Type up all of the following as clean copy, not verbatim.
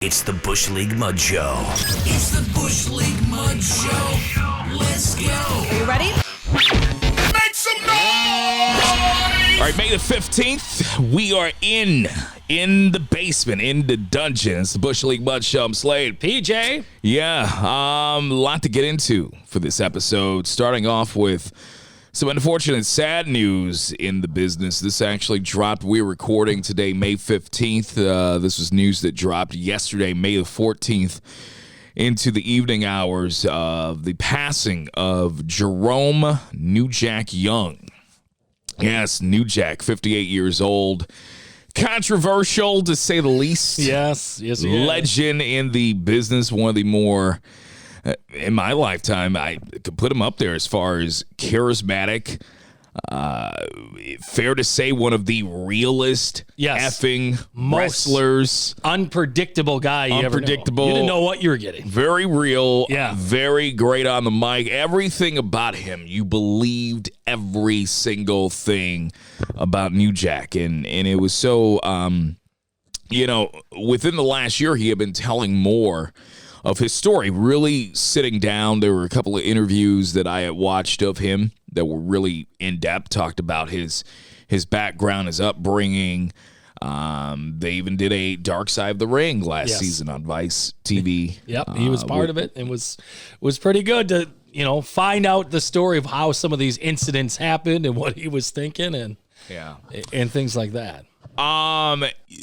It's the Bush League Mud Show. It's the Bush League Mud Show. Let's go. Are you ready? Make some noise! All right, May the 15th, we are in the basement, in the dungeon. It's the Bush League Mud Show. I'm Slade. PJ. Yeah, a lot to get into for this episode. Starting off with some unfortunate, sad news in the business. This actually dropped. We're recording today, May 15th. This was news that dropped yesterday, May the 14th, into the evening hours of the passing of Jerome New Jack Young. Yes, New Jack, 58 years old. Controversial, to say the least. Yes. Legend in the business. One of the more, in my lifetime, I could put him up there as far as charismatic. Fair to say, one of the realest effing wrestlers. Unpredictable guy you Unpredictable. ever know. You didn't know what you were getting. Very real. Yeah. Very great on the mic. Everything about him, you believed every single thing about New Jack. And it was so, within the last year, he had been telling more of his story, really sitting down. There were a couple of interviews that I had watched of him that were really in-depth, talked about his background, his upbringing. They even did a Dark Side of the Ring last season on Vice TV. Yep, he was part of it and was pretty good to, find out the story of how some of these incidents happened and what he was thinking and things like that.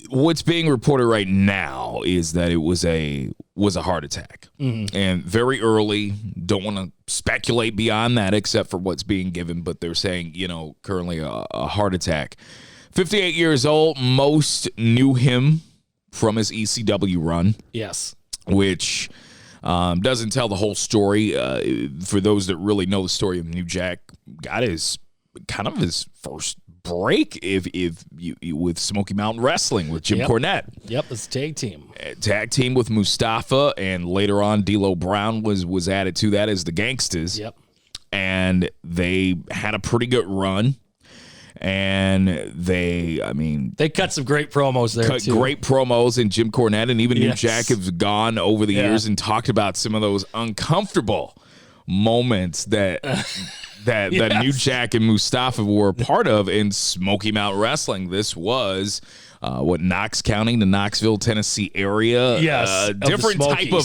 What's being reported right now is that it was a heart attack, and very early. Don't want to speculate beyond that, except for what's being given. But they're saying, currently a heart attack. 58 years old. Most knew him from his ECW run. Yes, which doesn't tell the whole story. For those that really know the story of New Jack, got his first break if you with Smoky Mountain Wrestling with Jim Cornette. Yep, it's tag team. Tag team with Mustafa, and later on D'Lo Brown was added to that as the Gangstas. Yep. And they had a pretty good run. And they cut some great promos there too. Great promos, and Jim Cornette and even New Jack have gone over the years and talked about some of those uncomfortable moments that that New Jack and Mustafa were a part of in Smoky Mountain Wrestling. This was Knox County, the Knoxville, Tennessee area. Yes, different type of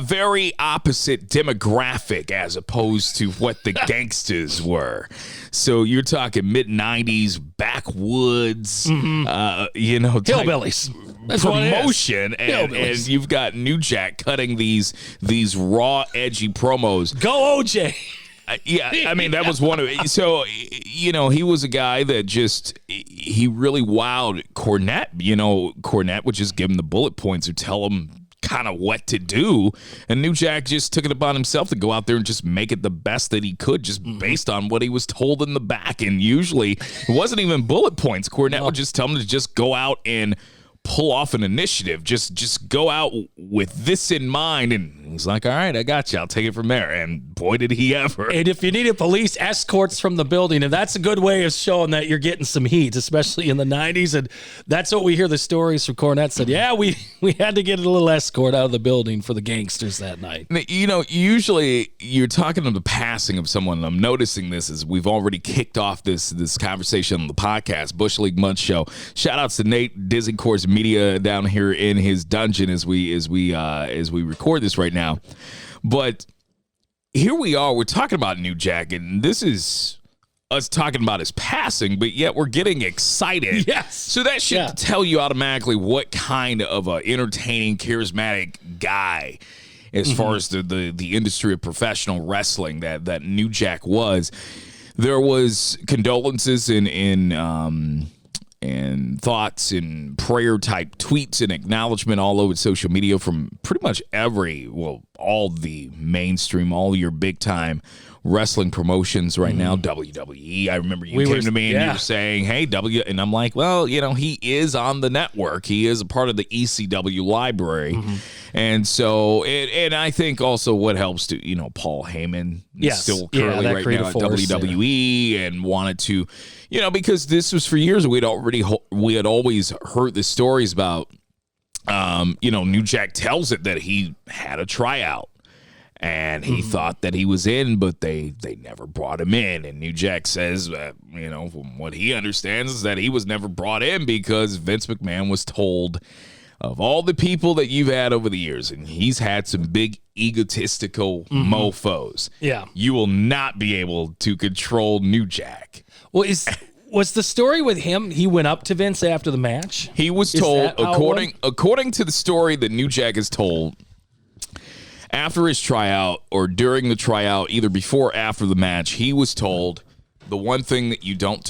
very opposite demographic as opposed to what the Gangstas were. So you're talking mid-90s backwoods, hillbillies. That's promotion, and you've got New Jack cutting these raw, edgy promos. Go OJ. That was one of it. So, he was a guy that he really wowed Cornette. Cornette would just give him the bullet points or tell him kind of what to do. And New Jack just took it upon himself to go out there and just make it the best that he could, just based on what he was told in the back. And usually it wasn't even bullet points. Cornette would just tell him to just go out and pull off an initiative. Just go out with this in mind. And he's like, all right, I got you. I'll take it from there. And boy, did he ever. And if you needed police escorts from the building, and that's a good way of showing that you're getting some heat, especially in the 90s. And that's what we hear the stories from Cornette said. Yeah, we had to get a little escort out of the building for the Gangsters that night. Usually you're talking of the passing of someone. And I'm noticing this as we've already kicked off this conversation on the podcast, Bush League Mud Show. Shout outs to Nate Dizencourt's Media down here in his dungeon as we record this right now. But here we are, we're talking about New Jack, and this is us talking about his passing, but yet we're getting excited. Yes. So that should tell you automatically what kind of a entertaining, charismatic guy as far as the industry of professional wrestling that New Jack was. There was condolences and thoughts and prayer type tweets and acknowledgement all over social media from pretty much all the mainstream, all your big time wrestling promotions right now. WWE. I remember you came to me and you were saying, hey, and I'm like, well, he is on the network. He is a part of the ECW library. And so, and I think also what helps to, Paul Heyman is still currently right now at WWE and wanted to, because this was for years we had always heard the stories about New Jack tells it that he had a tryout. And he thought that he was in, but they never brought him in. And New Jack says, from what he understands is that he was never brought in because Vince McMahon was told, of all the people that you've had over the years, and he's had some big egotistical mofos. Yeah. You will not be able to control New Jack. Well, was the story with him, he went up to Vince after the match? He was told, according to the story that New Jack is told, after his tryout or during the tryout, either before or after the match, he was told the one thing that you don't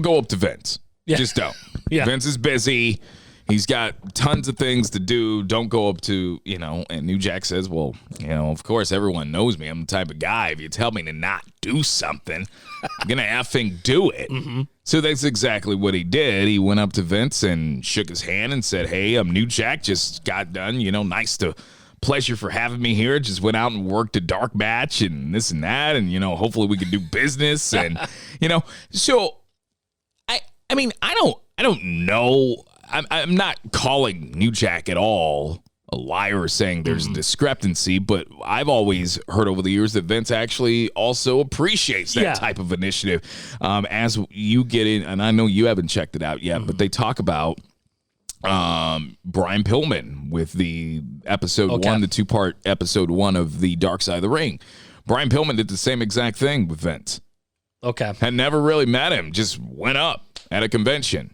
go up to Vince. Yeah. Just don't. Yeah. Vince is busy. He's got tons of things to do. Don't go up to, and New Jack says, well, of course, everyone knows me. I'm the type of guy, if you tell me to not do something, I'm going to effing do it. So that's exactly what he did. He went up to Vince and shook his hand and said, hey, I'm New Jack. Just got done. Pleasure for having me here. Just went out and worked a dark match and this and that. And, hopefully we can do business. And, so I don't know. I'm not calling New Jack at all a liar saying there's a discrepancy, but I've always heard over the years that Vince actually also appreciates that type of initiative. As you get in, and I know you haven't checked it out yet, but they talk about Brian Pillman with the episode 1, the 2-part episode 1 of the Dark Side of the Ring. Brian Pillman did the same exact thing with Vince. Okay. Had never really met him, just went up at a convention.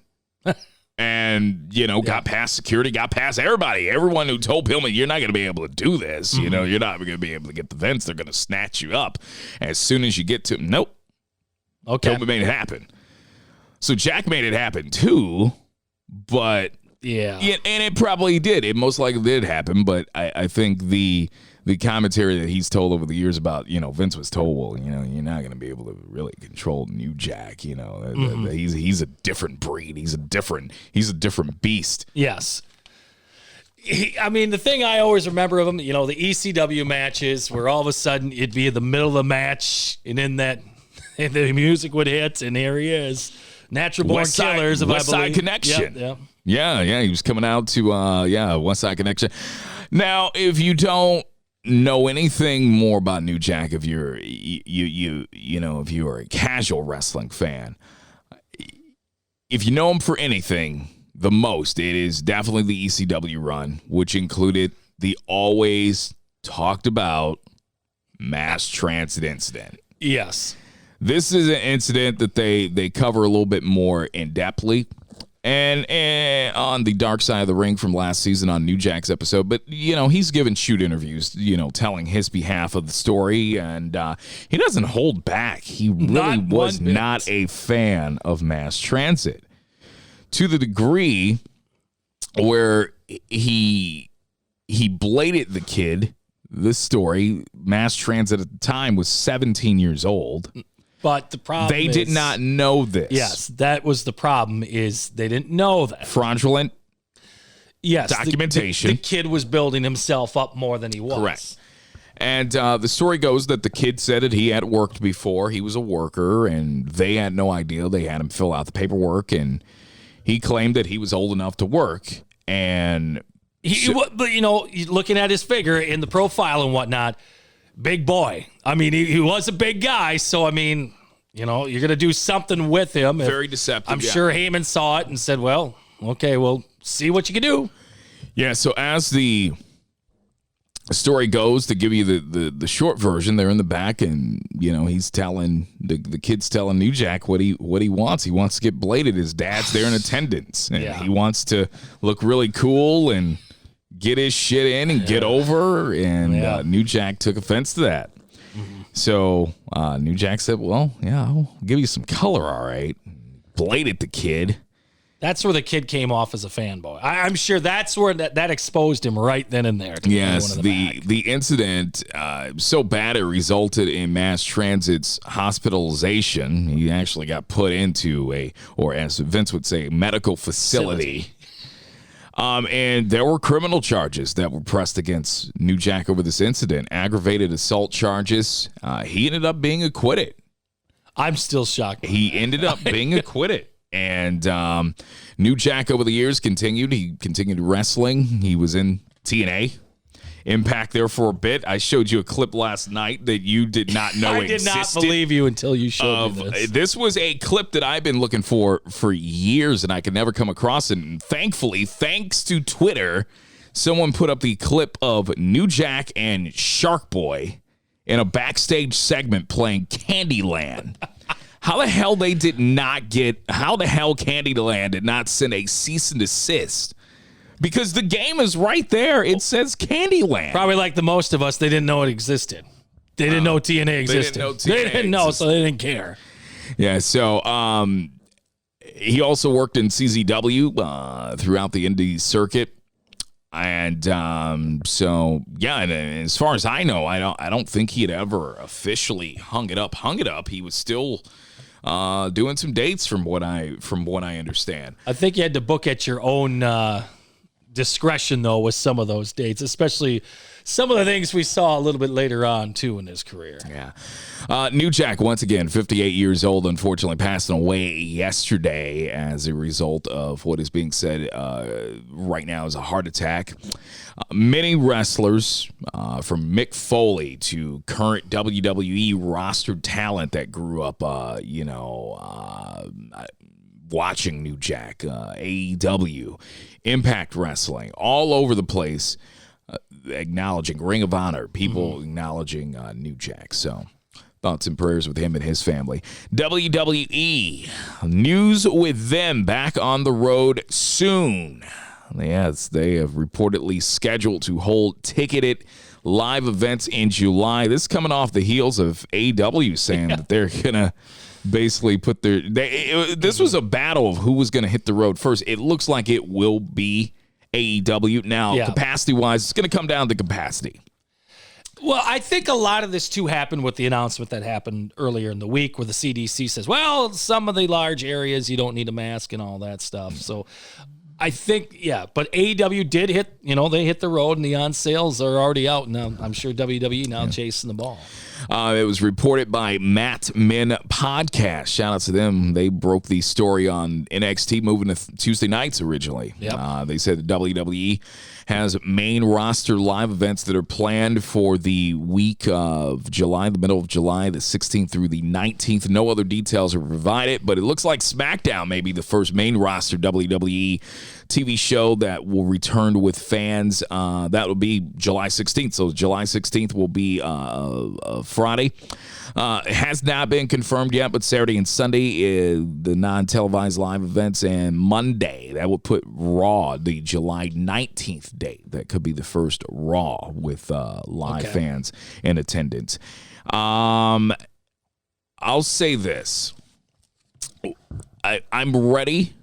And, got past security, got past everybody. Everyone who told Pillman, you're not going to be able to do this. You're not going to be able to get the Vince. They're going to snatch you up. As soon as you get to him, nope. Okay. Pillman made it happen. So Jack made it happen too, but and it probably did. It most likely did happen, but I think the commentary that he's told over the years about, Vince was told, well, you're not going to be able to really control New Jack. He's a different breed. He's a different beast. Yes. The thing I always remember of him, the ECW matches where all of a sudden it'd be in the middle of the match and then the music would hit and here he is. Natural Born Killers, West Side Connection. Yep. Yeah. He was coming out to, West Side Connection. Now, if you don't know anything more about New Jack, if you're if you are a casual wrestling fan, if you know him for anything the most, it is definitely the ECW run, which included the always talked about mass transit incident. Yes. This is an incident that they cover a little bit more in-depthly and on the Dark Side of the Ring from last season on New Jack's episode. But, he's given shoot interviews, telling his behalf of the story, and he doesn't hold back. He really was not a fan of mass transit to the degree where he bladed the kid. This story, mass transit at the time was 17 years old. But the problem they did not know this. Yes, that was the problem, is they didn't know that. Fraudulent documentation. The kid was building himself up more than he was. Correct. And the story goes that the kid said that he had worked before. He was a worker, and they had no idea. They had him fill out the paperwork, and he claimed that he was old enough to work. And but looking at his figure in the profile and whatnot, big boy. He was a big guy, so you're going to do something with him. Very deceptive. I'm sure Heyman saw it and said, well, okay, we'll see what you can do. Yeah, so as the story goes, to give you the short version, they're in the back, and he's telling the kid's telling New Jack what he wants. He wants to get bladed. His dad's there in attendance, and he wants to look really cool and get his shit in and get over. And New Jack took offense to that. So New Jack said, well, I'll give you some color, all right. Bladed the kid. That's where the kid came off as a fanboy. I'm sure that's where that exposed him right then and there. Yes, the incident, so bad it resulted in mass transit's hospitalization. He actually got put into or as Vince would say, medical facility. And there were criminal charges that were pressed against New Jack over this incident. Aggravated assault charges. He ended up being acquitted. I'm still shocked. He ended up being acquitted. And New Jack over the years continued. He continued wrestling. He was in TNA. Impact there for a bit. I showed you a clip last night that you did not know existed. I did not believe you until you showed me this. This was a clip that I've been looking for years, and I could never come across it. And thankfully, thanks to Twitter, someone put up the clip of New Jack and Shark Boy in a backstage segment playing Candyland. How the hell Candyland did not send a cease and desist? Because the game is right there. It says Candyland. Probably like the most of us, they didn't know it existed. They didn't know TNA existed. They didn't know, so they didn't care. Yeah, so he also worked in CZW throughout the indie circuit. And so, yeah, and as far as I know, I don't think he had ever officially hung it up. He was still doing some dates from what I understand. I think you had to book at your own discretion, though, with some of those dates, especially some of the things we saw a little bit later on, too, in his career. Yeah. New Jack, once again, 58 years old, unfortunately passing away yesterday as a result of what is being said right now is a heart attack. Many wrestlers, from Mick Foley to current WWE rostered talent that grew up, watching New Jack, AEW, Impact Wrestling, all over the place, acknowledging Ring of Honor, people acknowledging New Jack. So thoughts and prayers with him and his family. WWE, news with them back on the road soon. Yes, they have reportedly scheduled to hold ticketed live events in July. This is coming off the heels of AEW saying that they're going to basically put this was a battle of who was going to hit the road first. It looks like it will be AEW. Now, capacity-wise, it's going to come down to capacity. Well, I think a lot of this, too, happened with the announcement that happened earlier in the week where the CDC says, well, some of the large areas you don't need a mask and all that stuff. So I think, but AEW did hit, they hit the road and the on sales are already out. Now, I'm sure WWE now chasing the ball. It was reported by Matt Min Podcast. Shout out to them. They broke the story on NXT moving to Tuesday nights originally. Yep. They said the WWE has main roster live events that are planned for the week of July, the middle of July, the 16th through the 19th. No other details are provided, but it looks like SmackDown may be the first main roster WWE TV show that will return with fans. That will be July 16th. So July 16th will be Friday. It has not been confirmed yet, but Saturday and Sunday is the non-televised live events, and Monday, that would put Raw, the July 19th date. That could be the first Raw with live fans in attendance. I'll say this. I'm ready.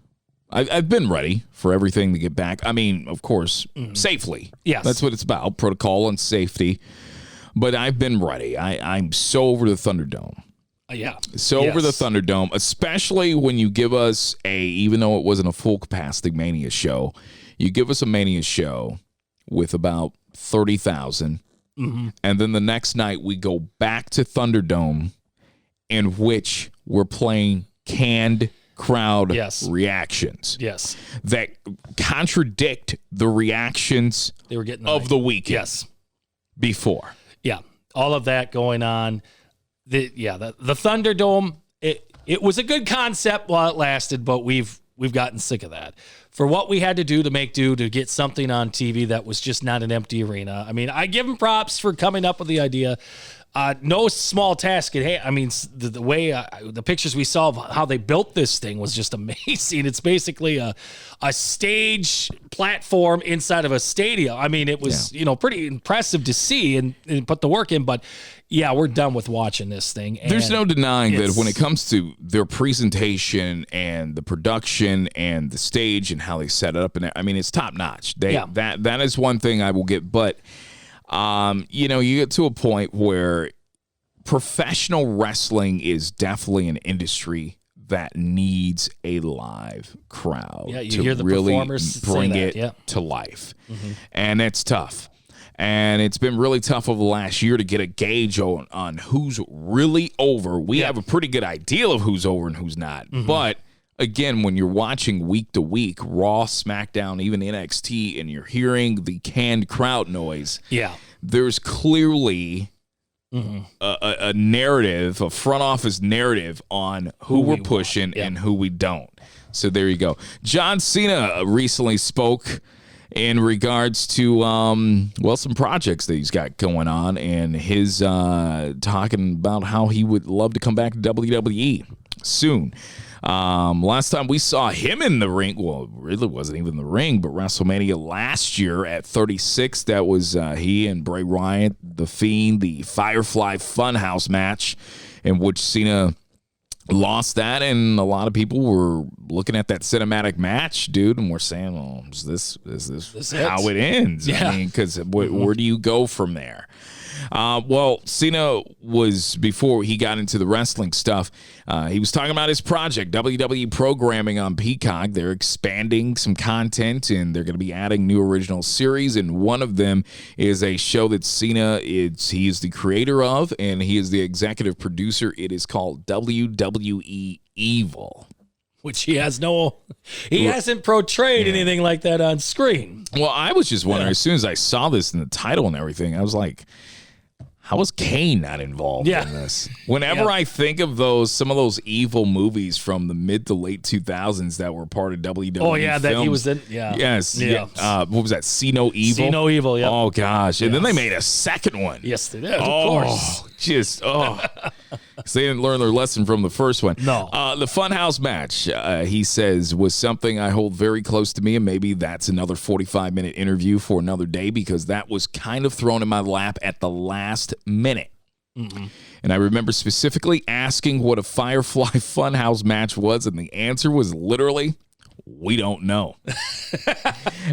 I've been ready for everything to get back. I mean, of course, safely. Yes. That's what it's about, protocol and safety. But I've been ready. I'm so over the Thunderdome. Over the Thunderdome, especially when you give us even though it wasn't a full capacity Mania show, you give us a Mania show with about 30,000. And then the next night we go back to Thunderdome in which we're playing canned crowd reactions. Yes. That contradict the reactions they were getting of the weekend before. Yeah. All of that going on. The Thunderdome, it was a good concept while it lasted, but we've gotten sick of that. For what we had to do to make do to get something on TV that was just not an empty arena. I mean, I give them props for coming up with the idea. No small task. Hey, I mean, the way the pictures we saw of how they built this thing was just amazing. It's basically a stage platform inside of a stadium. I mean, it was pretty impressive to see and put the work in. But we're done with watching this thing. And there's no denying that when it comes to their presentation and the production and the stage and how they set it up, and I mean, it's top notch. That is one thing I will get, but. You get to a point where professional wrestling is definitely an industry that needs a live crowd you hear the really performers bring say that, it to life. And it's tough. And it's been really tough over the last year to get a gauge on who's really over. We have a pretty good idea of who's over and who's not. But again, when you're watching week to week, Raw, SmackDown, even NXT, and you're hearing the canned crowd noise, there's clearly a narrative, a front office narrative on who we're pushing and who we don't. So there you go. John Cena recently spoke in regards to, some projects that he's got going on, and his talking about how he would love to come back to WWE soon. Last time we saw him in the ring, well, it really wasn't even the ring, but WrestleMania last year at 36, that was he and Bray Wyatt, The Fiend, the Firefly Funhouse match, in which Cena lost that, and a lot of people were looking at that cinematic match, dude, and we're saying, "Oh, is this how it ends?" Yeah. I mean, because where do you go from there? Cena was, before he got into the wrestling stuff, he was talking about his project, WWE programming on Peacock. They're expanding some content, and they're going to be adding new original series, and one of them is a show that Cena he is the creator of, and he is the executive producer. It is called WWE Evil. Which he hasn't portrayed anything like that on screen. Well, I was just wondering, as soon as I saw this in the title and everything, I was like, how is Kane not involved in this? Whenever I think of some of those evil movies from the mid to late 2000s that were part of WWE films, that he was in. Yeah. Yes. Yeah. What was that? See No Evil? See No Evil, yeah. Oh, gosh. And then they made a second one. Yes, they did, of course. They didn't learn their lesson from the first one. No. The Funhouse match, he says, was something I hold very close to me, and maybe that's another 45-minute interview for another day, because that was kind of thrown in my lap at the last minute. Mm-hmm. And I remember specifically asking what a Firefly Funhouse match was, and the answer was literally, we don't know.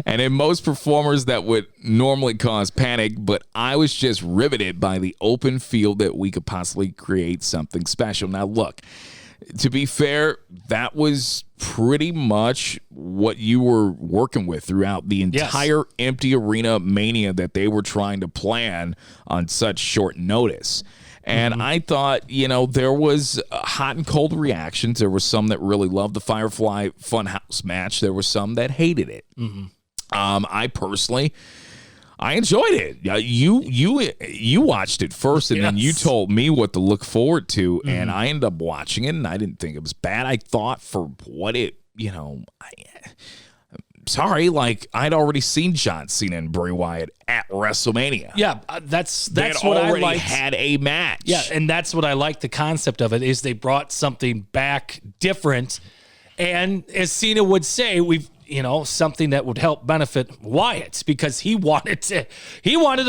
And in most performers, that would normally cause panic, but I was just riveted by the open field that we could possibly create something special. Now, look, to be fair, that was pretty much what you were working with throughout the entire empty arena mania that they were trying to plan on such short notice. And I thought, there was hot and cold reactions. There were some that really loved the Firefly Funhouse match. There were some that hated it. I personally, I enjoyed it. You watched it first, and then you told me what to look forward to, and I ended up watching it, and I didn't think it was bad. I thought for what it, sorry, like I'd already seen John Cena and Bray Wyatt at WrestleMania. Yeah, that's They'd what already I liked. had a match. Yeah, and that's what I like the concept of it, is they brought something back different. And as Cena would say, we've something that would help benefit Wyatt, because he wanted to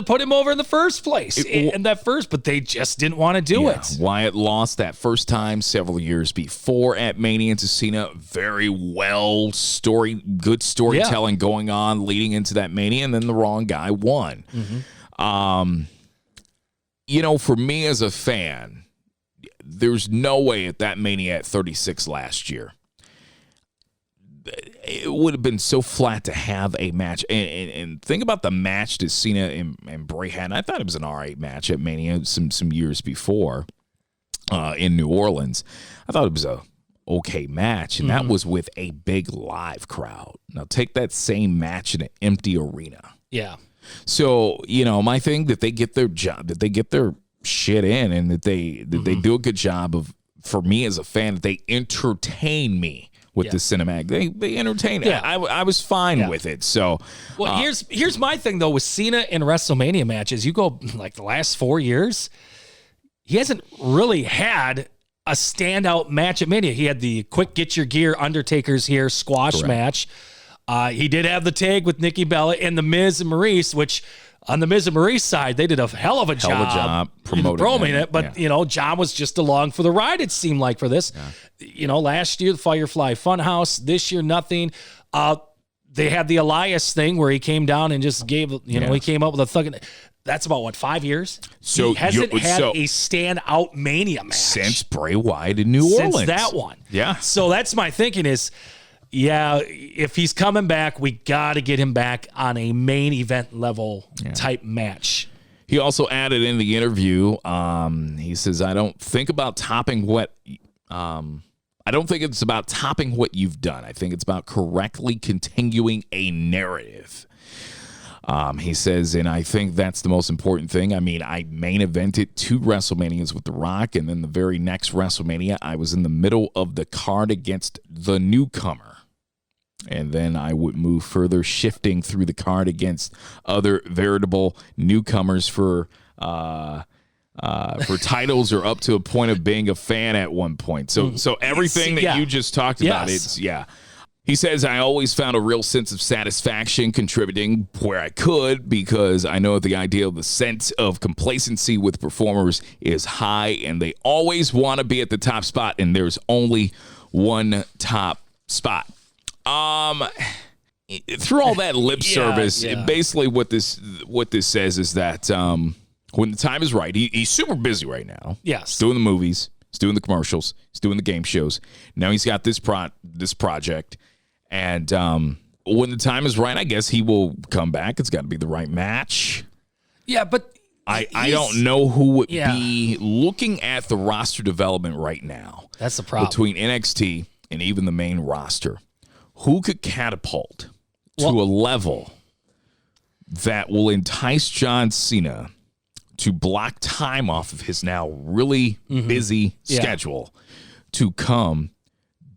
put him over in the first place, but they just didn't want to do it. Wyatt lost that first time several years before at Mania to Cena. Very good storytelling going on leading into that Mania, and then the wrong guy won. For me as a fan, there's no way at that Mania at 36 last year, it would have been so flat to have a match. And think about the match that Cena and Bray had. And I thought it was an all right match at Mania some years before in New Orleans. I thought it was a okay match, and that was with a big live crowd. Now take that same match in an empty arena. Yeah. So, my thing, that they get their job, that they get their shit in, and that they do a good job of, for me as a fan, that they entertain me with the cinematic. They entertain it. Yeah. I was fine with it. So, here's my thing though with Cena in WrestleMania matches. You go like the last 4 years, he hasn't really had a standout match at Mania. He had the quick get your gear Undertaker's here squash match. He did have the tag with Nikki Bella and the Miz and Maurice, which on the Miz and Maurice side, they did a hell of a job promoting it. But, John was just along for the ride, it seemed like, for this. Yeah. Last year, the Firefly Funhouse. This year, nothing. They had the Elias thing where he came down and just gave, he came up with a thug. That's about, 5 years? So he hasn't had a standout Mania match. Since Bray Wyatt in New Orleans. Since that one. Yeah. So that's my thinking is, if he's coming back, we got to get him back on a main event level type match. He also added in the interview, he says, I don't think about topping what I don't think it's about topping what you've done. I think it's about correctly continuing a narrative. He says, and I think that's the most important thing. I mean, I main evented 2 WrestleManias with The Rock, and then the very next WrestleMania, I was in the middle of the card against the newcomer. And then I would move further, shifting through the card against other veritable newcomers for titles or up to a point of being a fan at one point. So everything that you just talked about, He says, I always found a real sense of satisfaction contributing where I could because I know the idea of the sense of complacency with performers is high and they always want to be at the top spot and there's only one top spot. Through all that lip service, basically what this says is that when the time is right, he's super busy right now. Yes. He's doing the movies, he's doing the commercials, he's doing the game shows. Now he's got this project. And when the time is right, I guess he will come back. It's got to be the right match. Yeah, but I don't know who would be looking at the roster development right now. That's the problem. Between NXT and even the main roster. Who could catapult to a level that will entice John Cena to block time off of his now really busy schedule to come,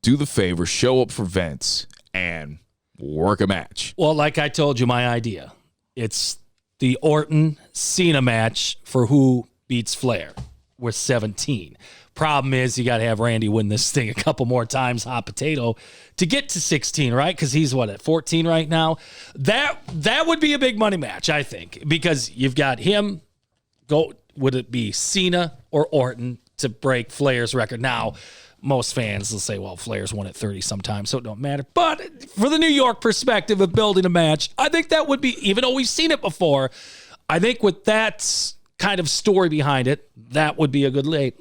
do the favor, show up for Vince, and work a match? Well, like I told you, my idea. It's the Orton-Cena match for who beats Flair with 17. Problem is, you got to have Randy win this thing a couple more times, hot potato, to get to 16, right? Because he's, at 14 right now? That would be a big money match, I think, because you've got him. Would it be Cena or Orton to break Flair's record? Now, most fans will say, well, Flair's won at 30 sometimes, so it don't matter. But for the New York perspective of building a match, I think that would be, even though we've seen it before, I think with that kind of story behind it, that would be a good lead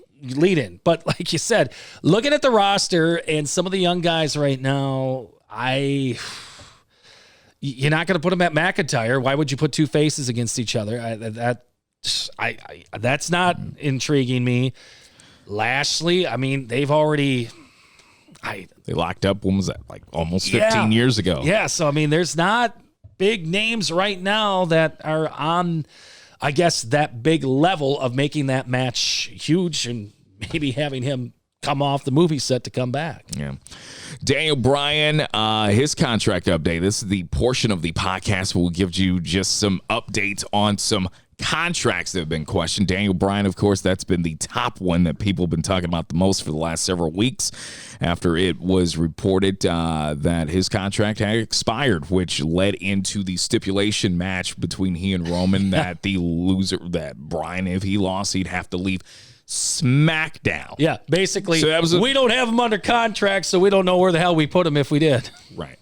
in. But like you said, looking at the roster and some of the young guys right now, you're not going to put them at McIntyre. Why would you put 2 faces against each other? That's not intriguing me. Lashley, I mean, they've already... They locked up, when was that? Like almost 15 years ago. Yeah, so I mean, there's not big names right now that are on, I guess, that big level of making that match huge and maybe having him come off the movie set to come back. Yeah. Daniel Bryan, his contract update. This is the portion of the podcast where we'll give you just some updates on some contracts that have been questioned. Daniel Bryan, of course, that's been the top one that people have been talking about the most for the last several weeks after it was reported that his contract had expired, which led into the stipulation match between he and Roman that the loser, that Bryan, if he lost, he'd have to leave SmackDown. Yeah, basically, we don't have him under contract, so we don't know where the hell we put him if we did. Right.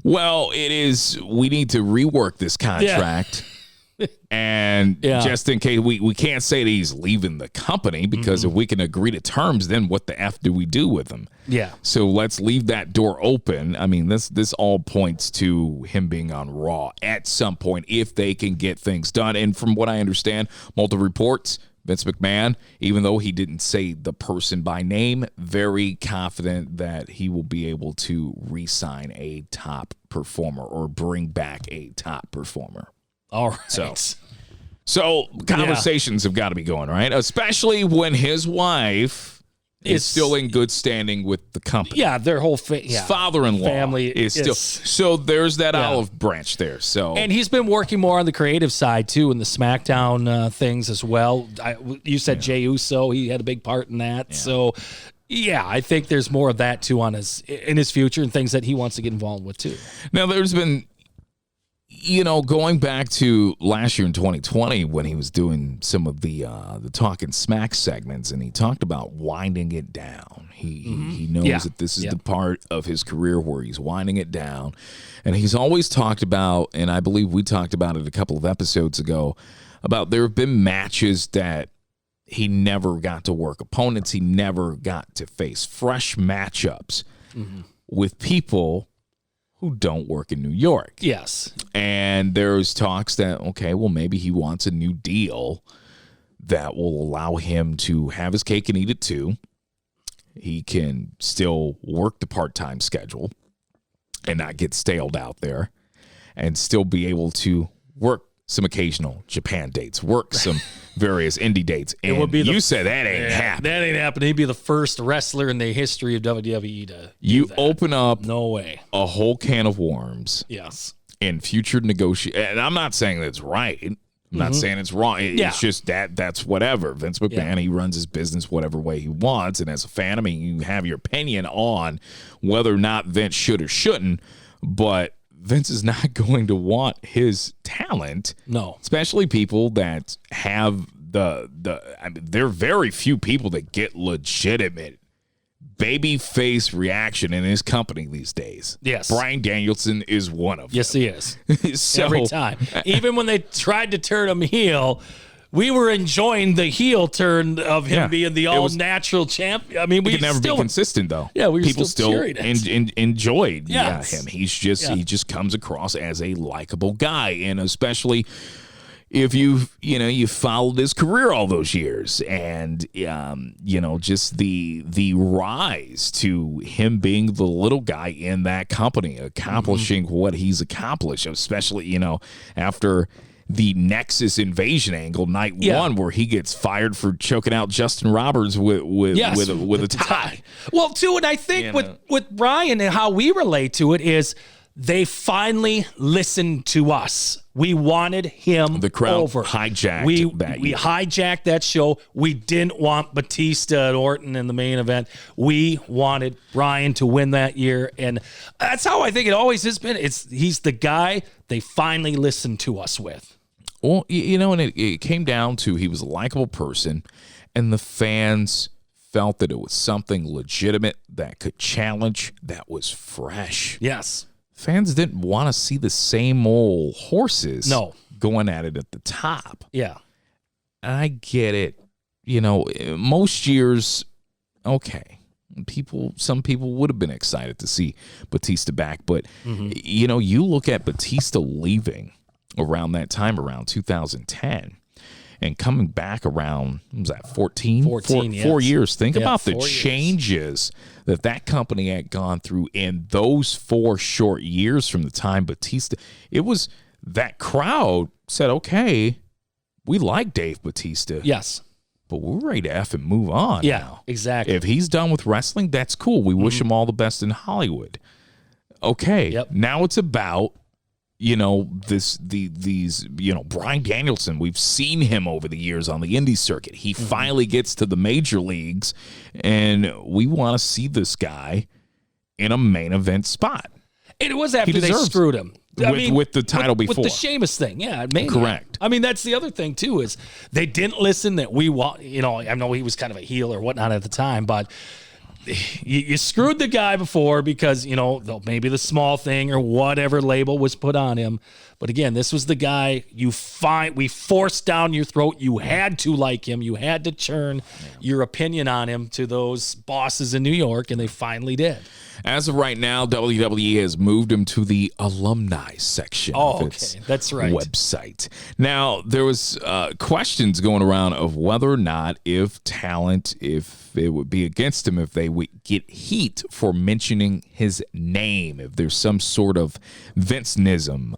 Well, we need to rework this contract. Yeah. And just in case, we can't say that he's leaving the company because if we can agree to terms, then what the F do we do with him? Yeah. So let's leave that door open. I mean, this all points to him being on Raw at some point if they can get things done. And from what I understand, multiple reports, Vince McMahon, even though he didn't say the person by name, very confident that he will be able to re-sign a top performer or bring back a top performer. All right. So conversations have got to be going, right? Especially when his wife is still in good standing with the company. Yeah, their whole his father-in-law family is still. So there's that olive branch there. So, and he's been working more on the creative side too, in the SmackDown things as well. You said Jey Uso, he had a big part in that. Yeah. So, yeah, I think there's more of that too in his future and things that he wants to get involved with too. Now, there's been, going back to last year in 2020 when he was doing some of the Talking Smack segments, and he talked about winding it down. He knows that this is the part of his career where he's winding it down. And he's always talked about, and I believe we talked about it a couple of episodes ago, about there have been matches that he never got to work opponents. He never got to face fresh matchups with people who don't work in New York. Yes. And there's talks that, okay, well, maybe he wants a new deal that will allow him to have his cake and eat it too. He can still work the part-time schedule and not get staled out there, and still be able to work some occasional Japan dates, work some various indie dates. And you said that ain't happening. That ain't happening. He'd be the first wrestler in the history of WWE to You do that. open up No way. a whole can of worms Yes. in future negotiation. And I'm not saying that's right. I'm not saying it's wrong. It's just that's whatever. Vince McMahon, he runs his business whatever way he wants. And as a fan, I mean, you have your opinion on whether or not Vince should or shouldn't, but Vince is not going to want his talent. No. Especially people that have I mean, there are very few people that get legitimate baby face reaction in his company these days. Yes. Bryan Danielson is one of them. Yes, he is. So, Every time. Even when they tried to turn him heel, we were enjoying the heel turn of him being the all-natural champ. I mean, we could never be consistent, though. Yeah, we were people still cheering it. enjoyed Yes. him. He just comes across as a likable guy, and especially if you followed his career all those years, and just the rise to him being the little guy in that company, accomplishing what he's accomplished, especially after the Nexus invasion angle night one, where he gets fired for choking out Justin Roberts with a tie. Well, too, and I think with Bryan and how we relate to it is they finally listened to us. We wanted him The crowd over. hijacked we year. hijacked that show. We didn't want Batista and Orton in the main event. We wanted Bryan to win that year, and that's how I think it always has been. He's the guy they finally listened to us with. Well, and it came down to he was a likable person, and the fans felt that it was something legitimate that could challenge, that was fresh. Yes. Fans didn't want to see the same old horses going at it at the top. Yeah. And I get it. Most years, okay, some people would have been excited to see Batista back. But, you look at Batista leaving around that time, around 2010, and coming back around, what was that, 14? 4 years. Think about the changes that company had gone through in those 4 short years from the time Batista. It was that crowd said, okay, we like Dave Batista. Yes. But we're ready to effing move on now. Exactly. If he's done with wrestling, that's cool. We wish him all the best in Hollywood. Okay. Now it's about these Bryan Danielson. We've seen him over the years on the indie circuit. He finally gets to the major leagues, and we want to see this guy in a main event spot. And it was after they screwed him. With the title before. With the Sheamus thing, Mania. Correct. I mean, that's the other thing, too, is they didn't listen that we want, I know he was kind of a heel or whatnot at the time, but you screwed the guy before because, maybe the small thing or whatever label was put on him. But again, this was the guy we forced down your throat. You had to like him. You had to churn your opinion on him to those bosses in New York, and they finally did. As of right now, WWE has moved him to the alumni section of its website. Now, there was questions going around of whether or not if it would be against him if they would get heat for mentioning his name, if there's some sort of Vince-nism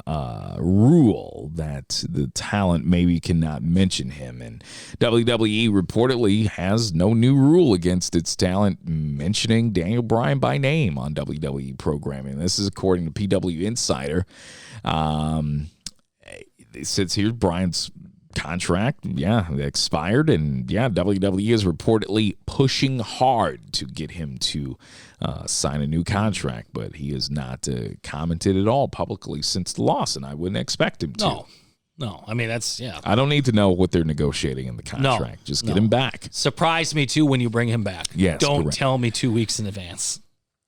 rule that the talent maybe cannot mention him. And WWE reportedly has no new rule against its talent mentioning Daniel Bryan by name on WWE programming. This is according to PW Insider. It says here Bryan's contract, expired, and WWE is reportedly pushing hard to get him to sign a new contract, but he has not commented at all publicly since the loss, and I wouldn't expect him to. No, I mean, that's, I don't need to know what they're negotiating in the contract. Just get him back. Surprise me, too, when you bring him back. Yes, Don't tell me 2 weeks in advance.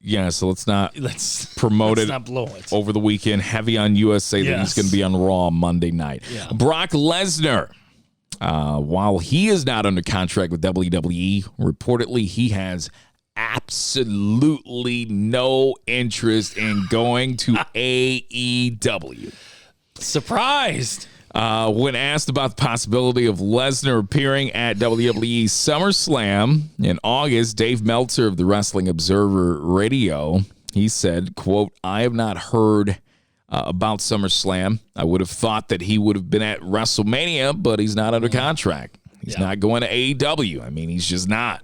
Yeah, so let's promote it not blow it over the weekend. Heavy on USA that he's going to be on Raw Monday night. Yeah. Brock Lesnar, while he is not under contract with WWE, reportedly he has absolutely no interest in going to AEW. Surprised. When asked about the possibility of Lesnar appearing at WWE SummerSlam in August, Dave Meltzer of the Wrestling Observer Radio, he said, quote, "I have not heard about SummerSlam. I would have thought that he would have been at WrestleMania, but he's not under contract. He's not going to AEW. I mean, he's just not.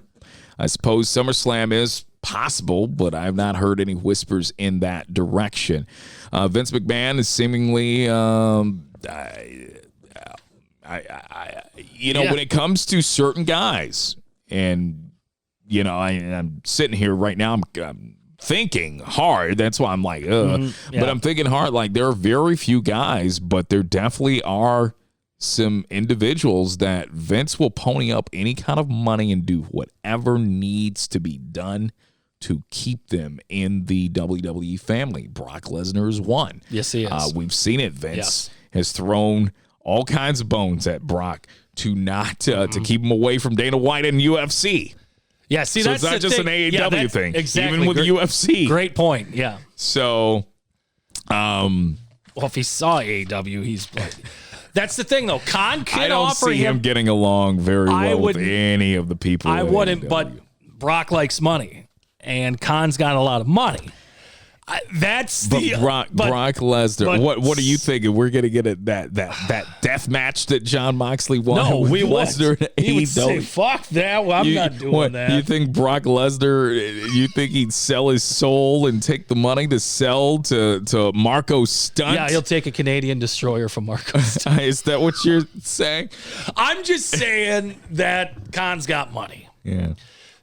I suppose SummerSlam is possible, but I have not heard any whispers in that direction." Vince McMahon is seemingly, when it comes to certain guys, and, I'm sitting here right now, I'm thinking hard. That's why I'm like, but I'm thinking hard. Like, there are very few guys, but there definitely are some individuals that Vince will pony up any kind of money and do whatever needs to be done to keep them in the WWE family. Brock Lesnar is one. Yes, he is. We've seen it. Vince has thrown all kinds of bones at Brock to not to keep him away from Dana White and UFC. Yeah, see, so that's it's not just thing. an AEW thing. Exactly. Even with UFC. Great point. Yeah. So, well, if he saw AEW, he's like, that's the thing, though. Khan could I don't offer see him getting along very well with any of the people. I wouldn't, AEW. but Brock likes money, and Khan's got a lot of money. Brock Lesnar. What are you thinking? We're gonna get that death match that John Moxley won? No, with we Lesnar would. He would say, "Fuck that! Well, I'm not doing that." You think Brock Lesnar? You think he'd sell his soul and take the money to sell to Marco Stunt? Yeah, he'll take a Canadian destroyer from Marco Stunt. Is that what you're saying? I'm just saying that Khan's got money. Yeah.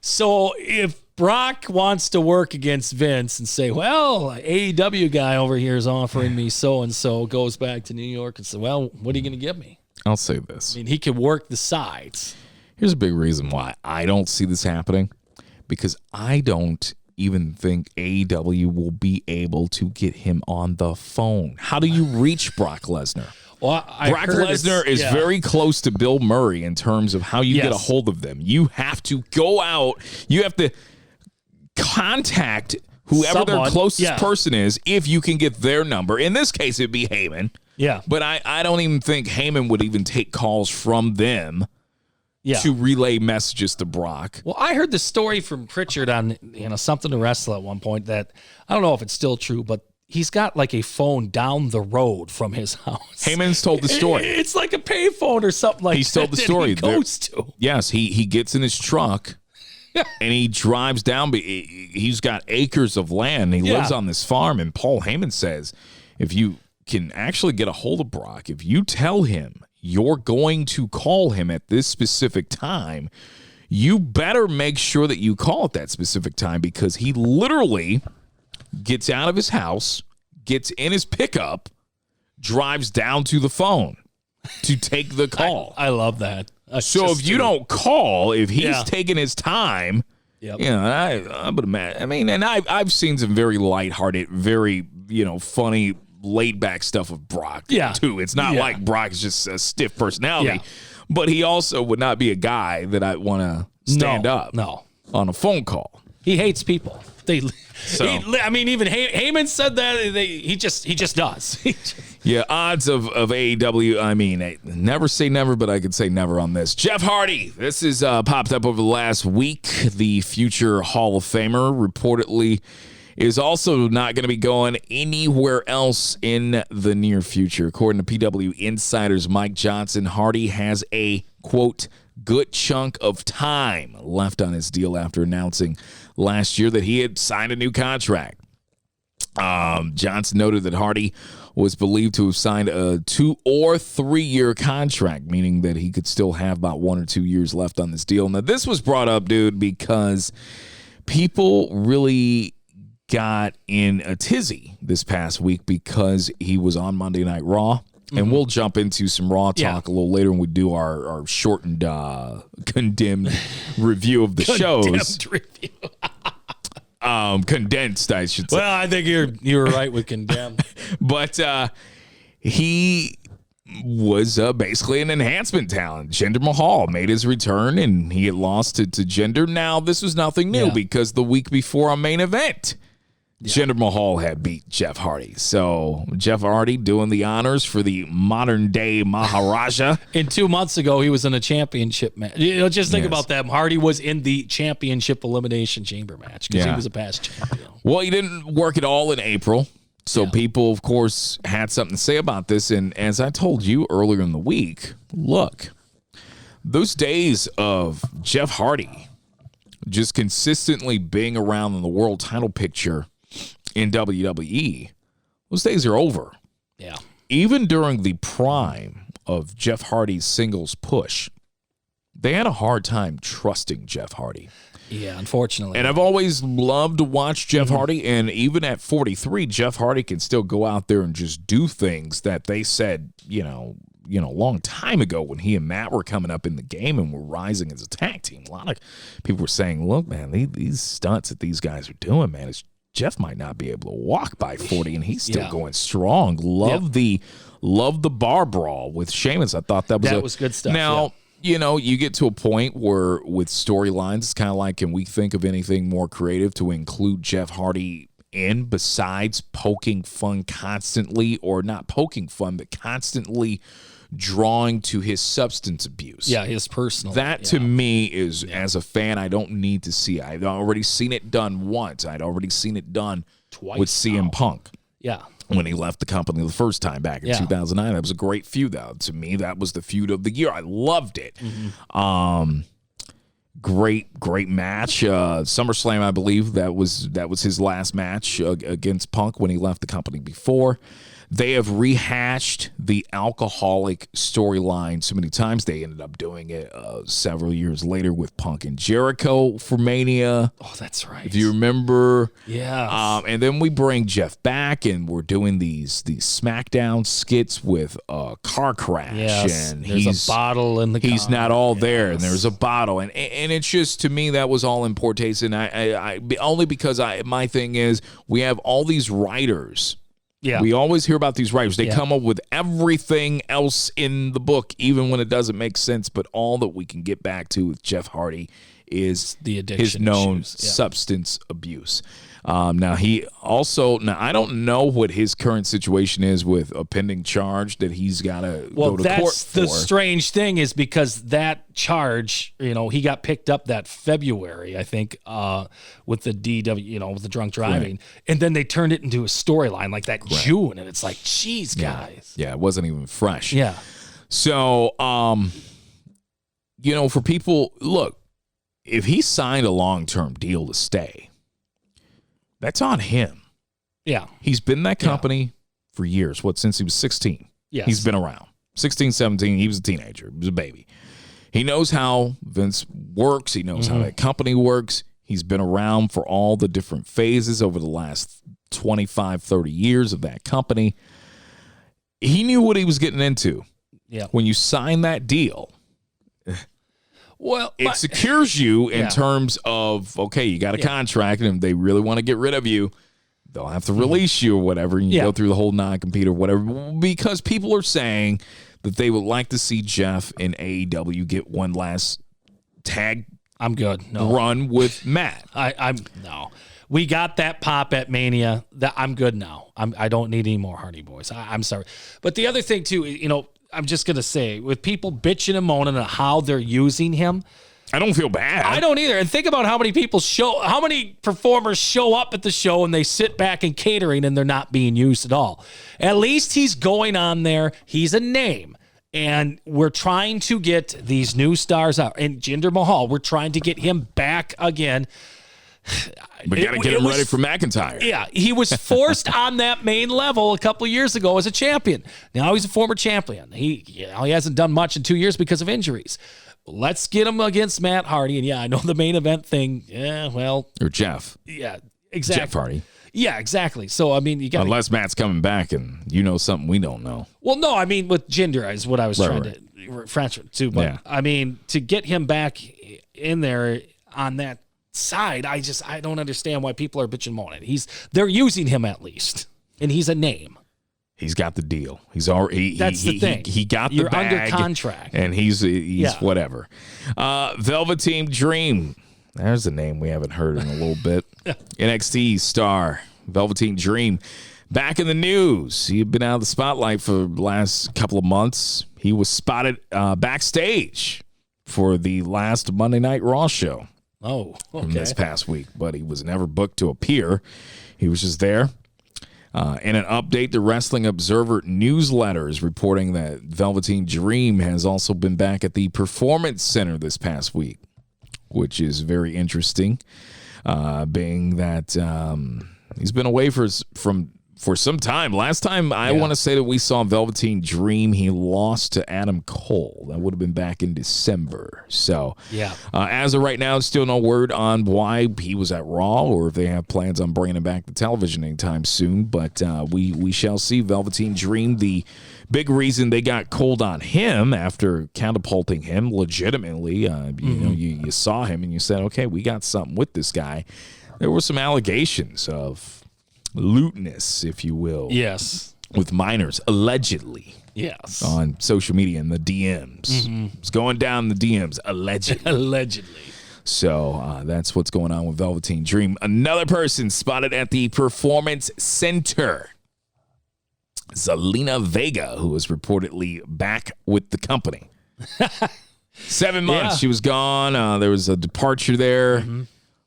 So if Brock wants to work against Vince and say, well, AEW guy over here is offering me so-and-so, goes back to New York and says, well, what are you going to give me? I'll say this. I mean, he could work the sides. Here's a big reason why I don't see this happening, because I don't even think AEW will be able to get him on the phone. How do you reach Brock Lesnar? Well, Brock Lesnar is very close to Bill Murray in terms of how you get a hold of them. You have to go out. You have to contact whoever their closest person is if you can get their number. In this case, it'd be Heyman. Yeah. But I don't even think Heyman would even take calls from them to relay messages to Brock. Well, I heard the story from Pritchard on Something to Wrestle at one point that I don't know if it's still true, but he's got like a phone down the road from his house. Heyman's told the story. It's like a payphone or something like that. He's told the story. He goes to. Yes, he gets in his truck and he drives down. He's got acres of land. He lives on this farm. And Paul Heyman says, if you can actually get a hold of Brock, if you tell him you're going to call him at this specific time, you better make sure that you call at that specific time, because he literally gets out of his house, gets in his pickup, drives down to the phone to take the call. I love that. So if you don't call, if he's taking his time, Yep. I would imagine. I mean, and I've seen some very lighthearted, very funny, laid back stuff of Brock. Too. It's not like Brock is just a stiff personality, but he also would not be a guy that I want to stand up on a phone call. He hates people. Even Heyman said that he just does. Odds of AEW. I mean, never say never, but I could say never on this. Jeff Hardy. This is popped up over the last week. The future Hall of Famer reportedly is also not going to be going anywhere else in the near future. According to PW Insider's Mike Johnson, Hardy has a, quote, good chunk of time left on his deal after announcing last year that he had signed a new contract. Johnson noted that Hardy was believed to have signed a 2 or 3 year contract, meaning that he could still have about 1 or 2 years left on this deal. Now, this was brought up, dude, because people really got in a tizzy this past week because he was on Monday Night Raw. And we'll jump into some Raw talk a little later when we do our shortened, condemned review of the shows. Condensed, I should say. Well, I think you were right with condemned. But he was basically an enhancement talent. Jinder Mahal made his return, and he had lost to Jinder. Now, this was nothing new because the week before on Main Event, Jinder Mahal had beat Jeff Hardy. So Jeff Hardy doing the honors for the modern-day Maharaja. And 2 months ago, he was in a championship match. Just think about that. Hardy was in the championship elimination chamber match because he was a past champion. Well, he didn't work at all in April. So people, of course, had something to say about this. And as I told you earlier in the week, look, those days of Jeff Hardy just consistently being around in the world title picture in WWE, those days are over. Yeah. Even during the prime of Jeff Hardy's singles push, they had a hard time trusting Jeff Hardy. Yeah, unfortunately. And I've always loved to watch Jeff Hardy, and even at 43, Jeff Hardy can still go out there and just do things that they said, a long time ago when he and Matt were coming up in the game and were rising as a tag team. A lot of people were saying, look, man, these stunts that these guys are doing, man, Jeff might not be able to walk by 40, and he's still going strong. Love the bar brawl with Sheamus. I thought that was good stuff. Now, you get to a point where with storylines, it's kind of like, can we think of anything more creative to include Jeff Hardy in besides poking fun constantly, or not poking fun, but constantly drawing to his substance abuse. Yeah, his personal. That to me is, as a fan, I don't need to see. I've already seen it done once. I'd already seen it done twice with CM Punk. Yeah. When he left the company the first time back in 2009. That was a great feud, though. To me, that was the feud of the year. I loved it. Great match. SummerSlam, I believe, that was his last match against Punk when he left the company before. They have rehashed the alcoholic storyline so many times. They ended up doing it several years later with Punk and Jericho for Mania. Oh, that's right. If you remember. Yeah. And then we bring Jeff back, and we're doing these SmackDown skits with a car crash. Yes. And there's a bottle in the car. He's not all there, and there's a bottle. And it's just, to me, that was all in poor taste. And I only because my thing is, we have all these writers. Yeah. We always hear about these writers. They come up with everything else in the book, even when it doesn't make sense. But all that we can get back to with Jeff Hardy is the addiction his known substance abuse. Now, I don't know what his current situation is with a pending charge that he's got to go to court for. The strange thing is because that charge, he got picked up that February, I think, with the DW, with the drunk driving. Right. And then they turned it into a storyline like that June. And it's like, geez, guys. Yeah, it wasn't even fresh. Yeah. So, for people, look, if he signed a long-term deal to stay, that's on him. Yeah. He's been in that company for years. Since he was 16? Yes. He's been around. 16, 17, he was a teenager. He was a baby. He knows how Vince works. He knows how that company works. He's been around for all the different phases over the last 25, 30 years of that company. He knew what he was getting into. Yeah. When you sign that deal, it secures you in terms of, okay, you got a contract, and if they really want to get rid of you, they'll have to release you or whatever, and you go through the whole non-compete or whatever, because people are saying that they would like to see Jeff in AEW get one last tag run with Matt. No. We got that pop at Mania. I'm good now. I don't need any more Hardy Boys. I'm sorry. But the other thing, too, I'm just going to say, with people bitching and moaning at how they're using him, I don't feel bad. I don't either. And think about how many performers show up at the show and they sit back in catering and they're not being used at all. At least he's going on there. He's a name. And we're trying to get these new stars out. And Jinder Mahal, we're trying to get him back again. We got to get him ready for McIntyre. Yeah, he was forced on that main level a couple of years ago as a champion. Now he's a former champion. He hasn't done much in 2 years because of injuries. Let's get him against Matt Hardy. And I know the main event thing. Or Jeff. Yeah, exactly. Jeff Hardy. Yeah, exactly. So, you got unless Matt's coming back and something we don't know. Well, no, with Jinder is what I was trying to reference to. But, to get him back in there on that side, I don't understand why people are bitching moaning. They're using him at least, and he's a name. He's got the deal. He's already. That's the thing. He got the You're bag under contract, and he's whatever. Velveteen Dream. There's a name we haven't heard in a little bit. NXT star Velveteen Dream, back in the news. He had been out of the spotlight for the last couple of months. He was spotted backstage for the last Monday Night Raw show. Oh, okay. From this past week, but he was never booked to appear. He was just there. In an update, the Wrestling Observer newsletter is reporting that Velveteen Dream has also been back at the Performance Center this past week, which is very interesting, being that he's been away for some time. Last time I want to say that we saw Velveteen Dream, he lost to Adam Cole. That would have been back in December. So as of right now, still no word on why he was at Raw or if they have plans on bringing him back to television anytime soon. But we shall see. Velveteen Dream, the big reason they got cold on him after catapulting him legitimately. You saw him and you said, okay, we got something with this guy. There were some allegations of lewdness, if you will. Yes. With minors, allegedly. Yes. On social media in the DMs. It's going down the DMs, allegedly. Allegedly. So that's what's going on with Velveteen Dream. Another person spotted at the Performance Center. Zelina Vega, who is reportedly back with the company. 7 months she was gone. There was a departure there.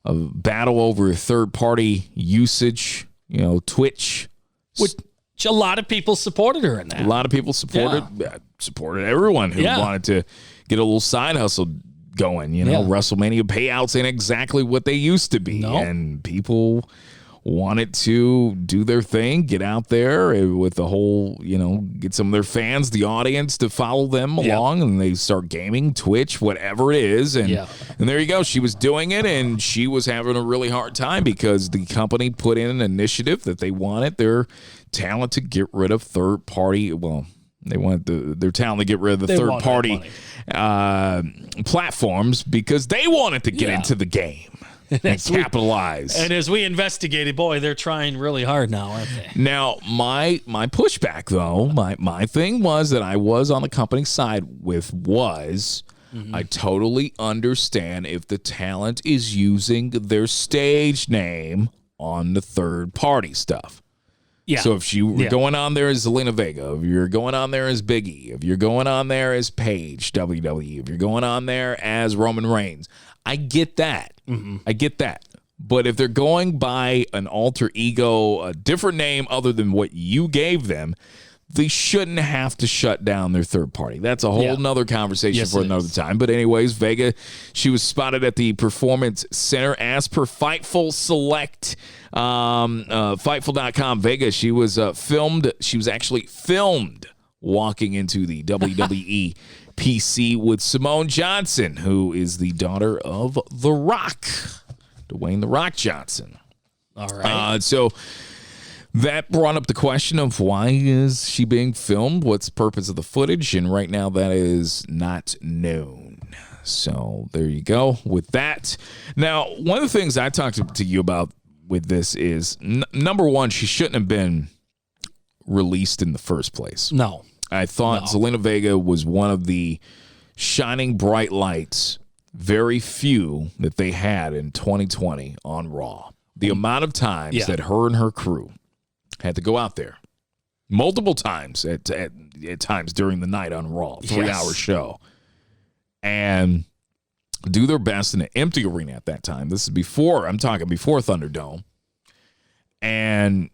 A battle over third-party usage. Twitch. Which a lot of people supported her in that. A lot of people supported everyone who wanted to get a little side hustle going. WrestleMania payouts ain't exactly what they used to be. No. And people wanted to do their thing, get out there with the whole, get some of their fans, the audience, to follow them along, and they start gaming, Twitch, whatever it is. And there you go. She was doing it, and she was having a really hard time because the company put in an initiative that they wanted their talent to get rid of third-party, they wanted their talent to get rid of the third-party platforms because they wanted to get into the game. And capitalize. And as we investigated, boy, they're trying really hard now, aren't they? Now, my pushback, though, my thing was that I was on the company side I totally understand if the talent is using their stage name on the third-party stuff. Yeah. So if you were going on there as Zelina Vega, if you're going on there as Big E, if you're going on there as Paige, WWE, if you're going on there as Roman Reigns, I get that. I get that. But if they're going by an alter ego, a different name other than what you gave them, they shouldn't have to shut down their third party. That's a whole nother conversation for another time. But anyways, Vega, she was spotted at the Performance Center as per Fightful Select, Fightful.com. Vega, she was filmed. She was actually filmed walking into the WWE PC with Simone Johnson, who is the daughter of The Rock, Dwayne The Rock Johnson. All right. So that brought up the question of why is she being filmed? What's the purpose of the footage? And right now that is not known. So there you go with that. Now, one of the things I talked to you about with this is, number one, she shouldn't have been released in the first place. No. I thought Zelina Vega was one of the shining bright lights, very few that they had in 2020 on Raw. The amount of times that her and her crew had to go out there multiple times at times during the night on Raw, 3-hour show, and do their best in an empty arena at that time. This is before Thunderdome. And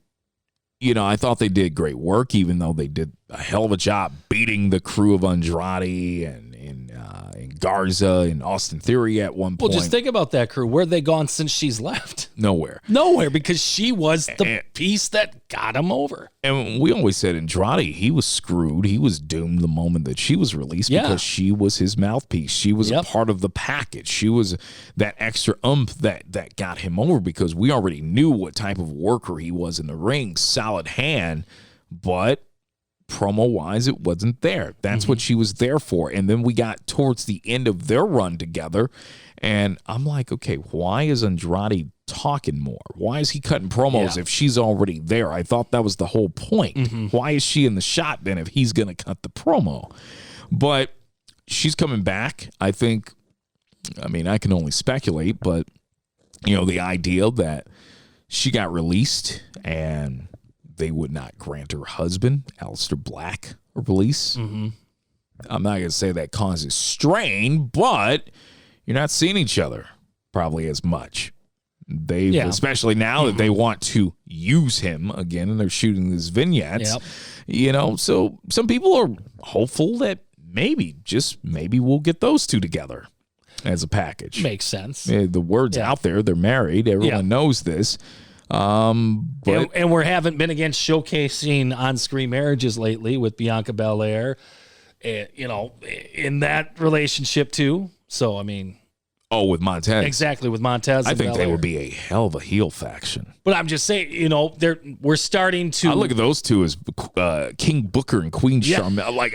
I thought they did great work, even though they did a hell of a job beating the crew of Andrade and Garza and Austin Theory at one point. Well, just think about that crew. Where have they gone since she's left? Nowhere. Nowhere, because she was the piece that got him over. And we always said Andrade, he was screwed. He was doomed the moment that she was released because she was his mouthpiece. She was a part of the package. She was that extra that got him over because we already knew what type of worker he was in the ring. Solid hand, but promo-wise, it wasn't there. That's what she was there for. And then we got towards the end of their run together, and I'm like, okay, why is Andrade talking more? Why is he cutting promos if she's already there? I thought that was the whole point. Why is she in the shot then if he's going to cut the promo? But she's coming back. I can only speculate, but, the idea that she got released, and they would not grant her husband, Aleister Black, a release. Mm-hmm. I'm not going to say that causes strain, but you're not seeing each other probably as much. Especially now that they want to use him again, and they're shooting these vignettes. Yep. So some people are hopeful that maybe we'll get those two together as a package. Makes sense. The word's out there. They're married. Everyone knows this. But and we haven't been against showcasing on-screen marriages lately with Bianca Belair, in that relationship too. So, I mean... Oh, with Montez. Exactly, with Montez. I think they would be a hell of a heel faction. But I'm just saying, we're starting to... I look at those two as King Booker and Queen Charlotte.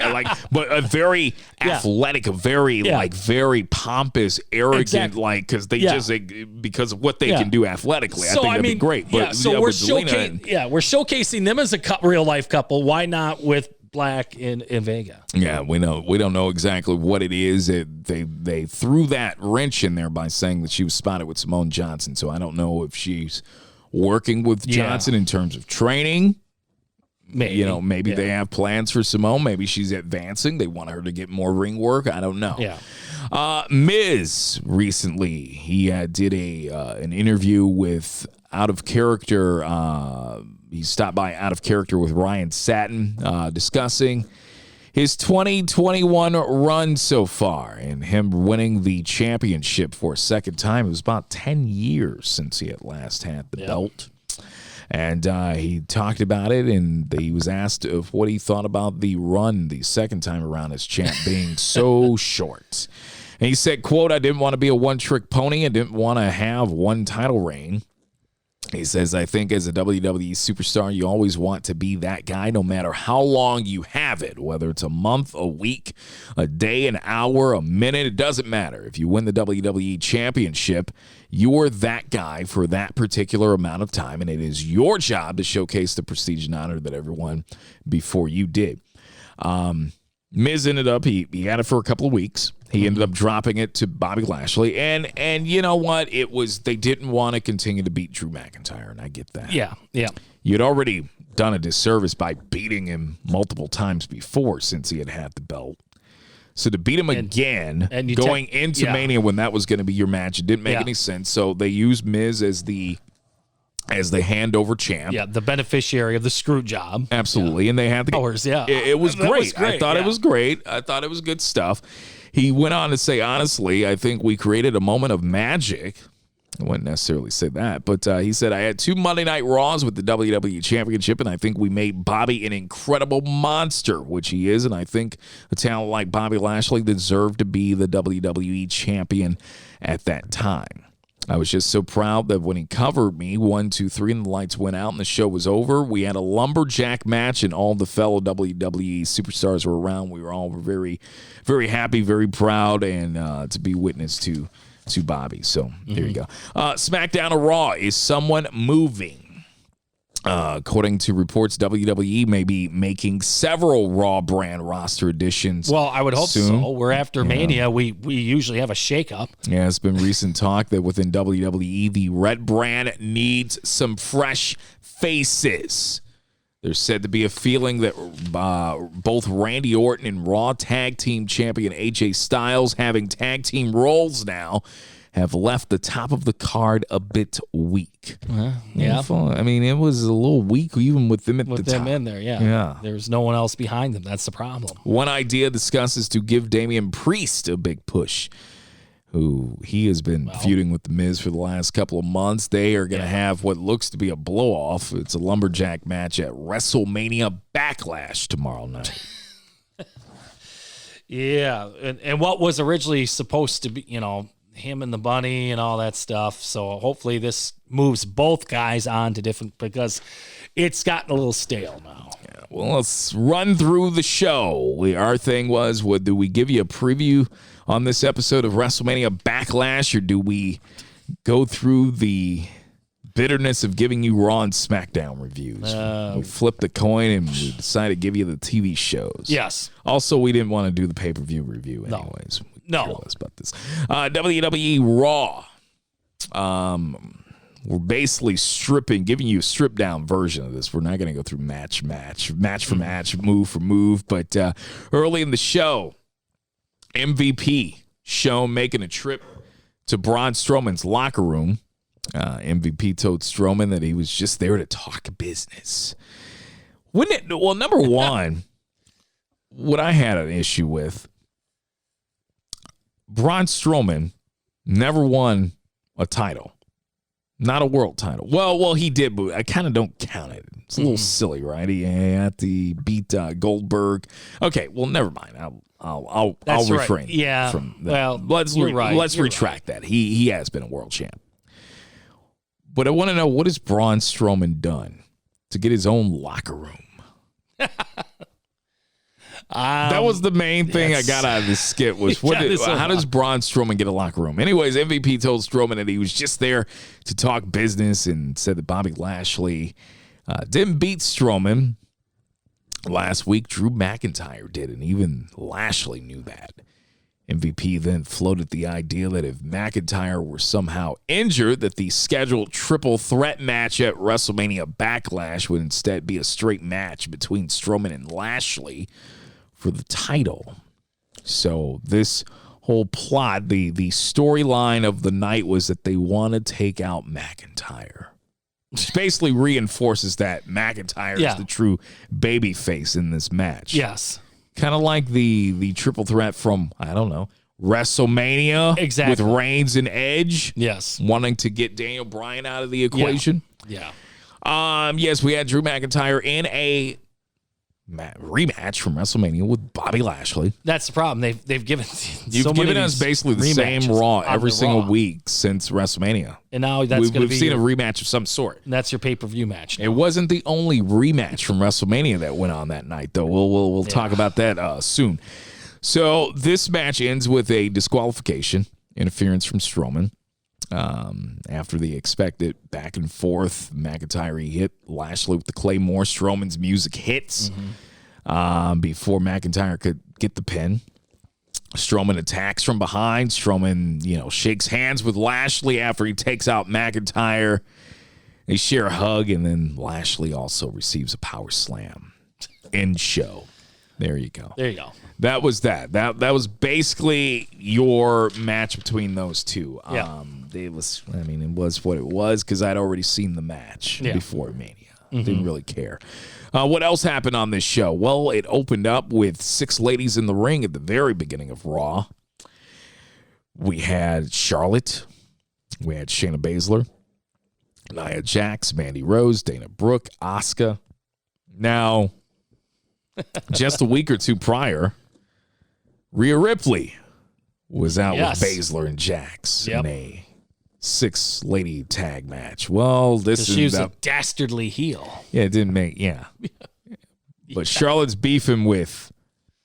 But a very athletic, a very, very pompous, arrogant, because they because of what they can do athletically. So, I think that'd be great. But, so we're showcasing them as a real-life couple. Why not with Black in Vega? Yeah, we don't know exactly what it is. They threw that wrench in there by saying that she was spotted with Simone Johnson. So I don't know if she's working with Johnson in terms of training. Maybe they have plans for Simone. Maybe she's advancing. They want her to get more ring work. I don't know. Yeah. Miz recently he did an interview with Out of Character. He stopped by Out of Character with Ryan Satin, discussing his 2021 run so far and him winning the championship for a second time. It was about 10 years since he had last had the belt. And he talked about it, and he was asked of what he thought about the run the second time around as champ being so short. And he said, quote, "I didn't want to be a one-trick pony. I didn't want to have one title reign." He says, "I think as a WWE superstar, you always want to be that guy no matter how long you have it, whether it's a month, a week, a day, an hour, a minute. It doesn't matter. If you win the WWE championship, you're that guy for that particular amount of time, and it is your job to showcase the prestige and honor that everyone before you did." Miz ended up, he had it for a couple of weeks. He ended up dropping it to Bobby Lashley. And you know what? They didn't want to continue to beat Drew McIntyre, and I get that. Yeah. You'd already done a disservice by beating him multiple times before since he had the belt. So to beat him again, and going into Mania when that was going to be your match, it didn't make any sense. So they used Miz as the handover champ. Yeah, the beneficiary of the screw job. Absolutely. And they had the powers, It was great. I thought it was great. I thought it was good stuff. He went on to say, honestly, I think we created a moment of magic. I wouldn't necessarily say that, but he said, I had 2 Monday Night Raws with the WWE Championship, and I think we made Bobby an incredible monster, which he is, and I think a talent like Bobby Lashley deserved to be the WWE Champion at that time. I was just so proud that when he covered me, 1, 2, 3, and the lights went out and the show was over. We had a lumberjack match, and all the fellow WWE superstars were around. We were all very, very happy, very proud, and to be witness to Bobby. So there you go. SmackDown or Raw, is someone moving? According to reports, WWE may be making several Raw brand roster additions. Well, I would hope soon. so. We're after Mania. We usually have a shakeup. Yeah, it's been recent talk that within WWE, the Red brand needs some fresh faces. There's said to be a feeling that both Randy Orton and Raw Tag Team Champion AJ Styles, having tag team roles now, have left the top of the card a bit weak. Yeah. I mean, it was a little weak even with them at the top. With them in there, yeah. There's no one else behind them. That's the problem. One idea discusses to give Damian Priest a big push, who he has been feuding with The Miz for the last couple of months. They are going to have what looks to be a blow-off. It's a lumberjack match at WrestleMania Backlash tomorrow night. Yeah, and what was originally supposed to be, him and the bunny and all that stuff. So hopefully this moves both guys on to different, because it's gotten a little stale now. Yeah, well, let's run through the show. Our thing was, do we give you a preview on this episode of WrestleMania Backlash, or do we go through the bitterness of giving you Raw and SmackDown reviews? We flipped the coin and we decided to give you the TV shows. Yes. Also, we didn't want to do the pay-per-view review anyways. No. About this. WWE Raw. we're basically giving you a stripped down version of this. We're not going to go through match for match, move for move. But early in the show, MVP shown making a trip to Braun Strowman's locker room. MVP told Strowman that he was just there to talk business. Well, number one, what I had an issue with, Braun Strowman never won a title. Not a world title. Well, he did, but I kind of don't count it. It's a little silly, right? He had to beat Goldberg. Okay, well, never mind. I'll refrain. Right. Yeah. From that. Well, let's retract that. He has been a world champ. But I want to know, what has Braun Strowman done to get his own locker room? That was the main thing I got out of this skit was how does Braun Strowman get a locker room? Anyways, MVP told Strowman that he was just there to talk business and said that Bobby Lashley didn't beat Strowman last week. Drew McIntyre did, and even Lashley knew that. MVP then floated the idea that if McIntyre were somehow injured, that the scheduled triple threat match at WrestleMania Backlash would instead be a straight match between Strowman and Lashley for the title. So this whole plot, the storyline of the night was that they want to take out McIntyre. Which basically reinforces that McIntyre is the true baby face in this match. Yes. Kind of like the triple threat from, I don't know, WrestleMania. Exactly. With Reigns and Edge. Yes. Wanting to get Daniel Bryan out of the equation. Yeah. Yes, we had Drew McIntyre in a rematch from WrestleMania with Bobby Lashley. That's the problem. They've given You've given us basically the same Raw every single week since WrestleMania. And now we've seen a rematch of some sort. And that's your pay-per-view match now. It wasn't the only rematch from WrestleMania that went on that night, though. We'll talk about that soon. So this match ends with a disqualification, interference from Strowman. After the expected back and forth, McIntyre hit Lashley with the Claymore. Strowman's music hits before McIntyre could get the pin. Strowman attacks from behind. Strowman, shakes hands with Lashley after he takes out McIntyre. They share a hug, and then Lashley also receives a power slam. End show. There you go. That was that. That was basically your match between those two. Yeah. It was what it was because I'd already seen the match before Mania. Didn't really care. What else happened on this show? Well, it opened up with 6 ladies in the ring at the very beginning of Raw. We had Charlotte. We had Shayna Baszler, Nia Jax, Mandy Rose, Dana Brooke, Asuka. Now, just a week or two prior, Rhea Ripley was out with Baszler and Jax in a 6-lady tag match. Well, she was a dastardly heel. Yeah, it didn't make But Charlotte's beefing with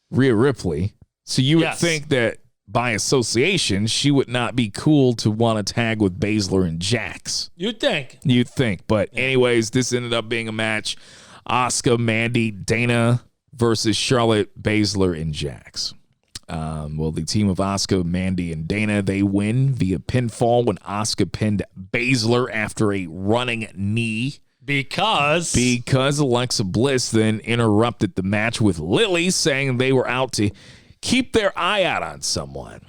Rhea Ripley, so you would think that by association, she would not be cool to want to tag with Baszler and Jax. You'd think. But anyways, this ended up being a match. Asuka, Mandy, Dana versus Charlotte, Baszler, and Jax. The team of Asuka, Mandy, and Dana, they win via pinfall when Asuka pinned Baszler after a running knee. Because Alexa Bliss then interrupted the match with Lily, saying they were out to keep their eye out on someone.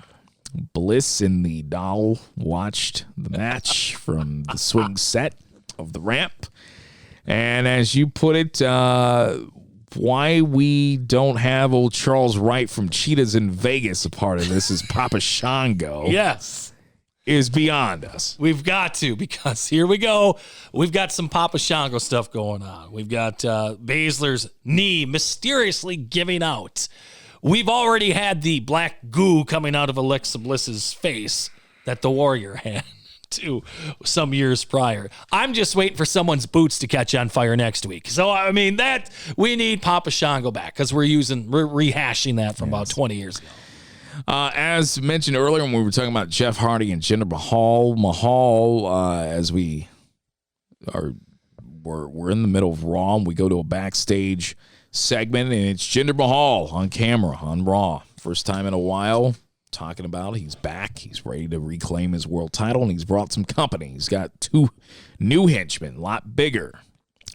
Bliss and the doll watched the match from the swing set of the ramp. And as you put it, why we don't have old Charles Wright from Cheetahs in Vegas a part of this is Papa Shango. Yes. Is beyond us. We've got to, because here we go. We've got some Papa Shango stuff going on. We've got Baszler's knee mysteriously giving out. We've already had the black goo coming out of Alexa Bliss's face that the Warrior had to some years prior. I'm just waiting for someone's boots to catch on fire next week. So, that we need Papa Shango back because we're rehashing that from about 20 years ago. As mentioned earlier when we were talking about Jeff Hardy and Jinder Mahal, as we're in the middle of Raw, and we go to a backstage segment, and it's Jinder Mahal on camera on Raw. First time in a while. talking about he's back. He's ready to reclaim his world title, and he's brought some company. He's got 2 new henchmen, a lot bigger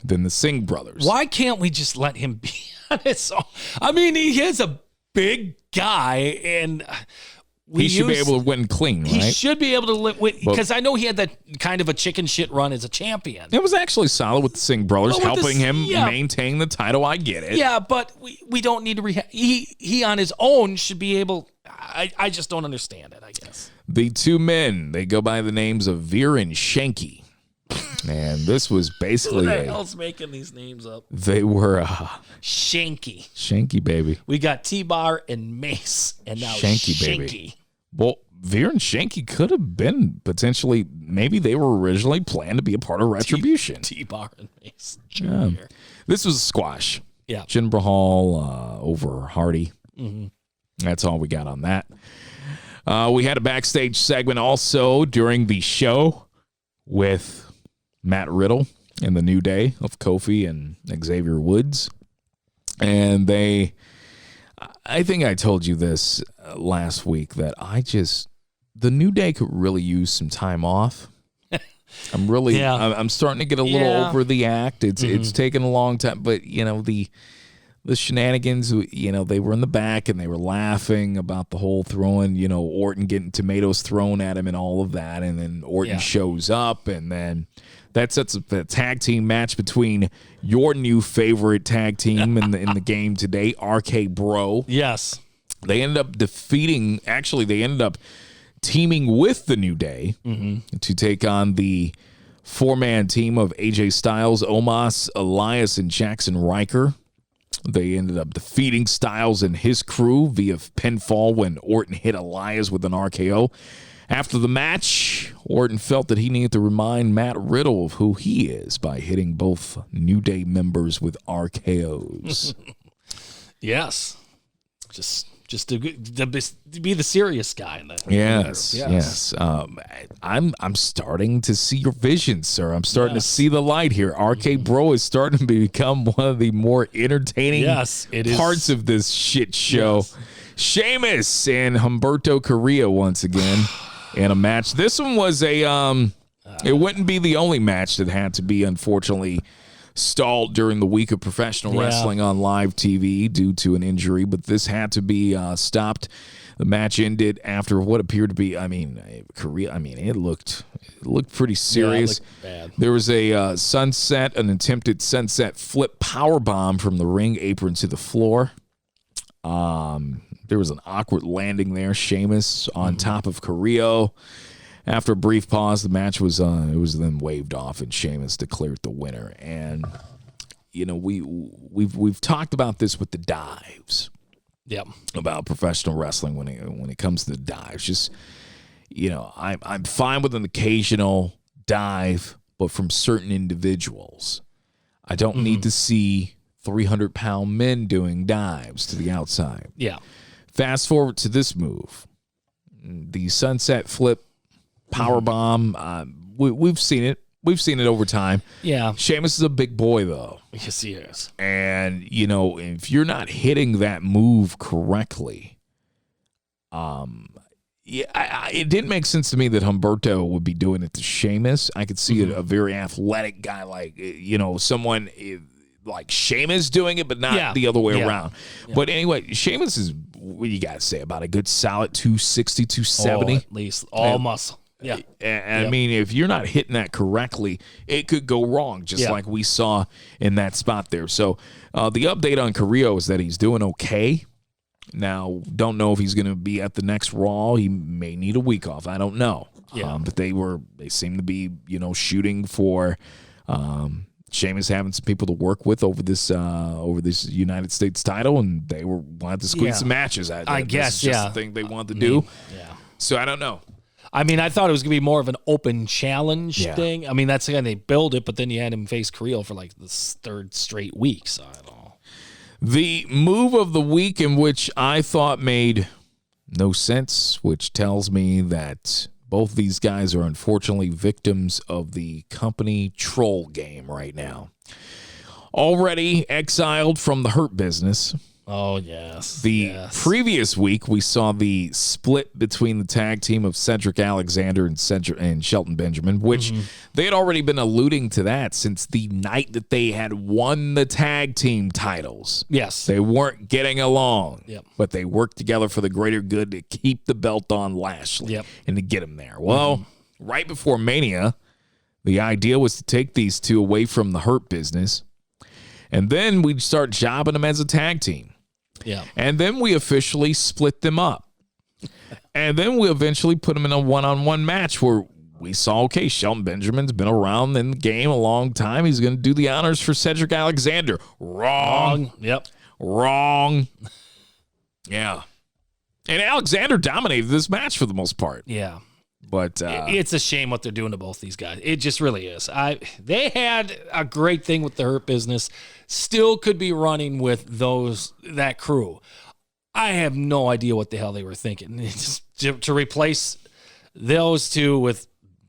than the Singh brothers. Why can't we just let him be on his own? I mean, he is a big guy, and he should be able to win clean, right? He should be able to win, because I know he had that kind of a chicken shit run as a champion. It was actually solid with the Singh brothers, helping him maintain the title. I get it. Yeah, but we don't need to he on his own should be able. I just don't understand it, I guess. The 2 men, they go by the names of Veer and Shanky. And this was basically Who the hell's making these names up? They were Shanky, baby. We got T-Bar and Mace, and now Shanky, baby. Well, Veer and Shanky could have been potentially, maybe they were originally planned to be a part of Retribution. T-Bar and Mace. This was a squash. Yeah. Jinder Mahal over Hardy. Mm-hmm. That's all we got on that. We had a backstage segment also during the show with Matt Riddle and the New Day of Kofi and Xavier Woods. And I think I told you this last week that the New Day could really use some time off. I'm starting to get a little over the act. It's taken a long time, but the shenanigans, they were in the back and they were laughing about the whole throwing, Orton getting tomatoes thrown at him and all of that. And then Orton shows up, and then that sets up a tag team match between your new favorite tag team in the game today, RK Bro. Yes. They ended up teaming with the New Day to take on the 4-man team of AJ Styles, Omos, Elias, and Jackson Riker. They ended up defeating Styles and his crew via pinfall when Orton hit Elias with an RKO. After the match, Orton felt that he needed to remind Matt Riddle of who he is by hitting both New Day members with RKOs. Yes. Just to be the serious guy in that. Yes. I'm starting to see your vision, sir. I'm starting to see the light here. RK Bro is starting to become one of the more entertaining parts of this shit show. Yes. Sheamus and Humberto Carrillo once again in a match. This one was it wouldn't be the only match that had to be, unfortunately, stalled during the week of professional wrestling on live TV due to an injury, but this had to be stopped. The match ended after what appeared to be, it looked pretty serious. Yeah, it looked bad. There was an attempted sunset flip power bomb from the ring apron to the floor. There was an awkward landing there. Sheamus on top of Carrillo. After a brief pause, the match was then waved off, and Sheamus declared the winner. And we've talked about this with the dives. Yep. About professional wrestling when it comes to the dives. Just I'm fine with an occasional dive, but from certain individuals, I don't need to see 300-pound men doing dives to the outside. Yeah. Fast forward to this move, the sunset flip power bomb. We've seen it. We've seen it over time. Yeah. Sheamus is a big boy, though. Yes, he is. And, if you're not hitting that move correctly, it didn't make sense to me that Humberto would be doing it to Sheamus. I could see a very athletic guy like, someone like Sheamus doing it, but not the other way around. Yeah. But anyway, Sheamus is, what do you got to say about a good solid 260, 270? At least all muscle. Yeah. And I mean, if you're not hitting that correctly, it could go wrong, just like we saw in that spot there. So the update on Carrillo is that he's doing okay. Now, don't know if he's going to be at the next Raw. He may need a week off. I don't know. Yeah. But they seem to be, shooting for Sheamus having some people to work with over this United States title, and they wanted to squeeze some matches. I guess, just the thing they wanted to do. Yeah. So I don't know. I mean, I thought it was going to be more of an open challenge thing. I mean, that's again, they build it, but then you had him face Carrillo for like the third straight week. So I don't know. The move of the week, in which I thought made no sense, which tells me that both these guys are unfortunately victims of the company troll game right now. Already exiled from the Hurt Business, Oh, yes. The previous week, we saw the split between the tag team of Cedric Alexander and Shelton Benjamin, which they had already been alluding to that since the night that they had won the tag team titles. Yes. They weren't getting along, Yep. but they worked together for the greater good to keep the belt on Lashley and to get him there. Well, right before Mania, the idea was to take these two away from the Hurt Business, and then we'd start jobbing them as a tag team. Yeah. And then we officially split them up. And then we eventually put them in a one-on-one match where we saw, okay, Shelton Benjamin's been around in the game a long time. He's going to do the honors for Cedric Alexander. Wrong. Yep. Wrong. Yeah. And Alexander dominated this match for the most part. Yeah. But it's a shame what they're doing to both these guys. It just really is. They had a great thing with the Hurt Business. Still could be running with that crew. I have no idea what the hell they were thinking. It's just, to replace those two with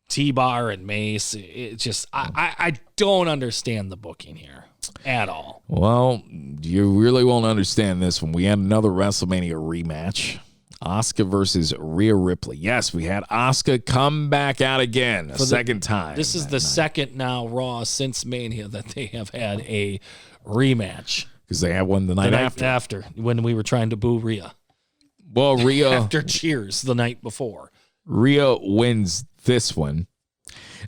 T-Bar and Mace, it just I don't understand the booking here at all. Well, you really won't understand this when we had another WrestleMania rematch. Asuka versus Rhea Ripley. Yes, we had Asuka come back out again a second time. This is the second now Raw since Mania that they have had a rematch. Because they had one the night after when we were trying to boo Rhea. Well, Rhea after Cheers the night before. Rhea wins this one.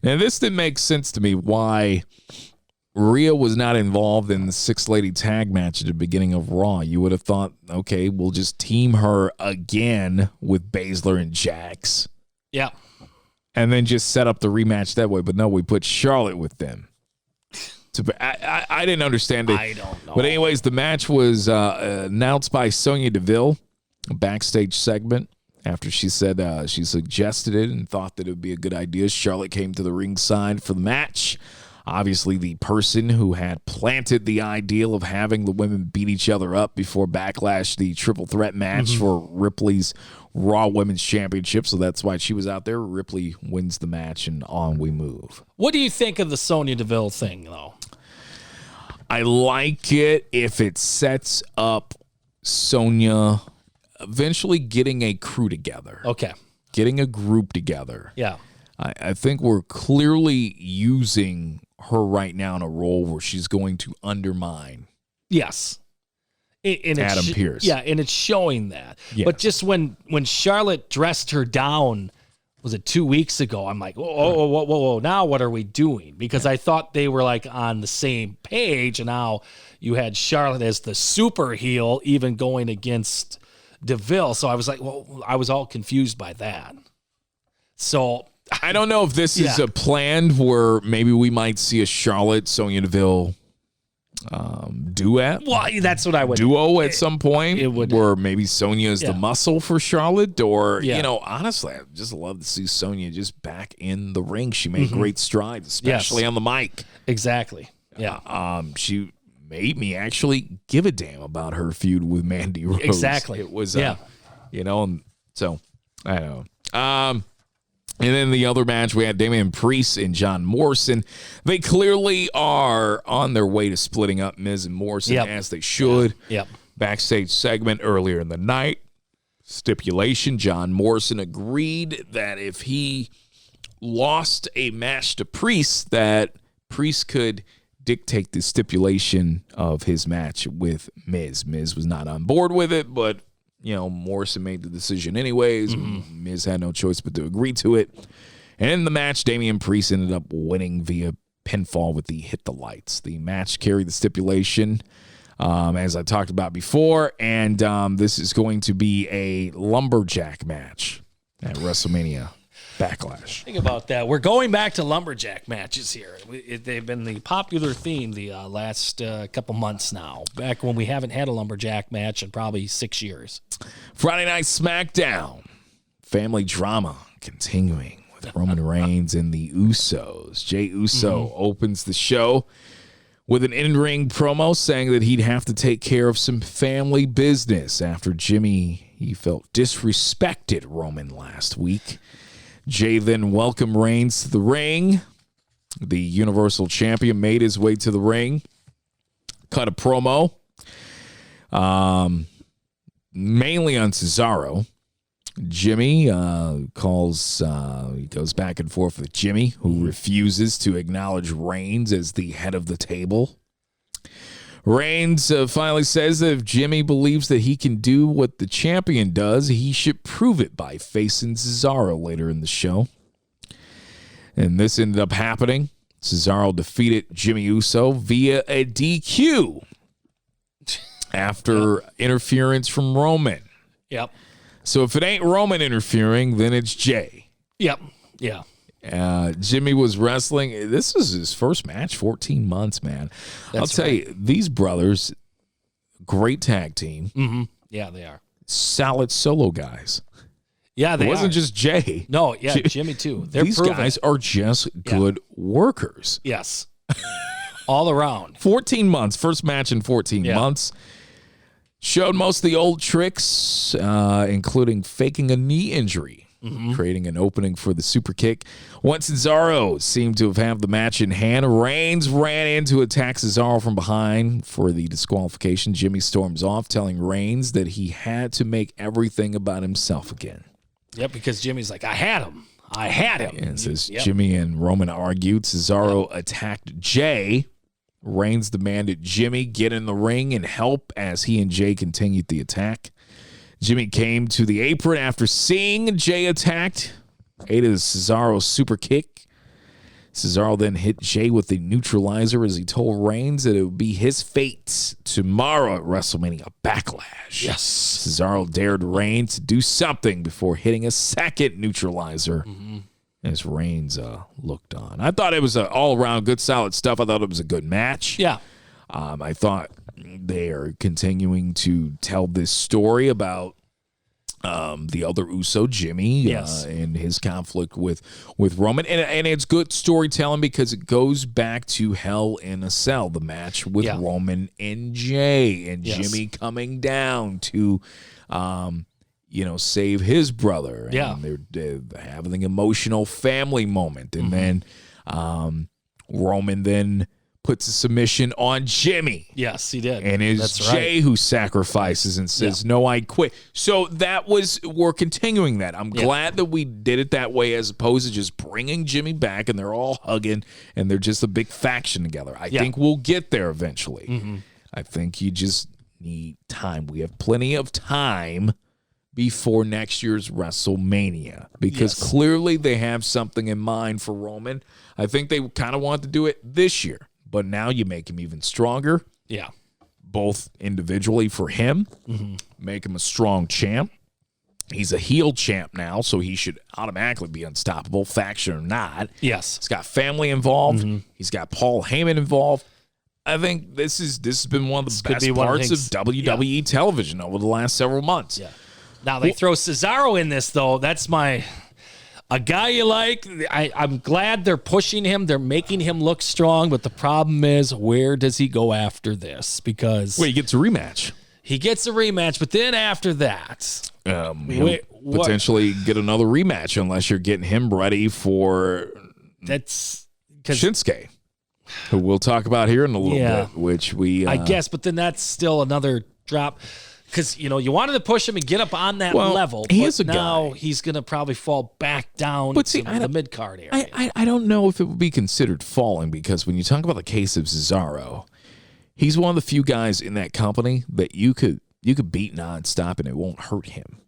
Now, this didn't make sense to me why Rhea was not involved in the six-lady tag match at the beginning of Raw. You would have thought, okay, we'll just team her again with Baszler and Jax. Yeah. And then just set up the rematch that way. But no, we put Charlotte with them. I didn't understand it. I don't know. But anyways, the match was announced by Sonya Deville, a backstage segment. After she said she suggested it and thought that it would be a good idea, Charlotte came to the ringside for the match. Obviously, the person who had planted the ideal of having the women beat each other up before Backlash, the triple threat match for Ripley's Raw Women's Championship. So that's why she was out there. Ripley wins the match, and on we move. What do you think of the Sonya Deville thing, though? I like it if it sets up Sonya eventually getting a crew together. Okay. Getting a group together. Yeah. I think we're clearly using her right now in a role where she's going to undermine. Yes. And Adam Pearce. Yeah, and it's showing that. Yes. But just when Charlotte dressed her down, was it 2 weeks ago? I'm like, whoa, now what are we doing? Because I thought they were like on the same page, and now you had Charlotte as the super heel, even going against Deville. So I was like, well, I was all confused by that. So I don't know if this is a planned where maybe we might see a Charlotte Sonya Deville duet. Well, that's what I would duo at some point. It would, where maybe Sonya is the muscle for Charlotte, or Yeah. honestly, I just love to see Sonya just back in the ring. She made great strides, especially on the mic. Exactly. Yeah. She made me actually give a damn about her feud with Mandy Rose. Exactly. It was, and so I don't know. And then the other match, we had Damian Priest and John Morrison. They clearly are on their way to splitting up Miz and Morrison, as they should. Yep. Backstage segment earlier in the night. Stipulation, John Morrison agreed that if he lost a match to Priest, that Priest could dictate the stipulation of his match with Miz. Miz was not on board with it, but Morrison made the decision anyways. Miz had no choice but to agree to it. And in the match, Damian Priest ended up winning via pinfall with the Hit the Lights. The match carried the stipulation, as I talked about before, and this is going to be a lumberjack match at WrestleMania Backlash. Think about that. We're going back to lumberjack matches here. They've been the popular theme the last couple months now, back when we haven't had a lumberjack match in probably 6 years. Friday Night SmackDown. Family drama continuing with Roman Reigns and the Usos. Jey Uso opens the show with an in-ring promo saying that he'd have to take care of some family business after he felt disrespected Roman last week. Jey then welcomed Reigns to the ring. The Universal Champion made his way to the ring, cut a promo. Mainly on Cesaro. Jimmy he goes back and forth with Jimmy, who refuses to acknowledge Reigns as the head of the table. Reigns finally says that if Jimmy believes that he can do what the champion does, he should prove it by facing Cesaro later in the show. And this ended up happening. Cesaro defeated Jimmy Uso via a DQ after interference from Roman. Yep. So if it ain't Roman interfering, then it's Jay. Yep. Yeah. Jimmy was wrestling. This is his first match, 14 months, man. I'll tell you, these brothers, great tag team. Mm-hmm. Yeah, they are. Solid solo guys. Yeah, they It wasn't are. just Jay. No, yeah, Jimmy too. These guys are just good workers. Yes. All around. 14 months. First match in 14 months. Showed most of the old tricks, including faking a knee injury. Creating an opening for the super kick. Once Cesaro seemed to have the match in hand, Reigns ran in to attack Cesaro from behind for the disqualification. Jimmy storms off, telling Reigns that he had to make everything about himself again. Yep, because Jimmy's like, I had him. And says Jimmy and Roman argued. Cesaro attacked Jay. Reigns demanded Jimmy get in the ring and help as he and Jay continued the attack. Jimmy came to the apron after seeing Jay attacked, aided Cesaro's super kick. Cesaro then hit Jay with the neutralizer as he told Reigns that it would be his fate tomorrow at WrestleMania Backlash. Yes. Cesaro dared Reigns to do something before hitting a second neutralizer as Reigns looked on. I thought it was all-around good, solid stuff. I thought it was a good match. Yeah. I thought they are continuing to tell this story about the other Uso, Jimmy, and his conflict with Roman. And it's good storytelling because it goes back to Hell in a Cell, the match with Roman and Jay, and Jimmy coming down to save his brother. And they're having an emotional family moment. And then Roman then puts a submission on Jimmy. Yes, he did. And it's Jay who sacrifices and says, no, I quit. So we're continuing that. I'm glad that we did it that way as opposed to just bringing Jimmy back and they're all hugging and they're just a big faction together. I think we'll get there eventually. I think you just need time. We have plenty of time before next year's WrestleMania because clearly they have something in mind for Roman. I think they kind of want to do it this year. But now you make him even stronger. Yeah. Both individually for him. Make him a strong champ. He's a heel champ now, so he should automatically be unstoppable, faction or not. Yes. He's got family involved. He's got Paul Heyman involved. I think this has been one of the best parts of WWE television over the last several months. Yeah. Now they throw Cesaro in this, though. That's a guy you like. I'm glad they're pushing him. They're making him look strong. But the problem is, where does he go after this? Because he gets a rematch. He gets a rematch, but then after that, he'll potentially get another rematch unless you're getting him ready for Shinsuke, who we'll talk about here in a little bit. Which I guess, but then that's still another drop. Because, you wanted to push him and get up on that level. Now he's going to probably fall back down to the mid-card area. I don't know if it would be considered falling because when you talk about the case of Cesaro, he's one of the few guys in that company that you could beat nonstop and it won't hurt him.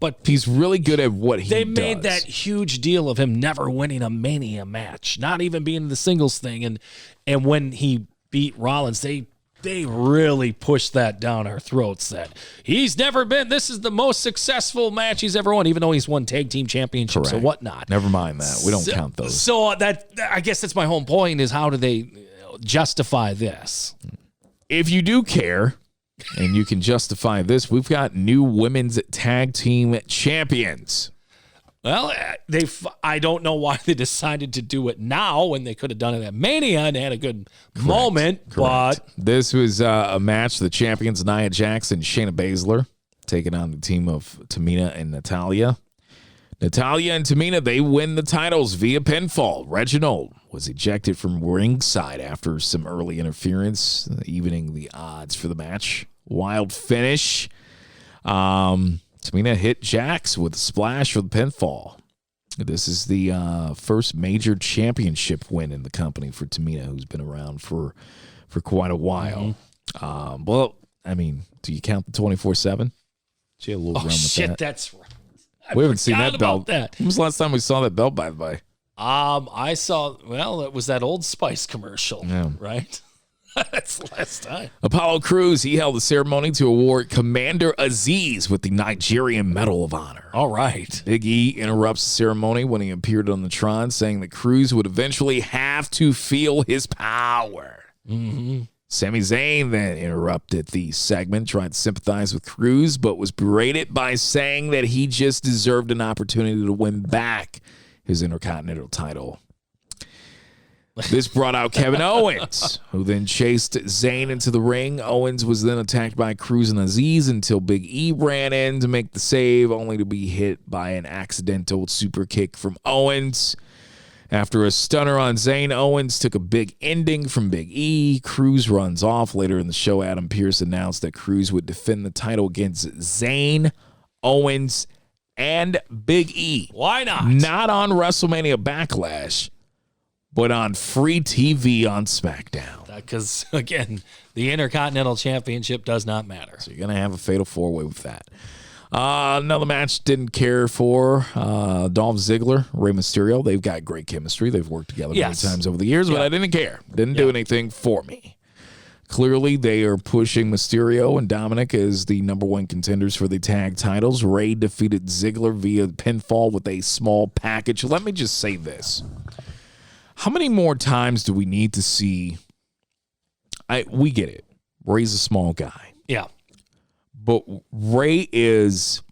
But he's really good at what he does. They made that huge deal of him never winning a Mania match, not even being in the singles thing. And when he beat Rollins, they really pushed that down our throats that he's never been. This is the most successful match he's ever won, even though he's won tag team championships and whatnot. Never mind that. We don't count those. So I guess that's my whole point is how do they justify this? If you do care and you can justify this, we've got new women's tag team champions. Well, I don't know why they decided to do it now when they could have done it at Mania and had a good moment. But this was a match. The champions, Nia Jax and Shayna Baszler, taking on the team of Tamina and Natalya. Natalya and Tamina, they win the titles via pinfall. Reginald was ejected from ringside after some early interference, evening the odds for the match. Wild finish. Tamina hit Jax with a splash for the pinfall. This is the first major championship win in the company for Tamina, who's been around for quite a while. Well, I mean, do you count the 24/7? She had a little run with that. That's right. We haven't seen that belt. That. When was the last time we saw that belt, by the way? I saw, well, it was that Old Spice commercial, right? That's the last time. Apollo Crews, he held the ceremony to award Commander Aziz with the Nigerian Medal of Honor. All right. Big E interrupts the ceremony when he appeared on the Tron, saying that Crews would eventually have to feel his power. Sami Zayn then interrupted the segment, tried to sympathize with Crews, but was berated by saying that he just deserved an opportunity to win back his Intercontinental title. This brought out Kevin Owens, who then chased Zayn into the ring. Owens was then attacked by Crews and Aziz until Big E ran in to make the save, only to be hit by an accidental super kick from Owens. After a stunner on Zayn, Owens took a big ending from Big E. Crews runs off. Later in the show, Adam Pearce announced that Crews would defend the title against Zayn, Owens, and Big E. Why not? Not on WrestleMania Backlash, but on free TV on SmackDown. Because, again, the Intercontinental Championship does not matter. So you're going to have a fatal four-way with that. Another match didn't care for. Dolph Ziggler, Rey Mysterio. They've got great chemistry. They've worked together many times over the years, but I didn't care. Didn't do anything for me. Clearly, they are pushing Mysterio and Dominic as the number one contenders for the tag titles. Rey defeated Ziggler via pinfall with a small package. Let me just say this. How many more times do we need to see? We get it. Rey's a small guy. Yeah. But Rey is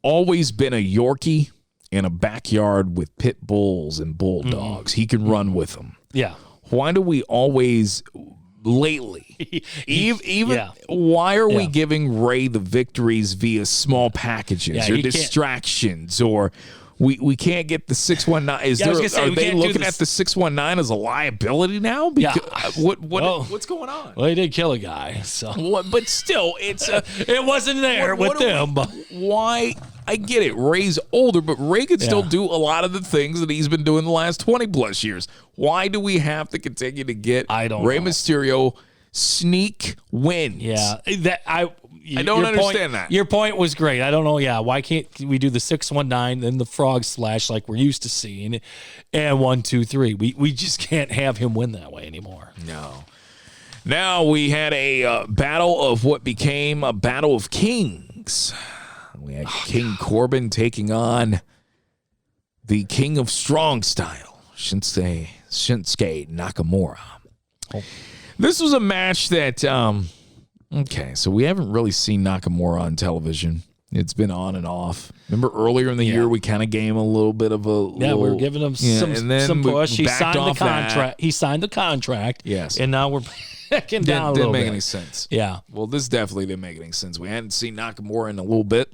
always been a Yorkie in a backyard with pit bulls and bulldogs. He can run with them. Yeah. Why do we always lately why are we giving Rey the victories via small packages or distractions or we can't get the 619? Are they looking at the 619 as a liability now? Because, what's going on? Well, he did kill a guy, so but still, it's it wasn't there with them. Why? I get it. Rey's older, but Rey could still do a lot of the things that he's been doing the last 20 plus years. Why do we have to continue to get Rey Mysterio sneak wins? Yeah, I don't understand that. Your point was great. I don't know. Yeah, why can't we do the 619 and the frog slash like we're used to seeing, and 1, 2, 3? We just can't have him win that way anymore. No. Now we had a battle of what became a battle of kings. We had King Corbin taking on the King of Strong Style, Shinsuke Nakamura. This was a match that. Okay, so we haven't really seen Nakamura on television. It's been on and off. Remember earlier in the year, we kind of gave him a little bit of a we're giving him some push. He signed the contract. He signed the contract. Yes. And now we're backing down a little bit. Didn't make any sense. Yeah. Well, this definitely didn't make any sense. We hadn't seen Nakamura in a little bit.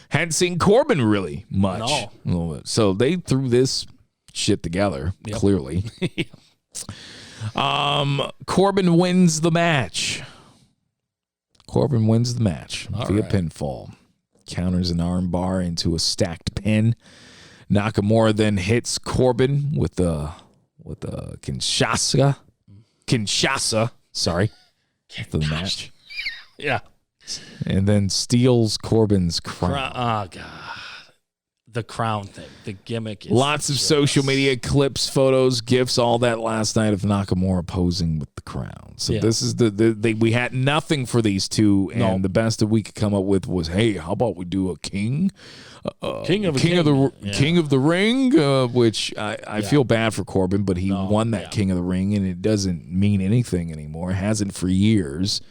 Hadn't seen Corbin really much. No. A little bit. So they threw this shit together, clearly. Corbin wins the match. Corbin wins the match via pinfall. Counters an arm bar into a stacked pin. Nakamura then hits Corbin with a Kinshasa. Sorry. For the match. Yeah. And then steals Corbin's crown. Oh, God. The crown thing, the gimmick. Lots of social media clips, photos, GIFs, all that last night of Nakamura posing with the crown. So this is we had nothing for these two, and the best that we could come up with was, hey, how about we do a king of the ring, which I feel bad for Corbin, but he won that King of the Ring, and it doesn't mean anything anymore. It hasn't for years.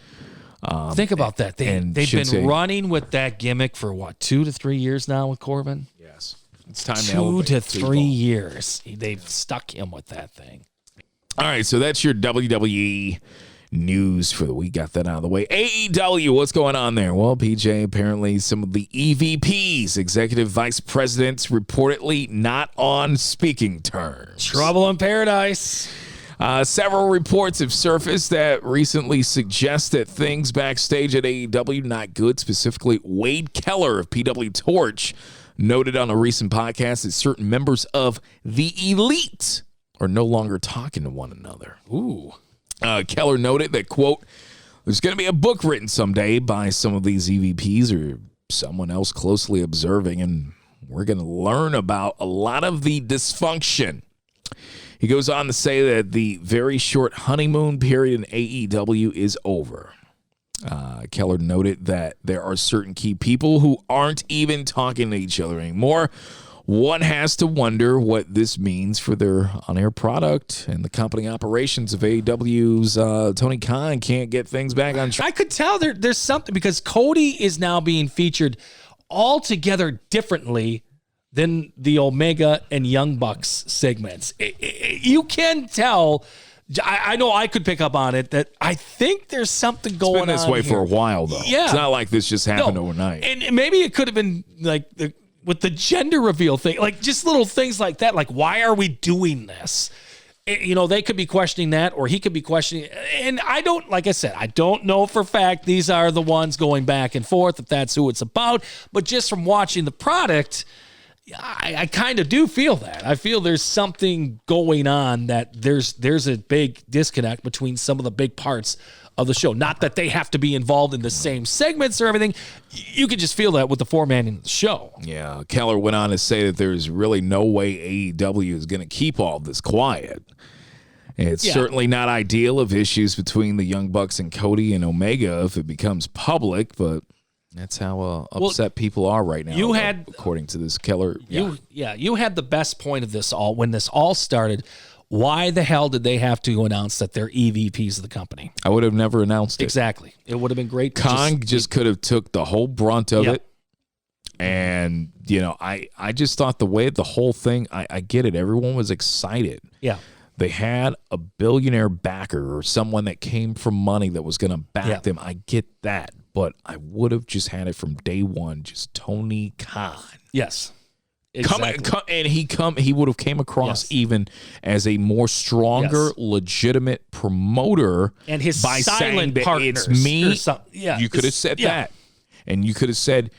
Think about that. They've been running with that gimmick for, 2 to 3 years now with Corbin? Yes. It's time 2 to 3 years. They've stuck him with that thing. All right, so that's your WWE news for the week. Got that out of the way. AEW, what's going on there? Well, PJ, apparently some of the EVPs, executive vice presidents, reportedly not on speaking terms. Trouble in paradise. Several reports have surfaced that recently suggest that things backstage at AEW not good. Specifically, Wade Keller of PW Torch noted on a recent podcast that certain members of the Elite are no longer talking to one another. Ooh. Keller noted that, quote, there's going to be a book written someday by some of these EVPs or someone else closely observing, and we're going to learn about a lot of the dysfunction. He goes on to say that the very short honeymoon period in AEW is over. Keller noted that there are certain key people who aren't even talking to each other anymore. One has to wonder what this means for their on-air product and the company operations of AEW's Tony Khan can't get things back on track. I could tell there's something because Cody is now being featured altogether differently than the Omega and Young Bucks segments. You can tell. I know I could pick up on it that I think there's something going on. It's been this way here for a while, though. Yeah. It's not like this just happened overnight. And maybe it could have been like with the gender reveal thing, like just little things like that. Like, why are we doing this? They could be questioning that, or he could be questioning. And like I said, I don't know for a fact these are the ones going back and forth, if that's who it's about. But just from watching the product, I kind of do feel that. I feel there's something going on, that there's a big disconnect between some of the big parts of the show. Not that they have to be involved in the same segments or everything. You can just feel that with the formatting of the show. Yeah, Keller went on to say that there's really no way AEW is going to keep all this quiet. It's certainly not ideal of issues between the Young Bucks and Cody and Omega if it becomes public, but that's how upset people are right now. According to this Keller. You had the best point of this all when this all started. Why the hell did they have to announce that they're EVPs of the company? I would have never announced it. Exactly. It would have been great. Khan just could have took the whole brunt of it. And, I just thought the way the whole thing, I get it. Everyone was excited. Yeah. They had a billionaire backer or someone that came from money that was going to back them. I get that. But I would have just had it from day one, just Tony Khan. Yes. Exactly. He would have came across even as a more stronger, legitimate promoter, and his by saying that partners, it's me. Yeah, you could have said that, and you could have said,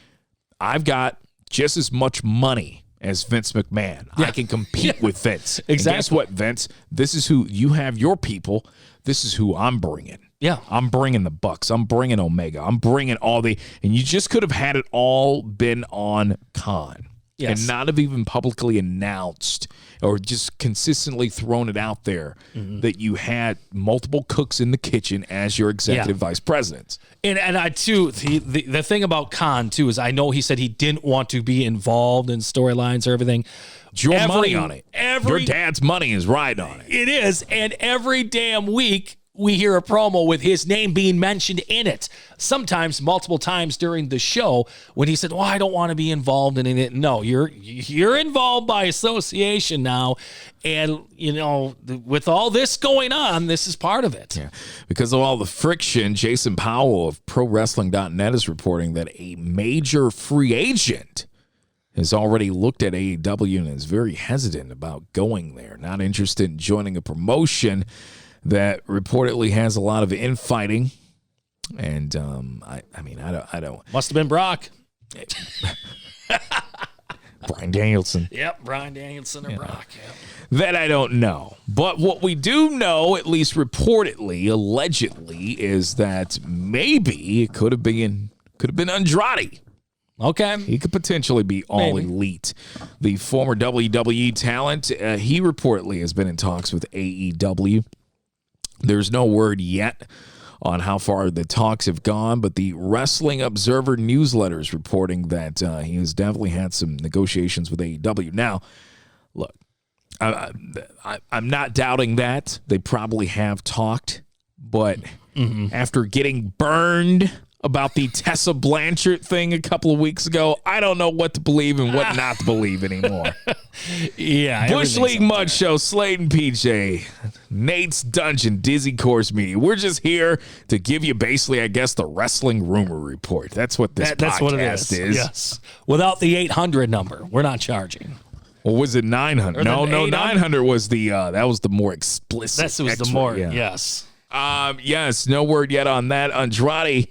"I've got just as much money as Vince McMahon. I can compete with Vince." Exactly. And guess what, Vince? This is who you have. Your people. This is who I'm bringing. Yeah. I'm bringing the Bucks. I'm bringing Omega. I'm bringing and you just could have had it all been on Khan. Yes. And not have even publicly announced or just consistently thrown it out there that you had multiple cooks in the kitchen as your executive vice presidents. And I too, the thing about Khan too is I know he said he didn't want to be involved in storylines or everything. Your money on it. Your dad's money is right on it. It is. And every damn week we hear a promo with his name being mentioned in it. Sometimes multiple times during the show when he said, "Well, I don't want to be involved in it." No, you're involved by association now. And, with all this going on, this is part of it. Yeah. Because of all the friction, Jason Powell of ProWrestling.net is reporting that a major free agent has already looked at AEW and is very hesitant about going there. Not interested in joining a promotion that reportedly has a lot of infighting. And I don't. Must have been Brock. Bryan Danielson. Yep, Bryan Danielson or Brock. Yep. That I don't know. But what we do know, at least reportedly, allegedly, is that maybe it could have been Andrade. Okay. He could potentially be all elite. The former WWE talent, he reportedly has been in talks with AEW. There's no word yet on how far the talks have gone, but the Wrestling Observer newsletter is reporting that he has definitely had some negotiations with AEW. Now, look, I'm not doubting that. They probably have talked, but after getting burned about the Tessa Blanchard thing a couple of weeks ago, I don't know what to believe and what not to believe anymore. Yeah. Bush League Mud Show, Slade and PJ. Nate's Dungeon Dizzy Course Media. We're just here to give you basically, I guess, the wrestling rumor report. That's what this That's podcast what it is. Yes. Without the 800 number, we're not charging. Or was it 900? No, 900 was the that was the more explicit. That was the more, yes. Yes, no word yet on that. Andrade,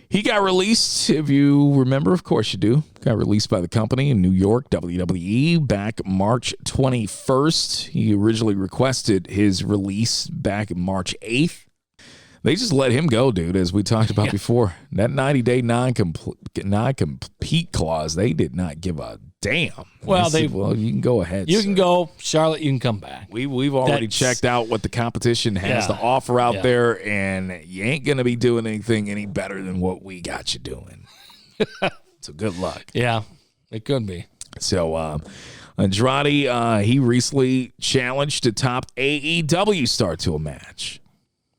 he got released, if you remember, of course you do. Got released by the company in New York, WWE, back March 21st. He originally requested his release back March 8th. They just let him go, dude, as we talked about before. That 90-day non-compete clause, they did not give a damn. Well, you can go ahead. You can go, Charlotte. You can come back. We've already checked out what the competition has to offer out there, and you ain't gonna be doing anything any better than what we got you doing. So good luck. Yeah, it could be. So Andrade, he recently challenged a top AEW star to a match.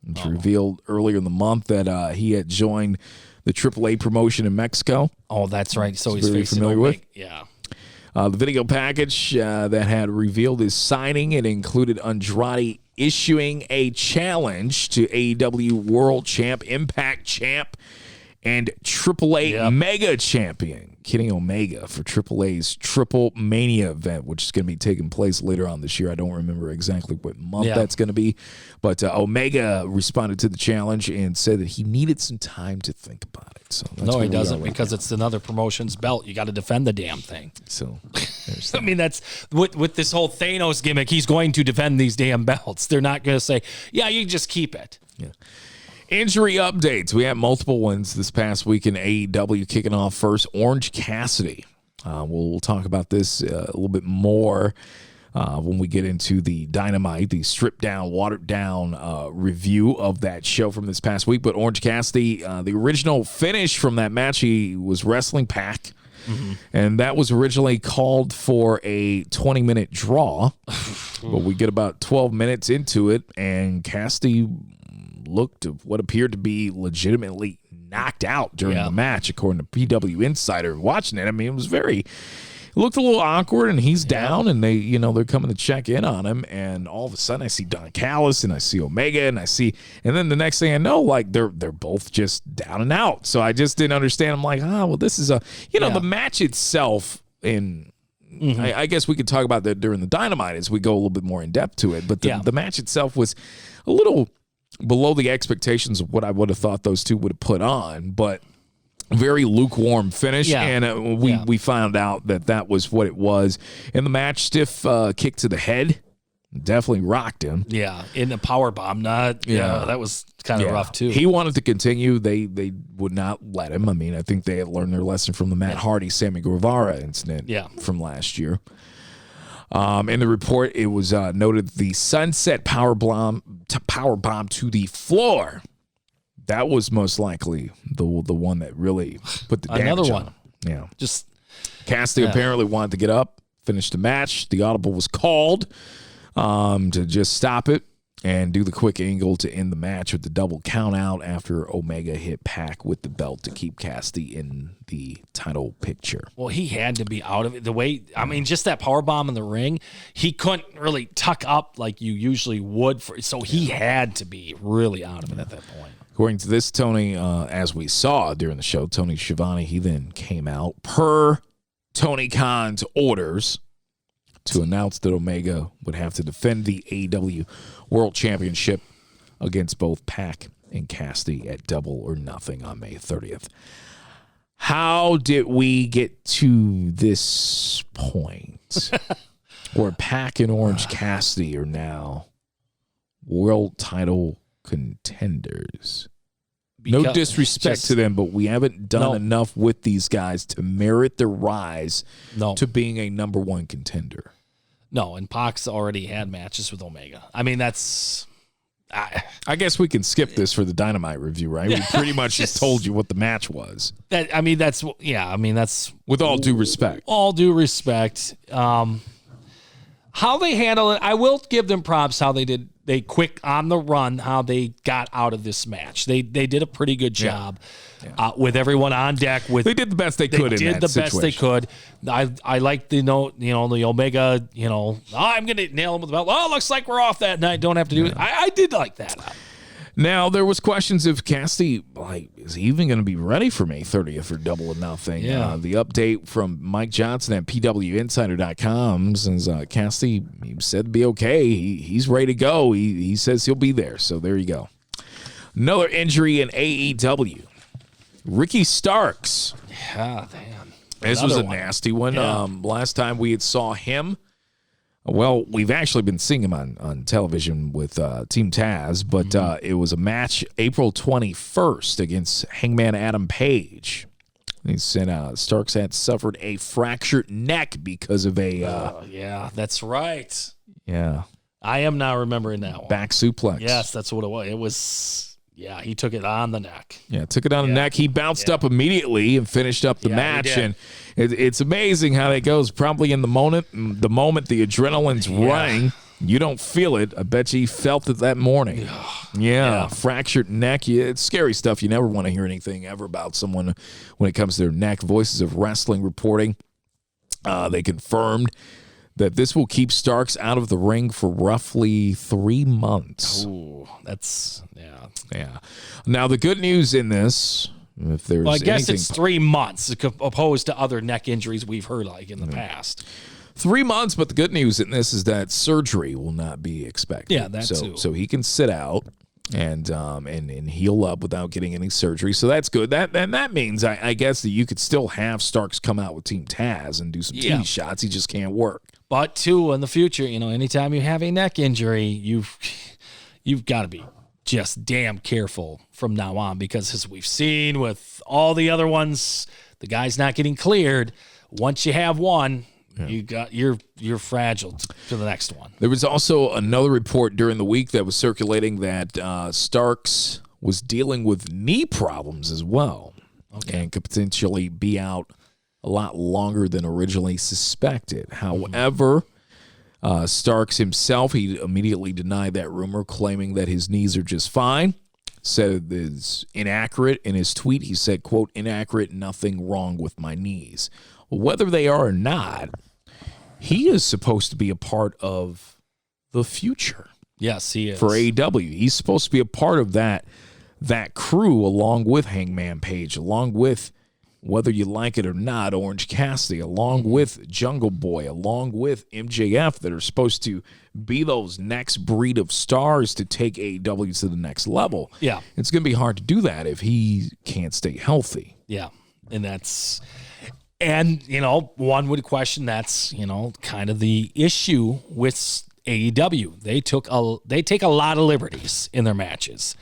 It's revealed earlier in the month that he had joined the AAA promotion in Mexico. Oh, that's right. So he's very familiar with. Yeah. The video package that had revealed his signing, it included Andrade issuing a challenge to AEW World Champ, Impact Champ, and AAA Mega Champion Kenny Omega for AAA's Triple Mania event, which is going to be taking place later on this year. I don't remember exactly what month that's going to be, but Omega responded to the challenge and said that he needed some time to think about it. So no, he doesn't, because it's another promotion's belt. You got to defend the damn thing. So I mean, that's with this whole Thanos gimmick. He's going to defend these damn belts. They're not going to say, "Yeah, you just keep it." Yeah. Injury updates. We had multiple ones this past week in AEW. Kicking off first, Orange Cassidy. We'll talk about this a little bit more when we get into the Dynamite, the stripped down, watered down review of that show from this past week. But Orange Cassidy, the original finish from that match, he was wrestling Pac. Mm-hmm. And that was originally called for a 20-minute draw. But we get about 12 minutes into it, and Cassidy looked what appeared to be legitimately knocked out during the match, according to PW Insider. Watching it, I mean, it looked a little awkward, and he's down, and they're coming to check in on him, and all of a sudden I see Don Callis, and I see Omega, and then the next thing I know, like they're both just down and out. So I just didn't understand. I'm like, this is the match itself, and I guess we could talk about that during the Dynamite as we go a little bit more in depth to it, but the match itself was a little below the expectations of what I would have thought those two would have put on, but very lukewarm finish. And we found out that was what it was. In the match, stiff kick to the head. Definitely rocked him. Yeah, in the power bomb. That was kind of rough too. He wanted to continue. They would not let him. I mean, I think they had learned their lesson from the Matt Hardy, Sammy Guevara incident from last year. In the report, it was noted the sunset power bomb to the floor. That was most likely the one that really put the damage another on one. Yeah, just Cassidy apparently wanted to get up, finish the match. The audible was called to just stop it and do the quick angle to end the match with the double count out after Omega hit Pac with the belt to keep Cassidy in the title picture. Well, he had to be out of it. The way, I mean, just that power bomb in the ring, he couldn't really tuck up like you usually would. So he had to be really out of it at that point. According to this, Tony, as we saw during the show, Tony Schiavone, he then came out per Tony Khan's orders to announce that Omega would have to defend the AEW World Championship against both Pac and Cassidy at Double or Nothing on May 30th. How did we get to this point where Pac and Orange Cassidy are now world title contenders? No disrespect to them, but we haven't done enough with these guys to merit their rise to being a number one contender. No, and Pac's already had matches with Omega. I mean, that's... I guess we can skip this for the Dynamite review, right? We pretty much just told you what the match was. That's... With all due respect. All due respect. How they handle it, I will give them props how they did. They quick on the run, how they got out of this match. They did a pretty good job. with everyone on deck. They did the best they could in that situation. They did the best they could. I like the the Omega, I'm going to nail him with the belt. Oh, looks like we're off that night. Don't have to do it. I did like that. Now, there was questions if Cassidy, is he even going to be ready for May 30th or Double or Nothing? Yeah. The update from Mike Johnson at PWInsider.com says Cassidy he said to be okay. He's ready to go. He says he'll be there. So there you go. Another injury in AEW. Ricky Starks. Yeah, damn. This was a nasty one. Yeah. Last time we had saw him, well, we've actually been seeing him on television with Team Taz, but it was a match April 21st against Hangman Adam Page. He said Starks had suffered a fractured neck because of a... yeah, that's right. Yeah. I am now remembering that one. Back suplex. Yes, that's what it was. It was... Yeah, he took it on the neck. Yeah, took it on the neck. He bounced up immediately and finished up the match. And it's amazing how that goes. Probably in the moment the adrenaline's running, you don't feel it. I bet you he felt it that morning. Yeah, fractured neck. It's scary stuff. You never want to hear anything ever about someone when it comes to their neck. Voices of Wrestling reporting. They confirmed that this will keep Starks out of the ring for roughly 3 months. Ooh, that's, Yeah. Now, the good news in this, if there's I guess anything, it's 3 months opposed to other neck injuries we've heard in the past. 3 months, but the good news in this is that surgery will not be expected. Yeah, that too. So he can sit out and heal up without getting any surgery. So that's good. That means, I guess, that you could still have Starks come out with Team Taz and do some TV shots. He just can't work. But, too, in the future, anytime you have a neck injury, you've got to be just damn careful from now on, because as we've seen with all the other ones, the guy's not getting cleared. Once you have one, you're fragile to the next one. There was also another report during the week that was circulating that Starks was dealing with knee problems as well, and could potentially be out a lot longer than originally suspected. However, Starks himself, he immediately denied that rumor, claiming that his knees are just fine. Said it is inaccurate. In his tweet, he said, quote, "Inaccurate, nothing wrong with my knees." Whether they are or not, he is supposed to be a part of the future. Yes, he is. For AEW. He's supposed to be a part of that crew along with Hangman Page, along with, whether you like it or not, Orange Cassidy, along with Jungle Boy, along with MJF, that are supposed to be those next breed of stars to take AEW to the next level. Yeah. It's going to be hard to do that if he can't stay healthy. Yeah. And one would question that's, kind of the issue with AEW. They take a lot of liberties in their matches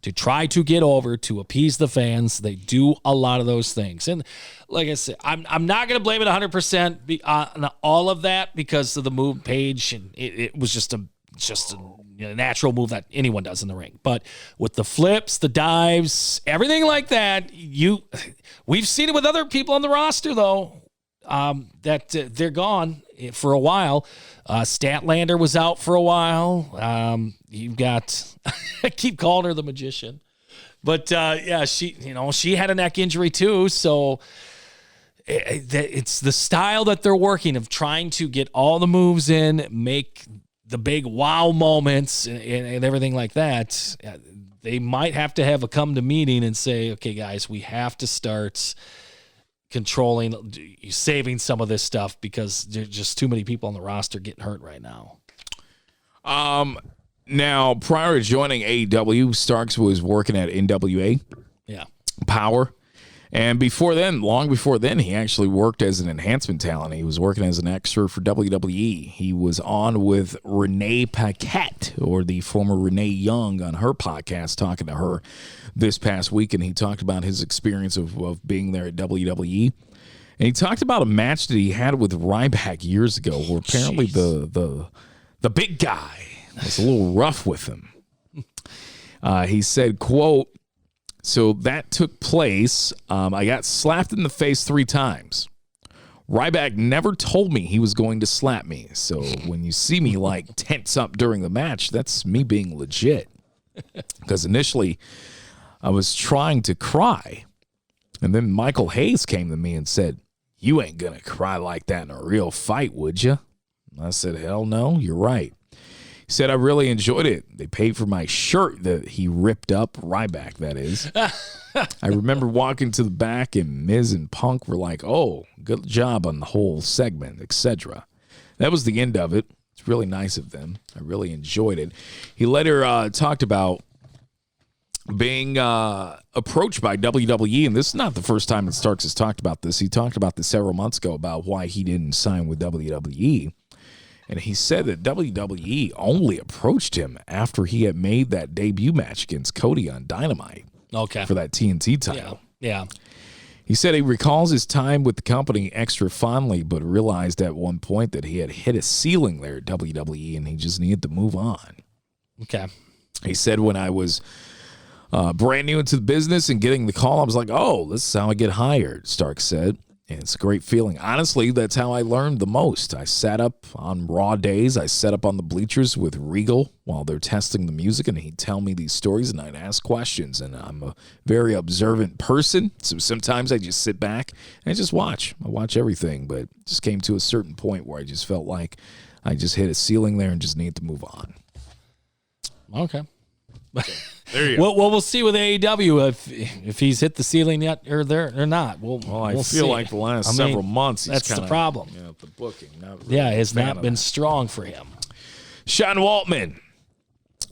to try to get over, to appease the fans. They do a lot of those things. And like I said, I'm not going to blame it 100% on all of that because of the move Page, and it was just a natural move that anyone does in the ring. But with the flips, the dives, everything like that, we've seen it with other people on the roster, though, that they're gone for a while. Statlander was out for a while. You've got, I keep calling her the magician, but she had a neck injury too. So it's the style that they're working of trying to get all the moves in, make the big wow moments and everything like that. They might have to have a come to meeting and say, okay, guys, we have to start controlling, saving some of this stuff because there's just too many people on the roster getting hurt right now. Now, prior to joining AEW, Starks was working at NWA. Yeah. Power. And long before then, he actually worked as an enhancement talent. He was working as an extra for WWE. He was on with Renee Paquette, or the former Renee Young, on her podcast, talking to her this past week. And he talked about his experience of being there at WWE. And he talked about a match that he had with Ryback years ago, where apparently the big guy was a little rough with him. He said, quote, "So that took place. I got slapped in the face 3 times. Ryback never told me he was going to slap me. So when you see me tense up during the match, that's me being legit. Because initially I was trying to cry, And then Michael Hayes came to me and said, "You ain't going to cry like that in a real fight, would you?" I said, "Hell no, you're right." He said, "I really enjoyed it. They paid for my shirt that he ripped up, Ryback, that is." I remember walking to the back, and Miz and Punk were like, "Oh, good job on the whole segment," etc. That was the end of it. It's really nice of them. I really enjoyed it. He later talked about being approached by WWE, and this is not the first time that Starks has talked about this. He talked about this several months ago about why he didn't sign with WWE. And he said that WWE only approached him after he had made that debut match against Cody on Dynamite. Okay. For that TNT title. Yeah. He said he recalls his time with the company extra fondly, but realized at one point that he had hit a ceiling there at WWE and he just needed to move on. Okay. He said, "When I was brand new into the business and getting the call, I was like, oh, this is how I get hired," Stark said. And it's a great feeling. Honestly, that's how I learned the most. I sat up on Raw days. I sat up on the bleachers with Regal while they're testing the music, and he'd tell me these stories, and I'd ask questions. And I'm a very observant person, so sometimes I just sit back and I just watch. I watch everything, but it just came to a certain point where I just felt like I just hit a ceiling there and just needed to move on. Okay. There you go. Well, we'll see with AEW if he's hit the ceiling yet or not. We'll I feel like the last several months he's that's kinda, the problem. the booking. Not really Has a fan not of been that. strong for him. Shawn Waltman,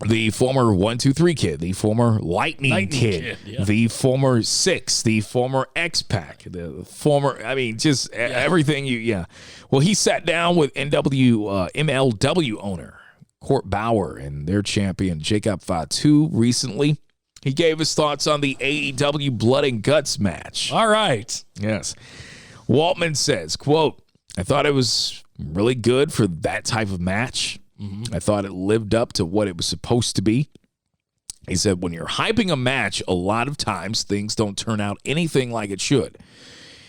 the former 1-2-3 kid, the former Lightning kid, yeah. the former Six, the former X-Pac, the former, just everything. Well, he sat down with MLW owner Court Bauer and their champion Jacob Fatu recently. He gave his thoughts on the AEW Blood and Guts match. All right. Yes. Waltman says, quote, "I thought it was really good for that type of match. I thought it lived up to what it was supposed to be." He said, "When you're hyping a match, a lot of times things don't turn out anything like it should.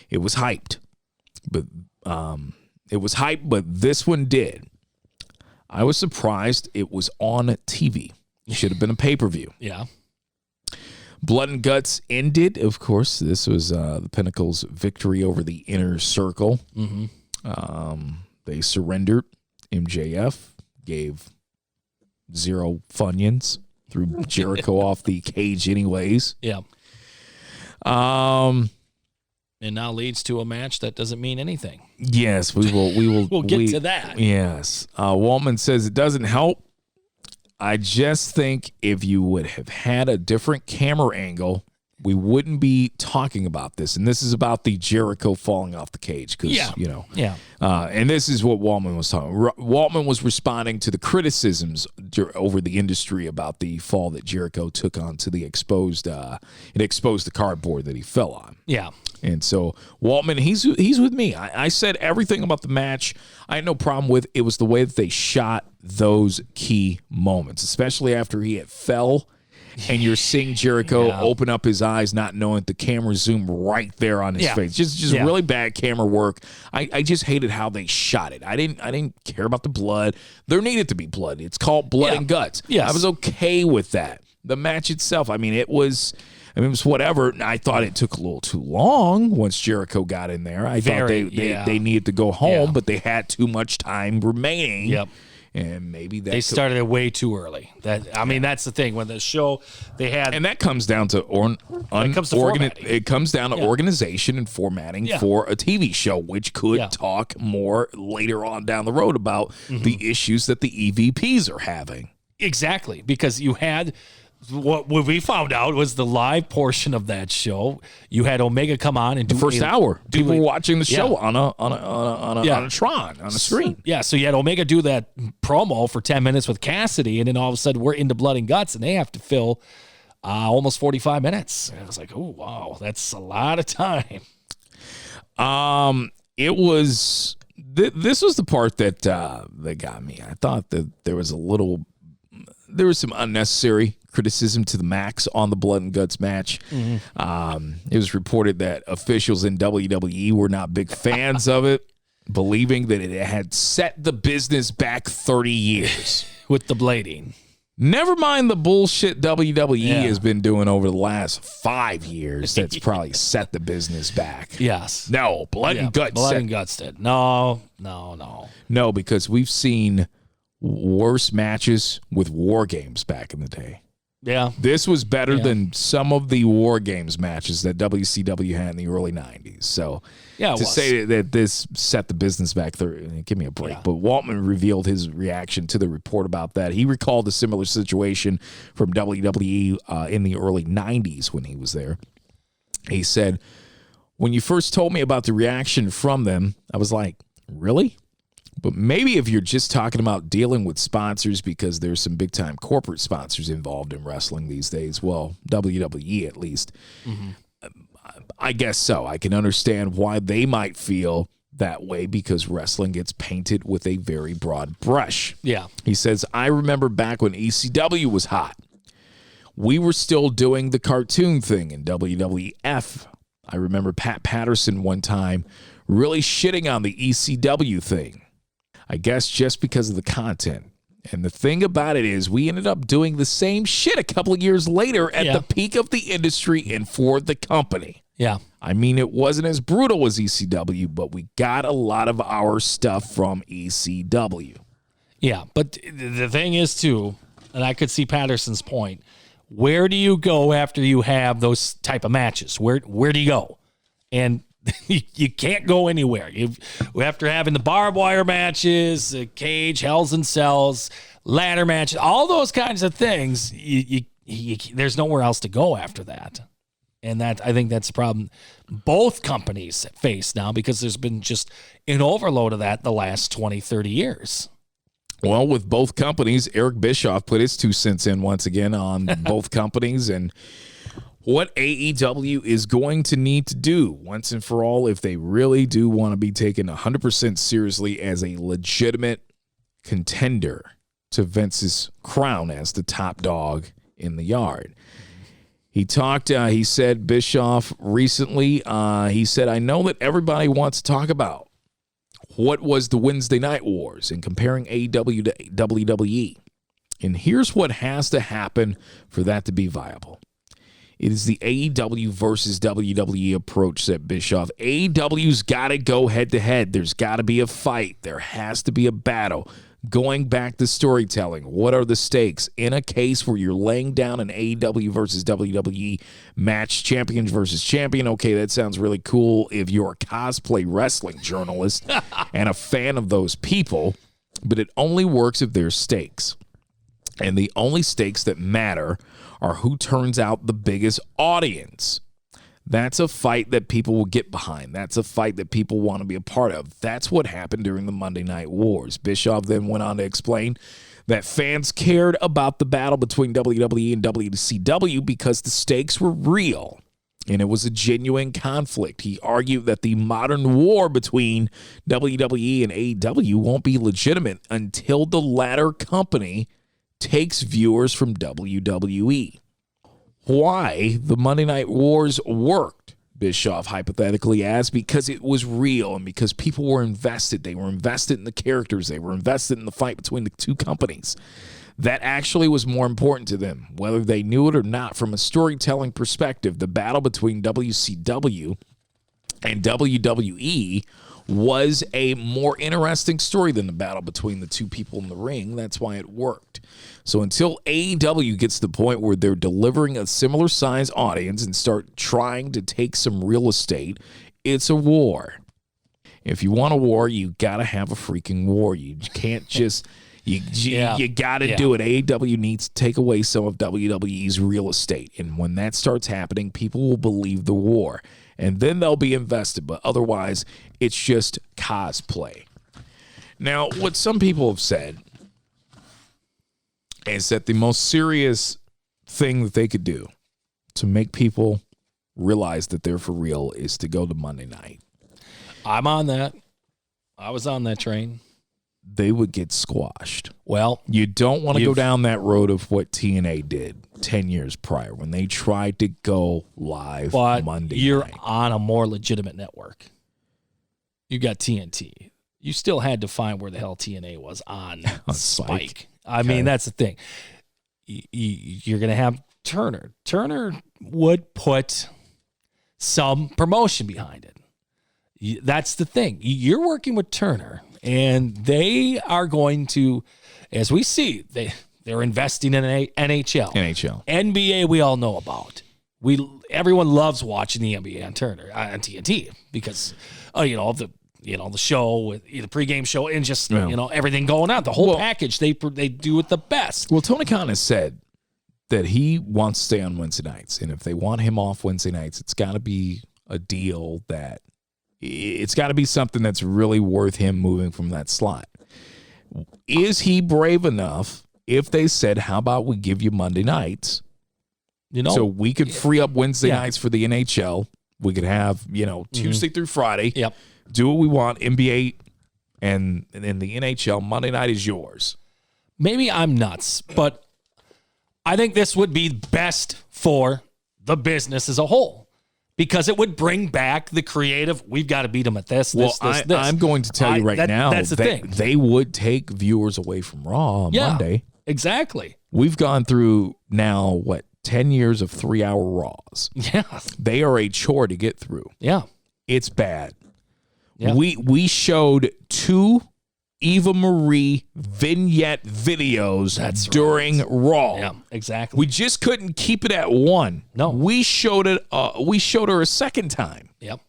It was hyped, but this one did. I was surprised it was on TV. It should have been a pay-per-view." Yeah. Blood and Guts ended. Of course, this was the Pinnacle's victory over the Inner Circle. They surrendered. MJF gave 0 Funyuns, threw Jericho off the cage anyways. Yeah. And now leads to a match that doesn't mean anything. Yes, we will. We'll get to that. Yes. Waltman says it doesn't help. "I just think if you would have had a different camera angle, we wouldn't be talking about this." And this is about the Jericho falling off the cage. And this is what Waltman was talking. Waltman was responding to the criticisms over the industry about the fall that Jericho took onto the exposed. It exposed the cardboard that he fell on. Yeah. And so Waltman, he's with me. I said everything about the match I had no problem with. It was the way that they shot those key moments, especially after he had fell and you're seeing Jericho open up his eyes, not knowing the camera zoomed right there on his face. Just really bad camera work. I just hated how they shot it. I didn't care about the blood. There needed to be blood. It's called Blood and Guts. Yes. I was okay with that. The match itself, it was whatever. I thought it took a little too long once Jericho got in there. I thought they needed to go home, but they had too much time remaining. Yep. And maybe they started it way too early. That's the thing. When the show they had, and that comes down to it comes down to organization and formatting for a TV show, which could talk more later on down the road about the issues that the EVPs are having. Exactly, because you had what we found out was the live portion of that show. You had Omega come on and do the first hour. People were watching the show on a Tron on a screen. Yeah, so you had Omega do that promo for 10 minutes with Cassidy, and then all of a sudden we're into Blood and Guts, and they have to fill almost 45 minutes. And I was like, oh wow, that's a lot of time. It was this was the part that got me. I thought that there was some unnecessary criticism to the max on the Blood and Guts match. It was reported that officials in WWE were not big fans of it, believing that it had set the business back 30 years. With the blading. Never mind the bullshit WWE has been doing over the last 5 years. That's probably set the business back. Yes. No, blood and guts. Blood and guts did. No. No, because we've seen worse matches with War Games back in the day. Yeah. This was better than some of the War Games matches that WCW had in the early 90s. So to say that this set the business back there, give me a break. Yeah. But Waltman revealed his reaction to the report about that. He recalled a similar situation from WWE in the early 90s when he was there. He said, when you first told me about the reaction from them, I was like, really? But maybe if you're just talking about dealing with sponsors because there's some big-time corporate sponsors involved in wrestling these days, well, WWE at least, I guess so. I can understand why they might feel that way because wrestling gets painted with a very broad brush. Yeah. He says, I remember back when ECW was hot. We were still doing the cartoon thing in WWF. I remember Pat Patterson one time really shitting on the ECW thing. I guess just because of the content. And the thing about it is we ended up doing the same shit a couple of years later at the peak of the industry and for the company. Yeah. I mean, it wasn't as brutal as ECW, but we got a lot of our stuff from ECW. Yeah, but the thing is, too, and I could see Patterson's point, where do you go after you have those type of matches? Where do you go? And you can't go anywhere. After having the barbed wire matches, the cage, Hells in Cells, ladder matches, all those kinds of things, there's nowhere else to go after that. And I think that's the problem both companies face now because there's been just an overload of that the last 20, 30 years. Well, with both companies, Eric Bischoff put his 2 cents in once again on both companies and what AEW is going to need to do once and for all if they really do want to be taken 100% seriously as a legitimate contender to Vince's crown as the top dog in the yard. He said, Bischoff recently, he said, I know that everybody wants to talk about what was the Wednesday Night Wars and comparing AEW to WWE. And here's what has to happen for that to be viable. It is the AEW versus WWE approach, said Bischoff. AEW's got to go head-to-head. There's got to be a fight. There has to be a battle. Going back to storytelling, what are the stakes? In a case where you're laying down an AEW versus WWE match, champion versus champion, okay, that sounds really cool if you're a cosplay wrestling journalist and a fan of those people, but it only works if there's stakes. And the only stakes that matter are who turns out the biggest audience. That's a fight that people will get behind. That's a fight that people want to be a part of. That's what happened during the Monday Night Wars. Bischoff then went on to explain that fans cared about the battle between WWE and WCW because the stakes were real and it was a genuine conflict. He argued that the modern war between WWE and AEW won't be legitimate until the latter company takes viewers from WWE. Why the Monday Night Wars worked, Bischoff hypothetically asked, because it was real and because people were invested. They were invested in the characters. They were invested in the fight between the two companies. That actually was more important to them, whether they knew it or not. From a storytelling perspective, the battle between WCW and WWE was a more interesting story than the battle between the two people in the ring. That's why it worked. So until AEW gets to the point where they're delivering a similar size audience and start trying to take some real estate, it's a war. If you want a war, you got to have a freaking war. You can't just... You got to do it. AEW needs to take away some of WWE's real estate. And when that starts happening, people will believe the war. And then they'll be invested. But otherwise, it's just cosplay. Now, what some people have said is that the most serious thing that they could do to make people realize that they're for real is to go to Monday night. I'm on that. I was on that train. They would get squashed. Well, you don't want to go down that road of what TNA did 10 years prior when they tried to go live Monday you're night. On a more legitimate network. You got TNT. You still had to find where the hell TNA was on Spike. I mean, that's the thing. you're going to have Turner. Turner would put some promotion behind it. That's the thing. You're working with Turner, and they are going to, as we see, they're investing in NHL. NBA we all know about. Everyone loves watching the NBA on Turner on TNT because the show with the pregame show and just everything going on, the whole package. They do it the best. Well, Tony Khan has said that he wants to stay on Wednesday nights, and if they want him off Wednesday nights, it's got to be a deal that it's got to be something that's really worth him moving from that slot. Is he brave enough if they said, how about we give you Monday nights? So we could free up Wednesday nights for the NHL. We could have, Tuesday through Friday. Yep. Do what we want. NBA and then the NHL, Monday night is yours. Maybe I'm nuts, but I think this would be best for the business as a whole because it would bring back the creative. We've got to beat them at this. I'm going to tell you right now that's the thing. They would take viewers away from Raw on Monday. Exactly. We've gone through now, 10 years of 3-hour Raws. Yeah. They are a chore to get through. Yeah. It's bad. Yeah. We showed 2 Eva Marie vignette videos during Raw. Yeah, exactly. We just couldn't keep it at 1. No. We showed it. We showed her a second time. Yep.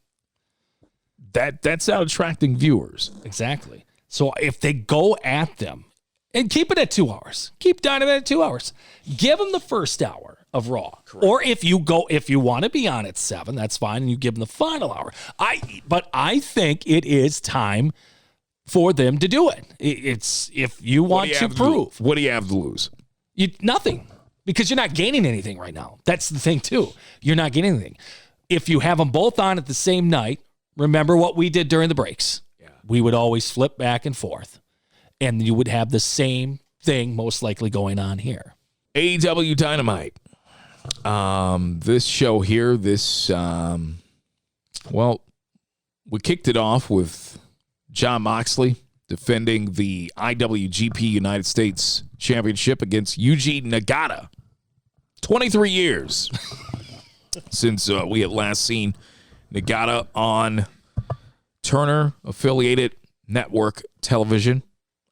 That's out attracting viewers. Exactly. So if they go at them and keep it at 2 hours, keep Dynamite at 2 hours, give them the first hour of Raw. Correct. Or if you want to be on at 7, that's fine, and you give them the final hour. But I think it is time for them to do it. It's if you want to prove. What do you have to lose? Nothing, because you're not gaining anything right now. That's the thing too. You're not getting anything. If you have them both on at the same night, remember what we did during the breaks. Yeah. We would always flip back and forth, and you would have the same thing most likely going on here. AEW Dynamite. This show here, we kicked it off with Jon Moxley defending the IWGP United States Championship against Yuji Nagata. 23 years since we had last seen Nagata on Turner-affiliated network television.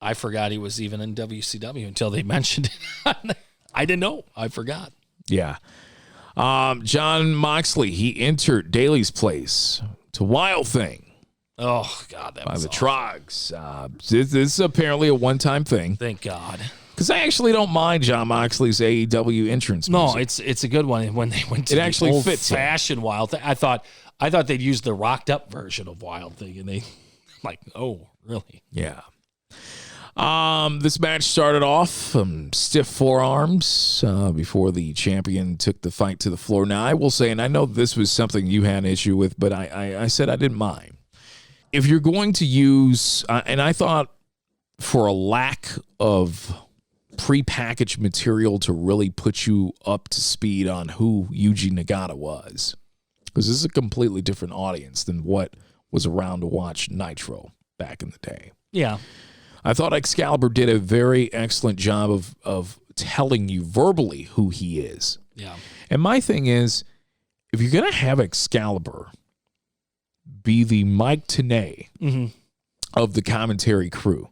I forgot he was even in WCW until they mentioned it. I didn't know. I forgot. Yeah. Jon Moxley, he entered Daly's place to Wild Thing. Oh, God, that was by the Trogs. This is apparently a one-time thing. Thank God. Because I actually don't mind Jon Moxley's AEW entrance music. It's a good one. When they went to the old-fashioned Wild Thing, I thought they'd use the rocked-up version of Wild Thing, and they oh, really? Yeah. This match started off stiff forearms before the champion took the fight to the floor. Now, I will say, and I know this was something you had an issue with, but I said I didn't mind. If you're going to use, and I thought for a lack of prepackaged material to really put you up to speed on who Yuji Nagata was, because this is a completely different audience than what was around to watch Nitro back in the day. Yeah. I thought Excalibur did a very excellent job of telling you verbally who he is. Yeah. And my thing is, if you're going to have Excalibur be the Mike Tenay of the commentary crew,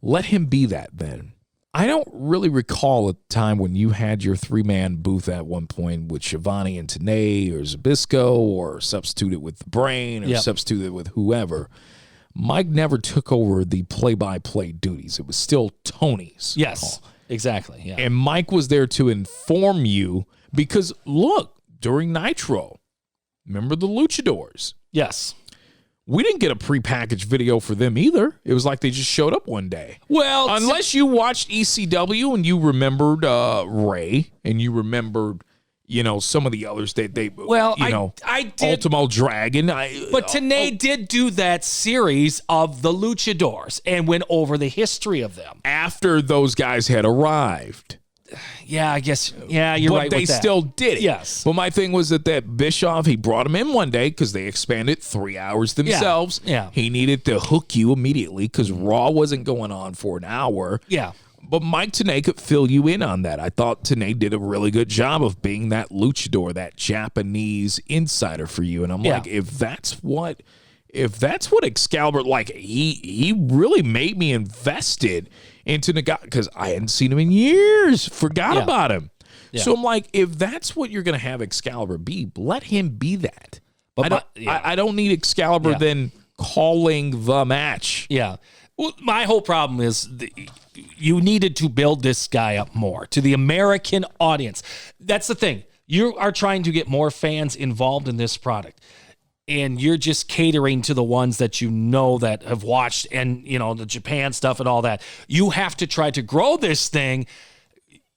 let him be that then. I don't really recall a time when you had your 3-man booth at one point with Shivani and Tenay or Zbyszko, or substituted with the Brain, or substituted with whoever. Mike never took over the play-by-play duties. It was still Tony's call. Exactly. Yeah. And Mike was there to inform you because, look, during Nitro, remember the Luchadors? Yes. We didn't get a prepackaged video for them either. It was like they just showed up one day. Well, unless you watched ECW and you remembered Ray and you remembered, some of the others that they, I did. Ultimo Dragon. But Tenay did do that series of the Luchadors and went over the history of them after those guys had arrived. Yeah, I guess. Yeah, you're right. But they still did it. Yes. But my thing was that Bischoff, he brought him in one day because they expanded 3 hours themselves. Yeah. He needed to hook you immediately because Raw wasn't going on for an hour. Yeah. But Mike Tenay could fill you in on that. I thought Tenay did a really good job of being that luchador, that Japanese insider for you. And I'm like, if that's what Excalibur, like he really made me invested into Nagata because I hadn't seen him in years, forgot about him. Yeah. So I'm like, if that's what you're going to have Excalibur be, let him be that. But I don't need Excalibur then calling the match. Yeah. Well, my whole problem is you needed to build this guy up more to the American audience. That's the thing. You are trying to get more fans involved in this product, and you're just catering to the ones that you know that have watched and, the Japan stuff and all that. You have to try to grow this thing.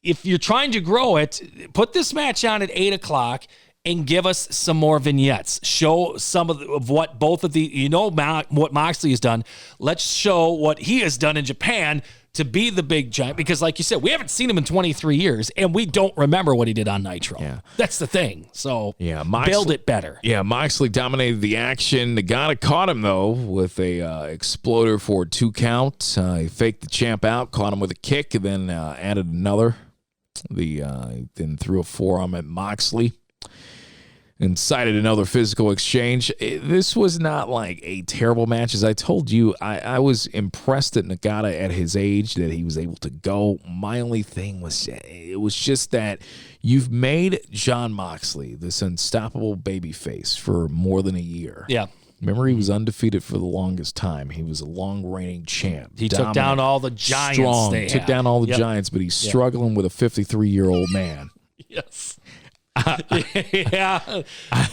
If you're trying to grow it, put this match on at 8 o'clock and give us some more vignettes. Show some of what both of the, what Moxley has done. Let's show what he has done in Japan to be the big giant. Because like you said, we haven't seen him in 23 years, and we don't remember what he did on Nitro. Yeah. That's the thing. So build it better. Yeah, Moxley dominated the action. Nagata caught him, though, with a exploder for a 2 count. He faked the champ out, caught him with a kick, and then added another. Then threw a forearm at Moxley. Incited another physical exchange. This was not like a terrible match. As I told you, I was impressed at Nagata at his age that he was able to go. My only thing was, it was just that you've made Jon Moxley this unstoppable babyface for more than a year. Yeah. Remember, he was undefeated for the longest time. He was a long-reigning champ. He took down all the giants. Took down all the giants, but he's struggling with a 53-year-old man. Yes. Yeah.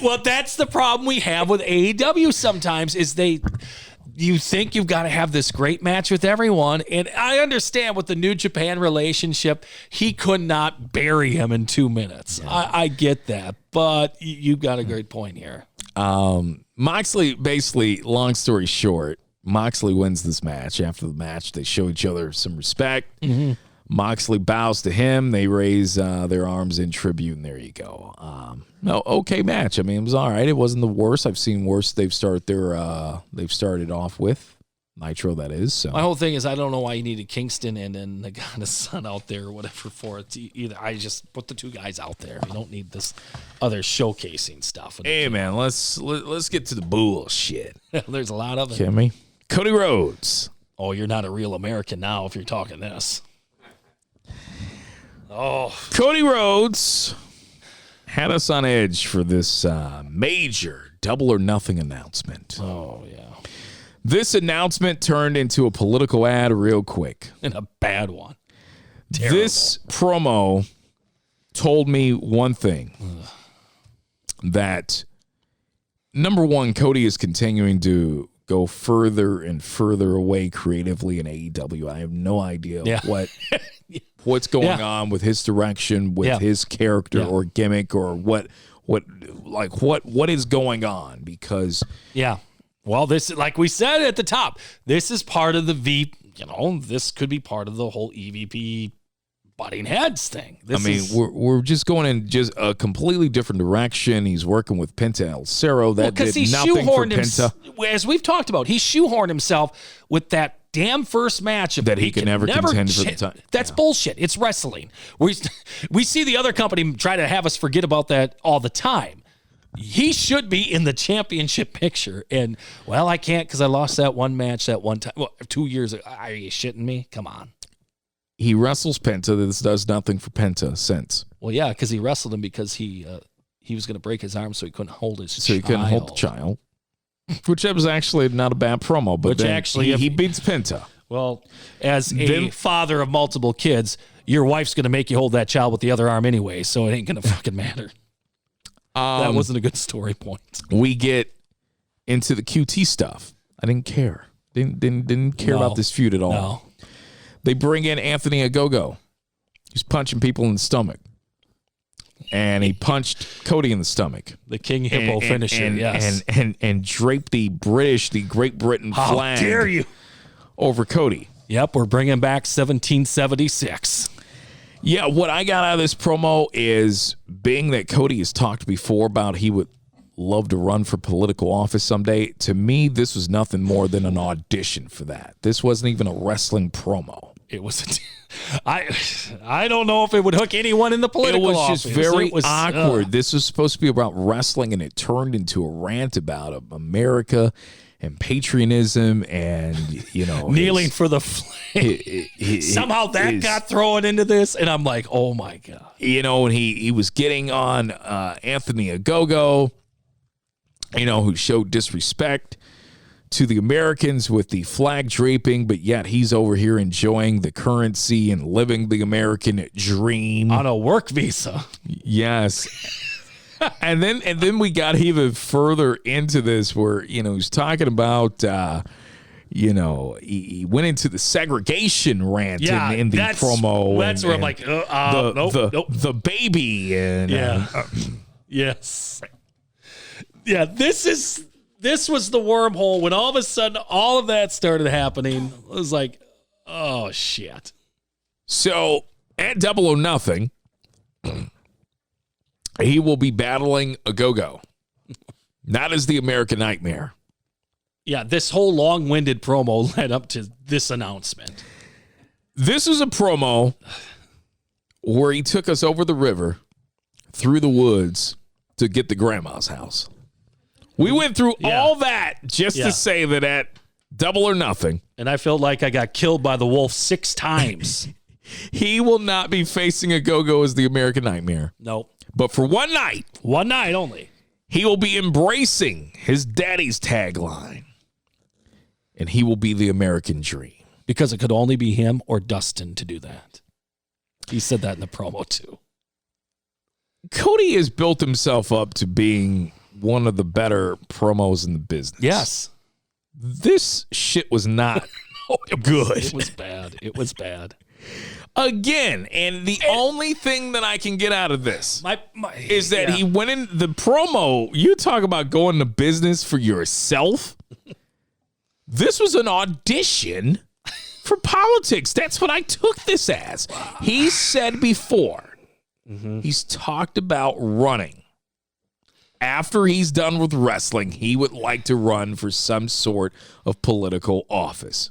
Well, that's the problem we have with AEW sometimes is you think you've got to have this great match with everyone. And I understand with the New Japan relationship, he could not bury him in 2 minutes. Yeah. I get that, but you've got a great point here. Moxley, basically, long story short, Moxley wins this match. After the match, they show each other some respect. Mm-hmm. Moxley bows to him. They raise their arms in tribute, and there you go. Okay match. I mean, it was all right. It wasn't the worst. I've seen worse. They've started off with Nitro, that is. So my whole thing is I don't know why you needed Kingston and Nagata's son out there or whatever for it either. I just put the 2 guys out there. You don't need this other showcasing stuff. Hey man, let's get to the bullshit. There's a lot of it. Can we? Cody Rhodes. Oh, you're not a real American now if you're talking this. Oh, Cody Rhodes had us on edge for this major Double or Nothing announcement. Oh, yeah. This announcement turned into a political ad real quick. And a bad one. Terrible. This promo told me one thing. That, number one, Cody is continuing to go further and further away creatively in AEW. I have no idea what's going on with his direction, with his character or gimmick, or what is going on, because well, this, like we said at the top, this is part of the this could be part of the whole EVP butting heads thing. We're just going in just a completely different direction. He's working with Penta El Cerro. That did nothing for Penta. As we've talked about, he shoehorned himself with that damn first match that he can never contend for the time. That's bullshit. It's wrestling. We see the other company try to have us forget about that all the time. He should be in the championship picture. And, well, I can't because I lost that one match that one time. Well, 2 years ago. Are you shitting me? Come on. He wrestles Penta. This does nothing for Penta since. Well, yeah, because he wrestled him because he was going to break his arm so he couldn't hold his child. So he couldn't hold the child. Which was actually not a bad promo, but he beats Penta. Well, as a father of multiple kids, your wife's going to make you hold that child with the other arm anyway, so it ain't going to fucking matter. That wasn't a good story point. We get into the QT stuff. I didn't care. Didn't care about this feud at all. No. They bring in Anthony Ogogo. He's punching people in the stomach. And he punched Cody in the stomach. The King Hippo finisher, yes. And draped the Great Britain flag. How dare you? Over Cody. Yep, we're bringing back 1776. Yeah, what I got out of this promo is, being that Cody has talked before about he would love to run for political office someday, to me, this was nothing more than an audition for that. This wasn't even a wrestling promo. It was I don't know if it would hook anyone in the political It was office. just very was, awkward. This was supposed to be about wrestling, and it turned into a rant about America and patriotism and, kneeling for the flag. Somehow that got thrown into this, and I'm like, oh my God. And he was getting on Anthony Ogogo, who showed disrespect to the Americans with the flag draping, but yet he's over here enjoying the currency and living the American dream on a work visa. Yes. and then we got even further into this where, he's talking about, he went into the segregation rant in the promo. That's where I'm like, nope. The baby. And, yes. Yeah, this was the wormhole when all of a sudden all of that started happening. It was like, oh, shit. So at Double or Nothing, he will be battling Ogogo, not as the American Nightmare. Yeah, this whole long-winded promo led up to this announcement. This is a promo where he took us over the river, through the woods, to get to Grandma's house. We went through all that just to say that at Double or Nothing. And I felt like I got killed by the wolf 6 times. He will not be facing Ogogo as the American Nightmare. Nope. But for one night. One night only. He will be embracing his daddy's tagline. And he will be the American dream. Because it could only be him or Dustin to do that. He said that in the promo too. Cody has built himself up to being one of the better promos in the business. Yes. This shit was not good. It was bad. It was bad. Again, and the only thing that I can get out of this is that he went in the promo. You talk about going to business for yourself. This was an audition for politics. That's what I took this as. He said before, he's talked about running. After he's done with wrestling, he would like to run for some sort of political office.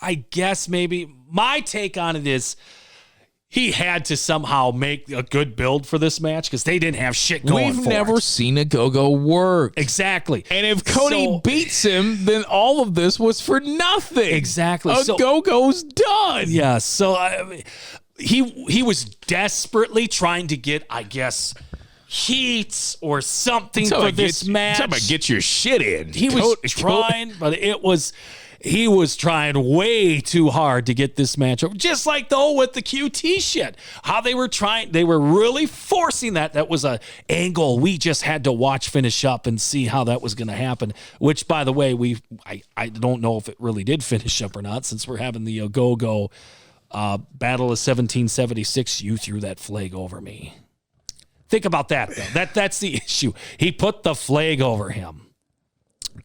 I guess maybe my take on it is he had to somehow make a good build for this match because they didn't have shit going for it. We've never seen Ogogo work. Exactly. And if Cody beats him, then all of this was for nothing. Exactly. Ogogo's done. Yeah. So he was desperately trying to get, I guess, heat or something for this match. Talking about get your shit in. He was trying, but he was trying way too hard to get this match over. Just like though with the QT shit, how they were really forcing that. That was a angle we just had to watch finish up and see how that was going to happen. Which, by the way, I don't know if it really did finish up or not, since we're having the Ogogo Battle of 1776. You threw that flag over me. Think about that, though. That's the issue. He put the flag over him.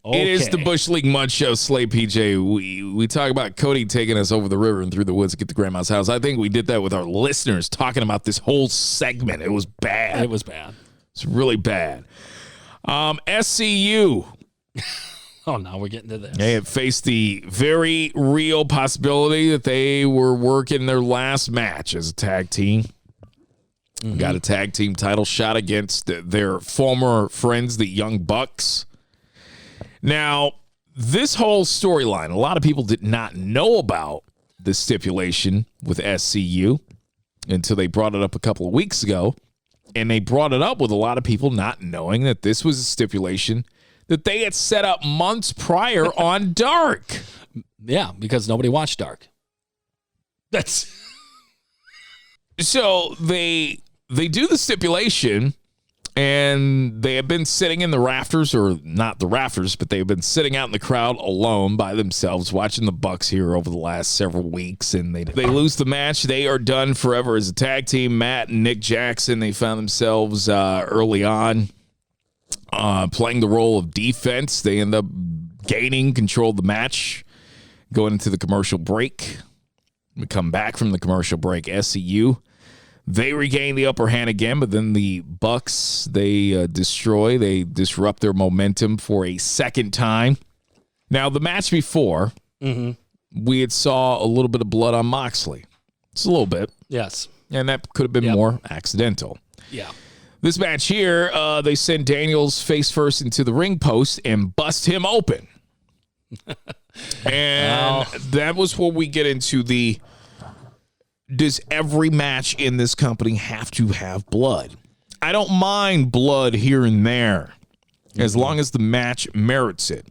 Okay. It is the Bush League Mud Show, Slade PJ. We talk about Cody taking us over the river and through the woods to get to Grandma's house. I think we did that with our listeners, talking about this whole segment. It was bad. It was bad. It's really bad. SCU. Oh, now we're getting to this. They have faced the very real possibility that they were working their last match as a tag team. Got a tag team title shot against their former friends, the Young Bucks. Now, this whole storyline, a lot of people did not know about the stipulation with SCU until they brought it up a couple of weeks ago. And they brought it up with a lot of people not knowing that this was a stipulation that they had set up months prior on Dark. Yeah, because nobody watched Dark. That's... So they do the stipulation, and they have been sitting in the rafters, or not the rafters, but they've been sitting out in the crowd alone by themselves watching the Bucks here over the last several weeks, and they lose the match. They are done forever as a tag team. Matt and Nick Jackson, they found themselves early on playing the role of defense. They end up gaining control of the match, going into the commercial break. We come back from the commercial break. SCU, they regain the upper hand again, but then the Bucks, they disrupt their momentum for a second time. Now, the match before, we had saw a little bit of blood on Moxley. Just a little bit. Yes. And that could have been more accidental. Yeah. This match here, they send Daniels face first into the ring post and bust him open. And that was where we get into the, does every match in this company have to have blood? I don't mind blood here and there as long as the match merits it.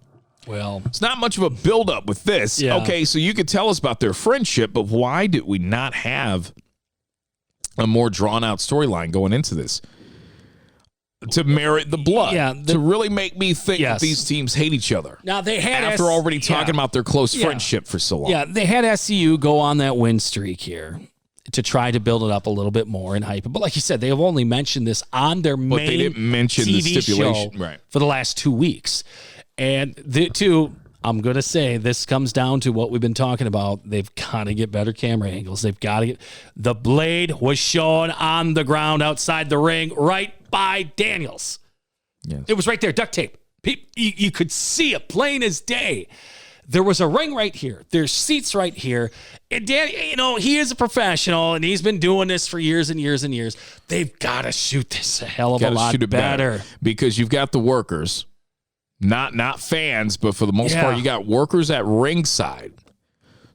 Well, it's not much of a buildup with this. Yeah. Okay, so you could tell us about their friendship, but why did we not have a more drawn-out storyline going into this to merit the blood? Yeah, to really make me think that these teams hate each other. Now they had after already talking about their close friendship for so long. Yeah, they had SCU go on that win streak here to try to build it up a little bit more and hype it. But like you said, they have only mentioned this on their main they didn't mention TV the stipulation show for the last 2 weeks. And I'm going to say this comes down to what we've been talking about. They've got to get better camera angles. They've got to get the blade was shown on the ground outside the ring right by Daniels. Yes. It was right there, duct tape. You could see it plain as day. There was a ring right here. There's seats right here. And Dan, he is a professional and he's been doing this for years and years and years. They've got to shoot this a hell of a lot better. Because you've got the workers. Not fans, but for the most part, you got workers at ringside.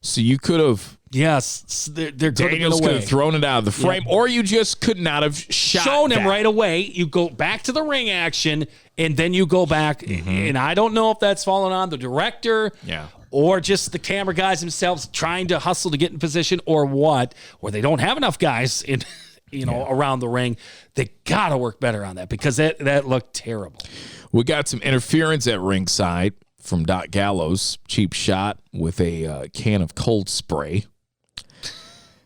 So you could have... Yes, Daniels could have thrown it out of the frame, or you just could not have shown him right away. You go back to the ring action, and then you go back, and I don't know if that's fallen on the director or just the camera guys themselves trying to hustle to get in position or what, or they don't have enough guys in... around the ring. They got to work better on that because that looked terrible. We got some interference at ringside from Doc Gallows. Cheap shot with a can of cold spray.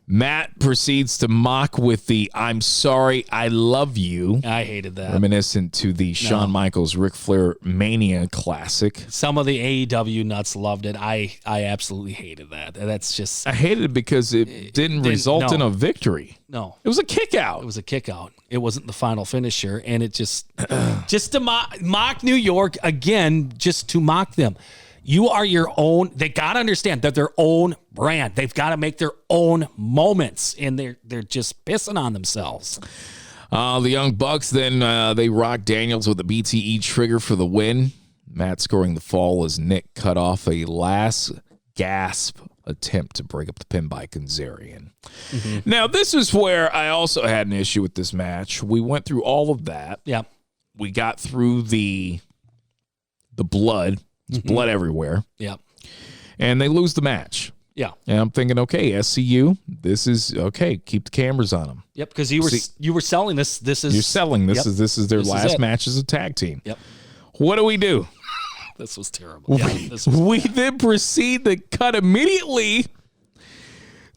Matt proceeds to mock with the "I'm sorry, I love you." I hated that. Reminiscent to the Shawn Michaels Ric Flair Mania classic. Some of the AEW nuts loved it. I absolutely hated that. That's just... I hated it because it didn't result in a victory. No. It was a kick out. It was a kick out. It wasn't the final finisher, and it just to mock New York again, just to mock them. You are your own. They got to understand that their own brand. They've got to make their own moments, and they're just pissing on themselves. The Young Bucks, then they rock Daniels with a BTE trigger for the win. Matt scoring the fall as Nick cut off a last gasp attempt to break up the pin by Kazarian. Now, this is where I also had an issue with this match. We went through all of that. Yeah. We got through the blood. There's blood everywhere. Yeah. And they lose the match. Yeah. And I'm thinking, okay, SCU, this is okay. Keep the cameras on them. Yep, because you were selling this. You're selling this. This is their last match as a tag team. Yep. What do? This was terrible. We then proceed to cut immediately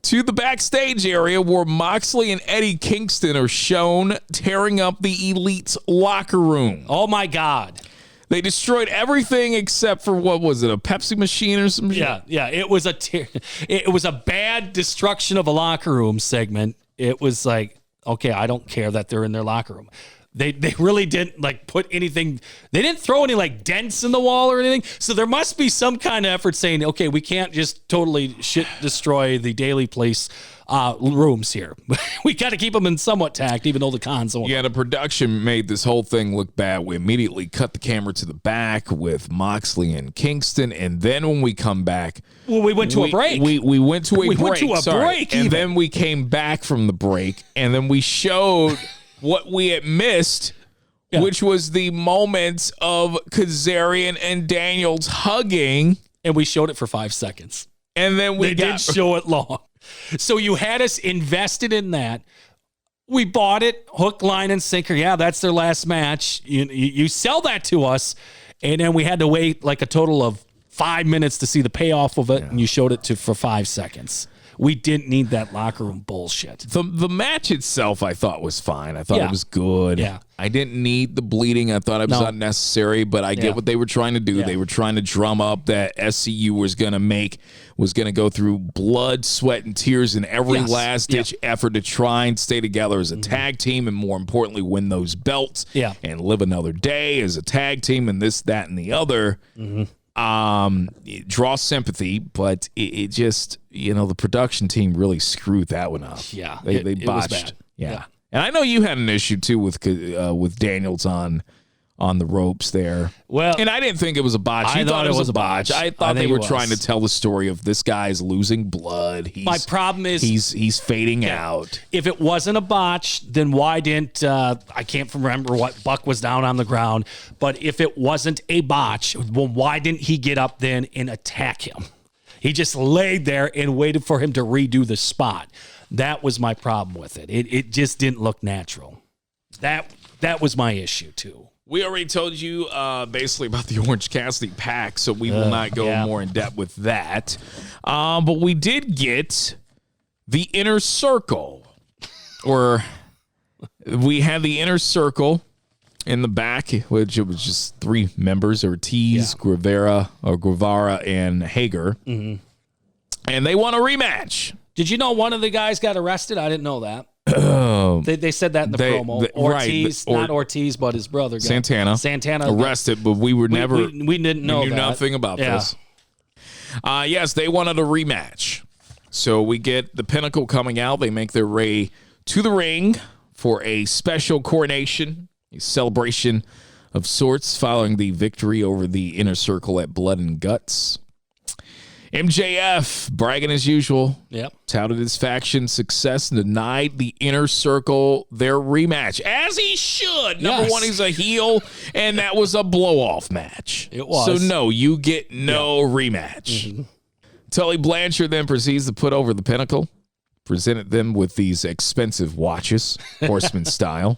to the backstage area where Moxley and Eddie Kingston are shown tearing up the Elite's locker room. Oh, my God. They destroyed everything except for, what was it, a Pepsi machine or some shit? Yeah. It was a bad destruction of a locker room segment. It was like, okay, I don't care that they're in their locker room. They really didn't put anything. They didn't throw any dents in the wall or anything. So there must be some kind of effort saying, okay, we can't just totally destroy the Daily Place rooms here. We got to keep them in somewhat tact, even though the cons. Yeah, the production made this whole thing look bad. We immediately cut the camera to the back with Moxley and Kingston, and then when we come back, we went to a break. We went to a break. And then we came back from the break, and then we showed what we had missed, which was the moments of Kazarian and Daniels hugging. And we showed it for 5 seconds. And then we didn't show it long. So you had us invested in that. We bought it, hook, line, and sinker. Yeah, that's their last match. You sell that to us, and then we had to wait a total of 5 minutes to see the payoff of it, and you showed it for 5 seconds. We didn't need that locker room bullshit. The match itself, I thought, was fine. I thought it was good. Yeah. I didn't need the bleeding. I thought it was unnecessary, but I get what they were trying to do. Yeah. They were trying to drum up that SCU was going to go through blood, sweat, and tears in every last-ditch effort to try and stay together as a tag team and, more importantly, win those belts and live another day as a tag team and this, that, and the other. draw sympathy, but it just, the production team really screwed that one up. Yeah, they it botched. was bad. Yeah, and I know you had an issue too with Daniels on the ropes there. Well, and I didn't think it was a botch. I thought it was a botch. I thought they were trying to tell the story of this guy's losing blood. My problem is he's fading out. If it wasn't a botch, then why didn't I can't remember what Buck was down on the ground, but if it wasn't a botch, well, why didn't he get up then and attack him? He just laid there and waited for him to redo the spot. That was my problem with it. It just didn't look natural. That was my issue too. We already told you basically about the Orange Cassidy pack, so we will not go more in depth with that. But we did get the Inner Circle, or we had the Inner Circle in the back, which it was just 3 members: Ortiz, Guevara, and Hager, and they want a rematch. Did you know one of the guys got arrested? I didn't know that. They said that in the promo. Ortiz, not Ortiz, but his brother. Santana arrested, but we didn't know. We knew nothing about this. Yes, they wanted a rematch. So we get the Pinnacle coming out. They make their way to the ring for a special coronation, a celebration of sorts following the victory over the Inner Circle at Blood and Guts. MJF, bragging as usual, touted his faction's success and denied the Inner Circle their rematch, as he should. Number one, he's a heel, and that was a blow-off match. It was. So, no, you get no rematch. Tully Blanchard then proceeds to put over the Pinnacle, presented them with these expensive watches, Horseman style.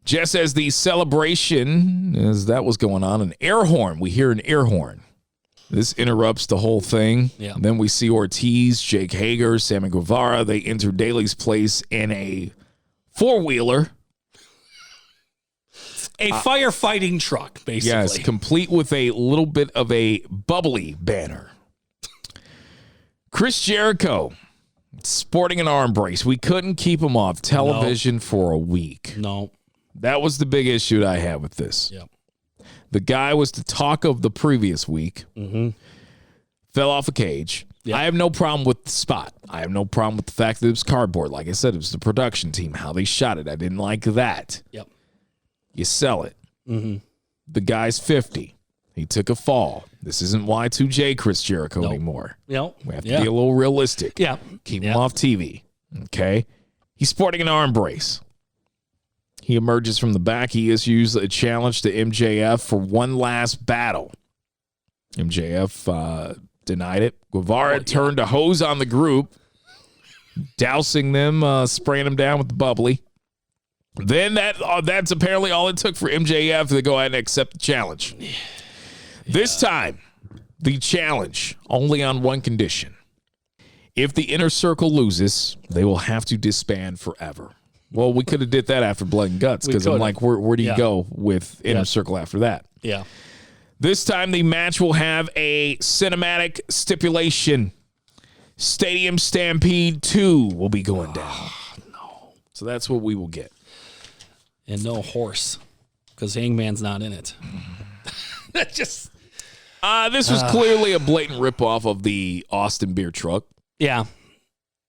Just as the celebration, as that was going on, an air horn. We hear an air horn. This interrupts the whole thing. Then we see Ortiz, Jake Hager, Sammy Guevara. They enter Daly's place in a 4-wheeler. A firefighting truck, basically. Yes, complete with a little bit of a bubbly banner. Chris Jericho sporting an arm brace. We couldn't keep him off television for a week. No. That was the big issue that I had with this. The guy was the talk of the previous week. Fell off a cage. I have no problem with the spot. I have no problem with the fact that it was cardboard. Like I said, it was the production team, how they shot it. I didn't like that. You sell it. The guy's 50. He took a fall. This isn't Y2J Chris Jericho anymore. We have to be a little realistic. Keep him off TV. Okay? He's sporting an arm brace. He emerges from the back. He issues a challenge to MJF for one last battle. MJF denied it. Guevara turned to hose on the group, dousing them, spraying them down with the bubbly. Then that's apparently all it took for MJF to go ahead and accept the challenge. This time, the challenge only on one condition. If the Inner Circle loses, they will have to disband forever. Well, we could have did that after Blood and Guts, because I'm like, where do you go with Inner Circle after that? This time, the match will have a cinematic stipulation. Stadium Stampede 2 will be going down. So that's what we will get. And no horse, because Hangman's not in it. That just... this was clearly a blatant ripoff of the Austin beer truck.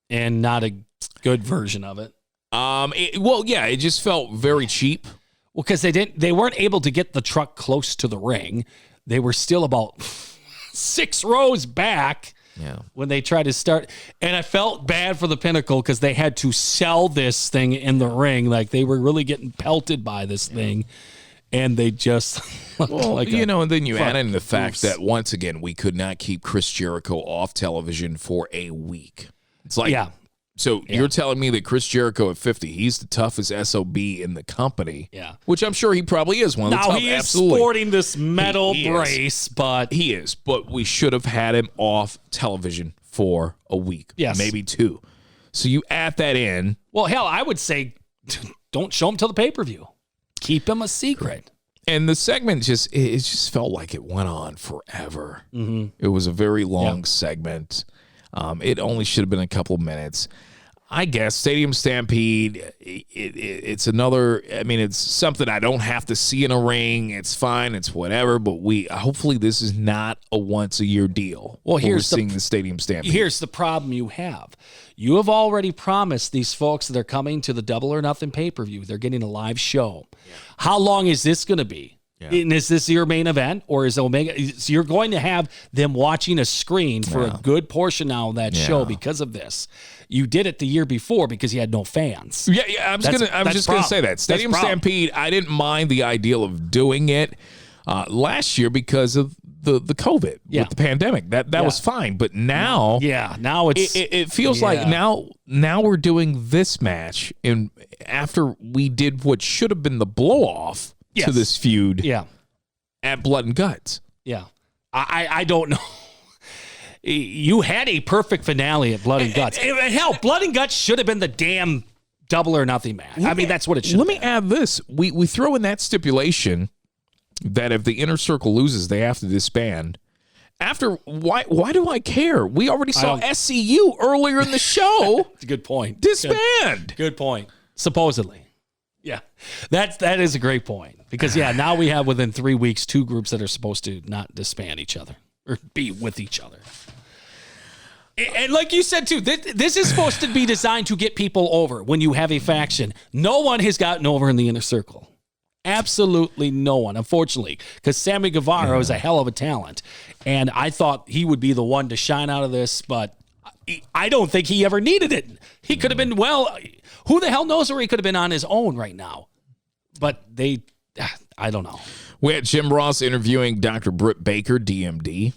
And not a good version of it. It just felt very cheap. Well, because they weren't able to get the truck close to the ring. They were still about 6 rows back when they tried to start. And I felt bad for the Pinnacle because they had to sell this thing in the ring. Like, they were really getting pelted by this thing. And they just looked like and then you add in the fact that, once again, we could not keep Chris Jericho off television for a week. It's like, so you're telling me that Chris Jericho at 50, he's the toughest SOB in the company, which I'm sure he probably is one of the tough. Now, he is sporting this metal brace, but... He is, but we should have had him off television for a week, maybe 2. So you add that in. Well, hell, I would say don't show him till the pay-per-view. Keep him a secret. And the segment just felt like it went on forever. It was a very long segment. It only should have been a couple of minutes. I guess Stadium Stampede, it's another, I mean, it's something I don't have to see in a ring. It's fine. It's whatever. But hopefully this is not a once-a-year deal. Well, we're seeing the Stadium Stampede. Here's the problem you have. You have already promised these folks that are coming to the Double or Nothing pay-per-view. They're getting a live show. Yeah. How long is this going to be? Yeah. And is this your main event, or is Omega? So you're going to have them watching a screen for a good portion now of that show because of this. You did it the year before because you had no fans. Yeah. I was just gonna say that Stadium Stampede. I didn't mind the ideal of doing it last year because of the COVID with the pandemic. That was fine, but now now it feels like now we're doing this match, and after we did what should have been the blow off. To this feud at Blood and Guts. Yeah. I don't know. You had a perfect finale at Blood and Guts. Hell, Blood and Guts should have been the damn Double or Nothing match. That's what it should have been. Let me add this. We throw in that stipulation that if the Inner Circle loses, they have to disband. After, why do I care? We already saw SCU earlier in the show. That's a good point. Disband. Good point. Supposedly. Yeah, that is a great point because now we have within 3 weeks 2 groups that are supposed to not disband each other or be with each other. And like you said too, this is supposed to be designed to get people over when you have a faction. No one has gotten over in the Inner Circle. Absolutely no one, unfortunately, because Sammy Guevara is a hell of a talent, and I thought he would be the one to shine out of this, but I don't think he ever needed it. He could have been who the hell knows where he could have been on his own right now? But I don't know. We had Jim Ross interviewing Dr. Britt Baker, DMD.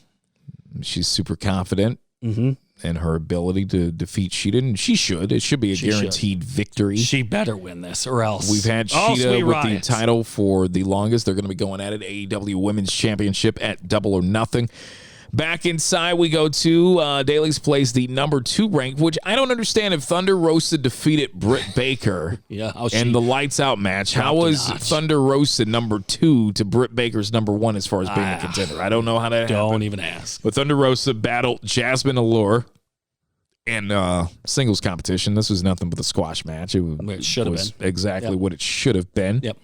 She's super confident in her ability to defeat Sheeta, and she should. It should be a guaranteed victory. She better win this, or else. We've had Sheeta with the title for the longest. They're going to be going at it, AEW Women's Championship at Double or Nothing. Back inside, we go to Daly's Place, the number 2 ranked, which I don't understand if Thunder Rosa defeated Britt Baker in the Lights Out match. How was Thunder Rosa number 2 to Britt Baker's number 1 as far as being a contender? I don't know how that happened. Don't even ask. But Thunder Rosa battled Jasmine Allure in singles competition. This was nothing but a squash match. It should have been. Exactly what it should have been. Yep.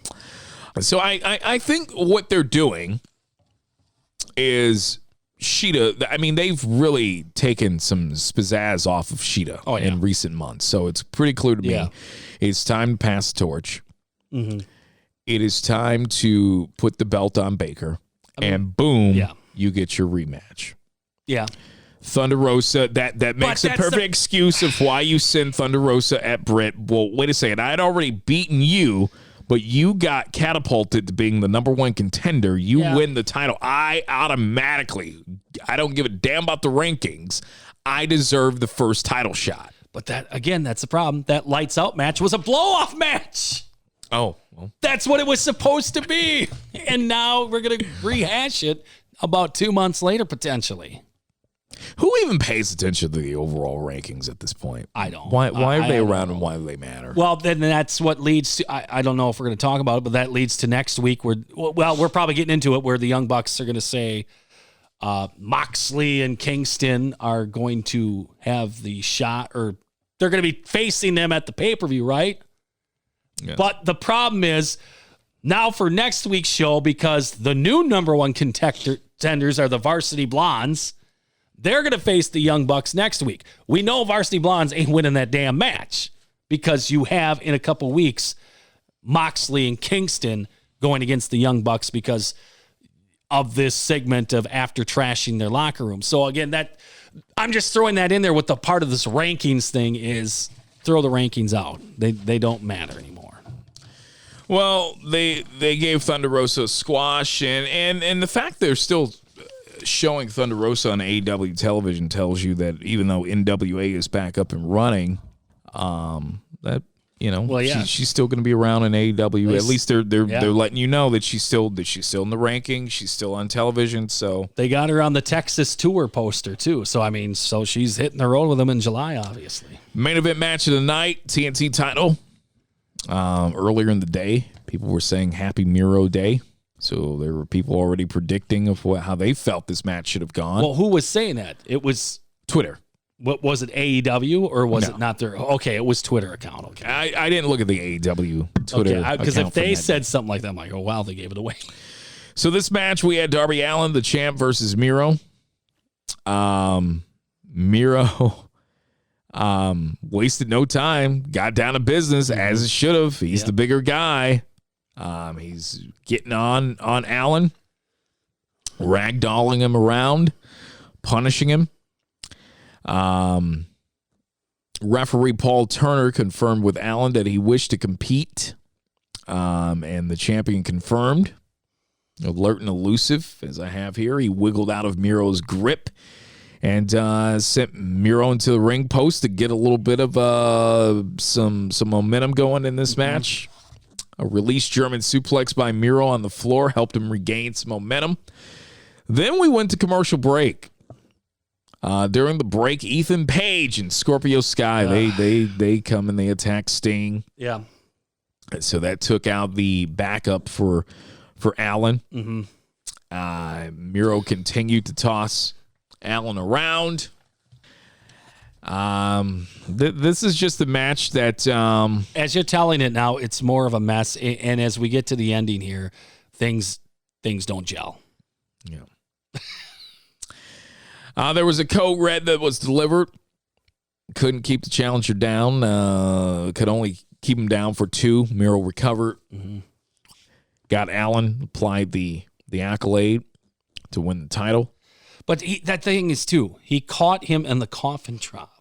So I think what they're doing is Sheeta, I mean, they've really taken some pizzazz off of Sheeta in recent months. So it's pretty clear to me it's time to pass the torch. Mm-hmm. It is time to put the belt on Baker. And boom, you get your rematch. Yeah. Thunder Rosa, that makes a perfect excuse of why you send Thunder Rosa at Britt. Well, wait a second. I had already beaten you, but you got catapulted to being the number 1 contender. You win the title. I don't give a damn about the rankings. I deserve the first title shot. But that's the problem. That Lights Out match was a blow-off match. Oh. Well. That's what it was supposed to be. And now we're going to rehash it about 2 months later, potentially. Who even pays attention to the overall rankings at this point? I don't. Why are they around and why do they matter? Well, then that's what leads to, I don't know if we're going to talk about it, but that leads to next week where, we're probably getting into it where the Young Bucks are going to say Moxley and Kingston are going to have the shot, or they're going to be facing them at the pay-per-view, right? Yeah. But the problem is now for next week's show, because the new number 1 contenders are the Varsity Blondes, they're going to face the Young Bucks next week. We know Varsity Blondes ain't winning that damn match because you have in a couple weeks Moxley and Kingston going against the Young Bucks because of this segment of after trashing their locker room. So again, I'm just throwing that in there with the part of this rankings thing is throw the rankings out. They don't matter anymore. Well, they gave Thunder Rosa a squash, and the fact they're still showing Thunder Rosa on AEW television tells you that even though NWA is back up and running, that she's still going to be around in AEW. At least they're letting you know that she's still in the rankings. She's still on television. So they got her on the Texas tour poster too. So she's hitting the road with them in July, obviously. Main event match of the night, TNT title. Earlier in the day, people were saying Happy Miro Day. So there were people already predicting of how they felt this match should have gone. Well, who was saying that? It was Twitter. What was it, AEW, or was it not their? Okay, it was Twitter account. Okay, I didn't look at the AEW Twitter account. Because if they said something like that, I'm like, oh wow, they gave it away. So this match, we had Darby Allin, the champ, versus Miro. Miro wasted no time, got down to business as it should have. He's the bigger guy. He's getting on Allin, ragdolling him around, punishing him. Referee Paul Turner confirmed with Allin that he wished to compete, and the champion confirmed. Alert and elusive, as I have here. He wiggled out of Miro's grip and sent Miro into the ring post to get a little bit of some momentum going in this match. A released German suplex by Miro on the floor helped him regain some momentum. Then we went to commercial break. During the break, Ethan Page and Scorpio Sky, they come and they attack Sting. Yeah. And so that took out the backup for Allin. Miro continued to toss Allin around. This is just a match that... as you're telling it now, it's more of a mess. And as we get to the ending here, things don't gel. Yeah. There was a code red that was delivered. Couldn't keep the challenger down. Could only keep him down for 2. Miro recovered. Got Allin, applied the accolade to win the title. But that thing is, too, he caught him in the coffin drop.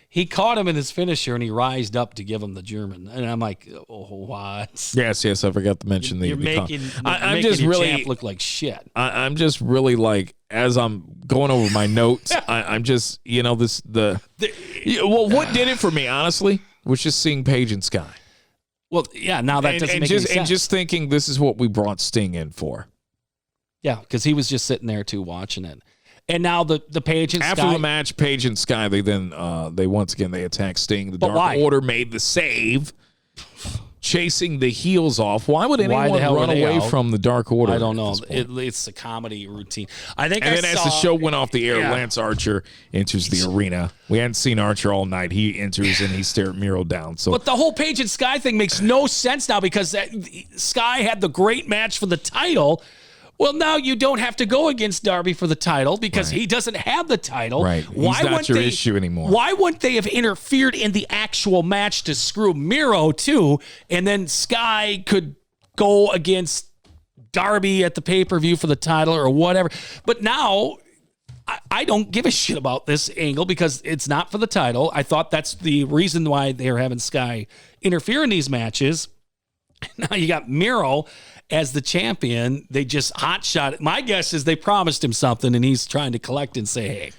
He caught him in his finisher, and he rised up to give him the German. And I'm like, oh, what? Yes, I forgot to mention You're making your champ look like shit. I'm just really like, as I'm going over my notes, I'm just, what did it for me, honestly, was just seeing Paige and Sky. Well, yeah, now that doesn't make any sense. And just thinking this is what we brought Sting in for. Yeah, because he was just sitting there, too, watching it. And now the Paige and Sky. After the match, Paige and Sky, they once again attack Sting. The Dark Order made the save, chasing the heels off. Why would anyone run away from the Dark Order? I don't know. It's a comedy routine. I think. And then as the show went off the air, Lance Archer enters the arena. We hadn't seen Archer all night. He enters and he stared Miro down. But the whole Paige and Sky thing makes no sense now because Sky had the great match for the title. Well, now you don't have to go against Darby for the title because he doesn't have the title. Right. He's not your issue anymore. Why wouldn't they have interfered in the actual match to screw Miro, too? And then Sky could go against Darby at the pay-per-view for the title or whatever. But now I don't give a shit about this angle because it's not for the title. I thought that's the reason why they're having Sky interfere in these matches. Now you got Miro as the champion. They just hot shot it. My guess is they promised him something and he's trying to collect and say, hey,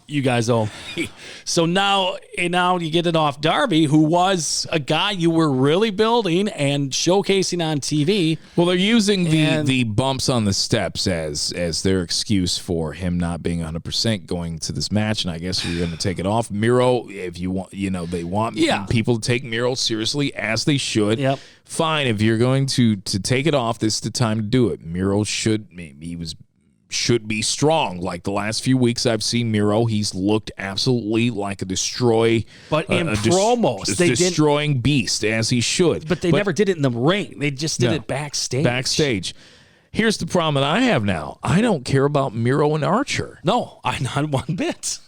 you guys owe me. So now you get it off Darby, who was a guy you were really building and showcasing on TV. Well, they're using the bumps on the steps as their excuse for him not being 100% going to this match, and I guess you're going to take it off. Miro, if you want, they want people to take Miro seriously, as they should. Yep. Fine, if you're going to take it off, this is the time to do it. Miro should be strong. Like the last few weeks I've seen Miro, he's looked absolutely like a But in promos, they destroying beast, as he should. But they never did it in the ring. They just did it backstage. Here's the problem that I have now. I don't care about Miro and Archer. No, not one bit.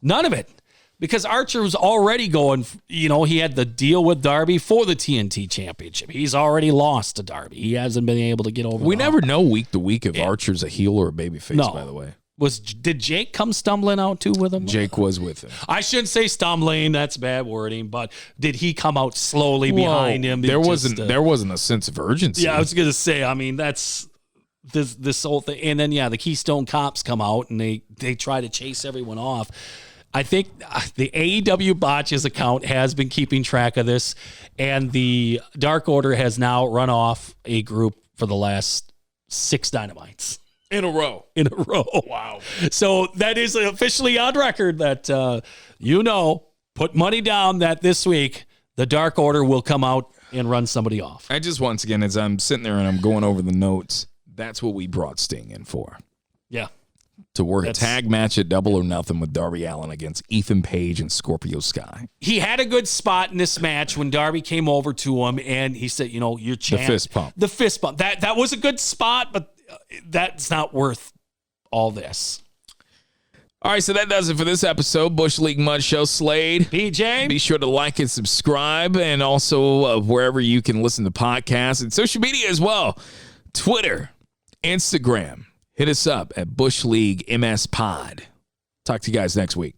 None of it. Because Archer was already going, he had the deal with Darby for the TNT Championship. He's already lost to Darby. He hasn't been able to get over. We never know week to week if Archer's a heel or a babyface, by the way. Did Jake come stumbling out too with him? Jake was with him. I shouldn't say stumbling. That's bad wording. But did he come out slowly behind him? There wasn't a sense of urgency. Yeah, I was going to say, that's this whole thing. And then, the Keystone Cops come out and they try to chase everyone off. I think the AEW Botches account has been keeping track of this, and the Dark Order has now run off a group for the last 6 Dynamites. In a row. Wow. So that is officially on record that, put money down that this week, the Dark Order will come out and run somebody off. I just, once again, as I'm sitting there and I'm going over the notes, that's what we brought Sting in for. Yeah. to work a tag match at Double or Nothing with Darby Allin against Ethan Page and Scorpio Sky. He had a good spot in this match when Darby came over to him and he said, your champ. The fist pump. The fist pump. That was a good spot, but that's not worth all this. All right, so that does it for this episode. Bush League Mud Show. Slade. PJ. Be sure to like and subscribe, and also wherever you can listen to podcasts and social media as well. Twitter, Instagram. Hit us up at Bush League MS Pod. Talk to you guys next week.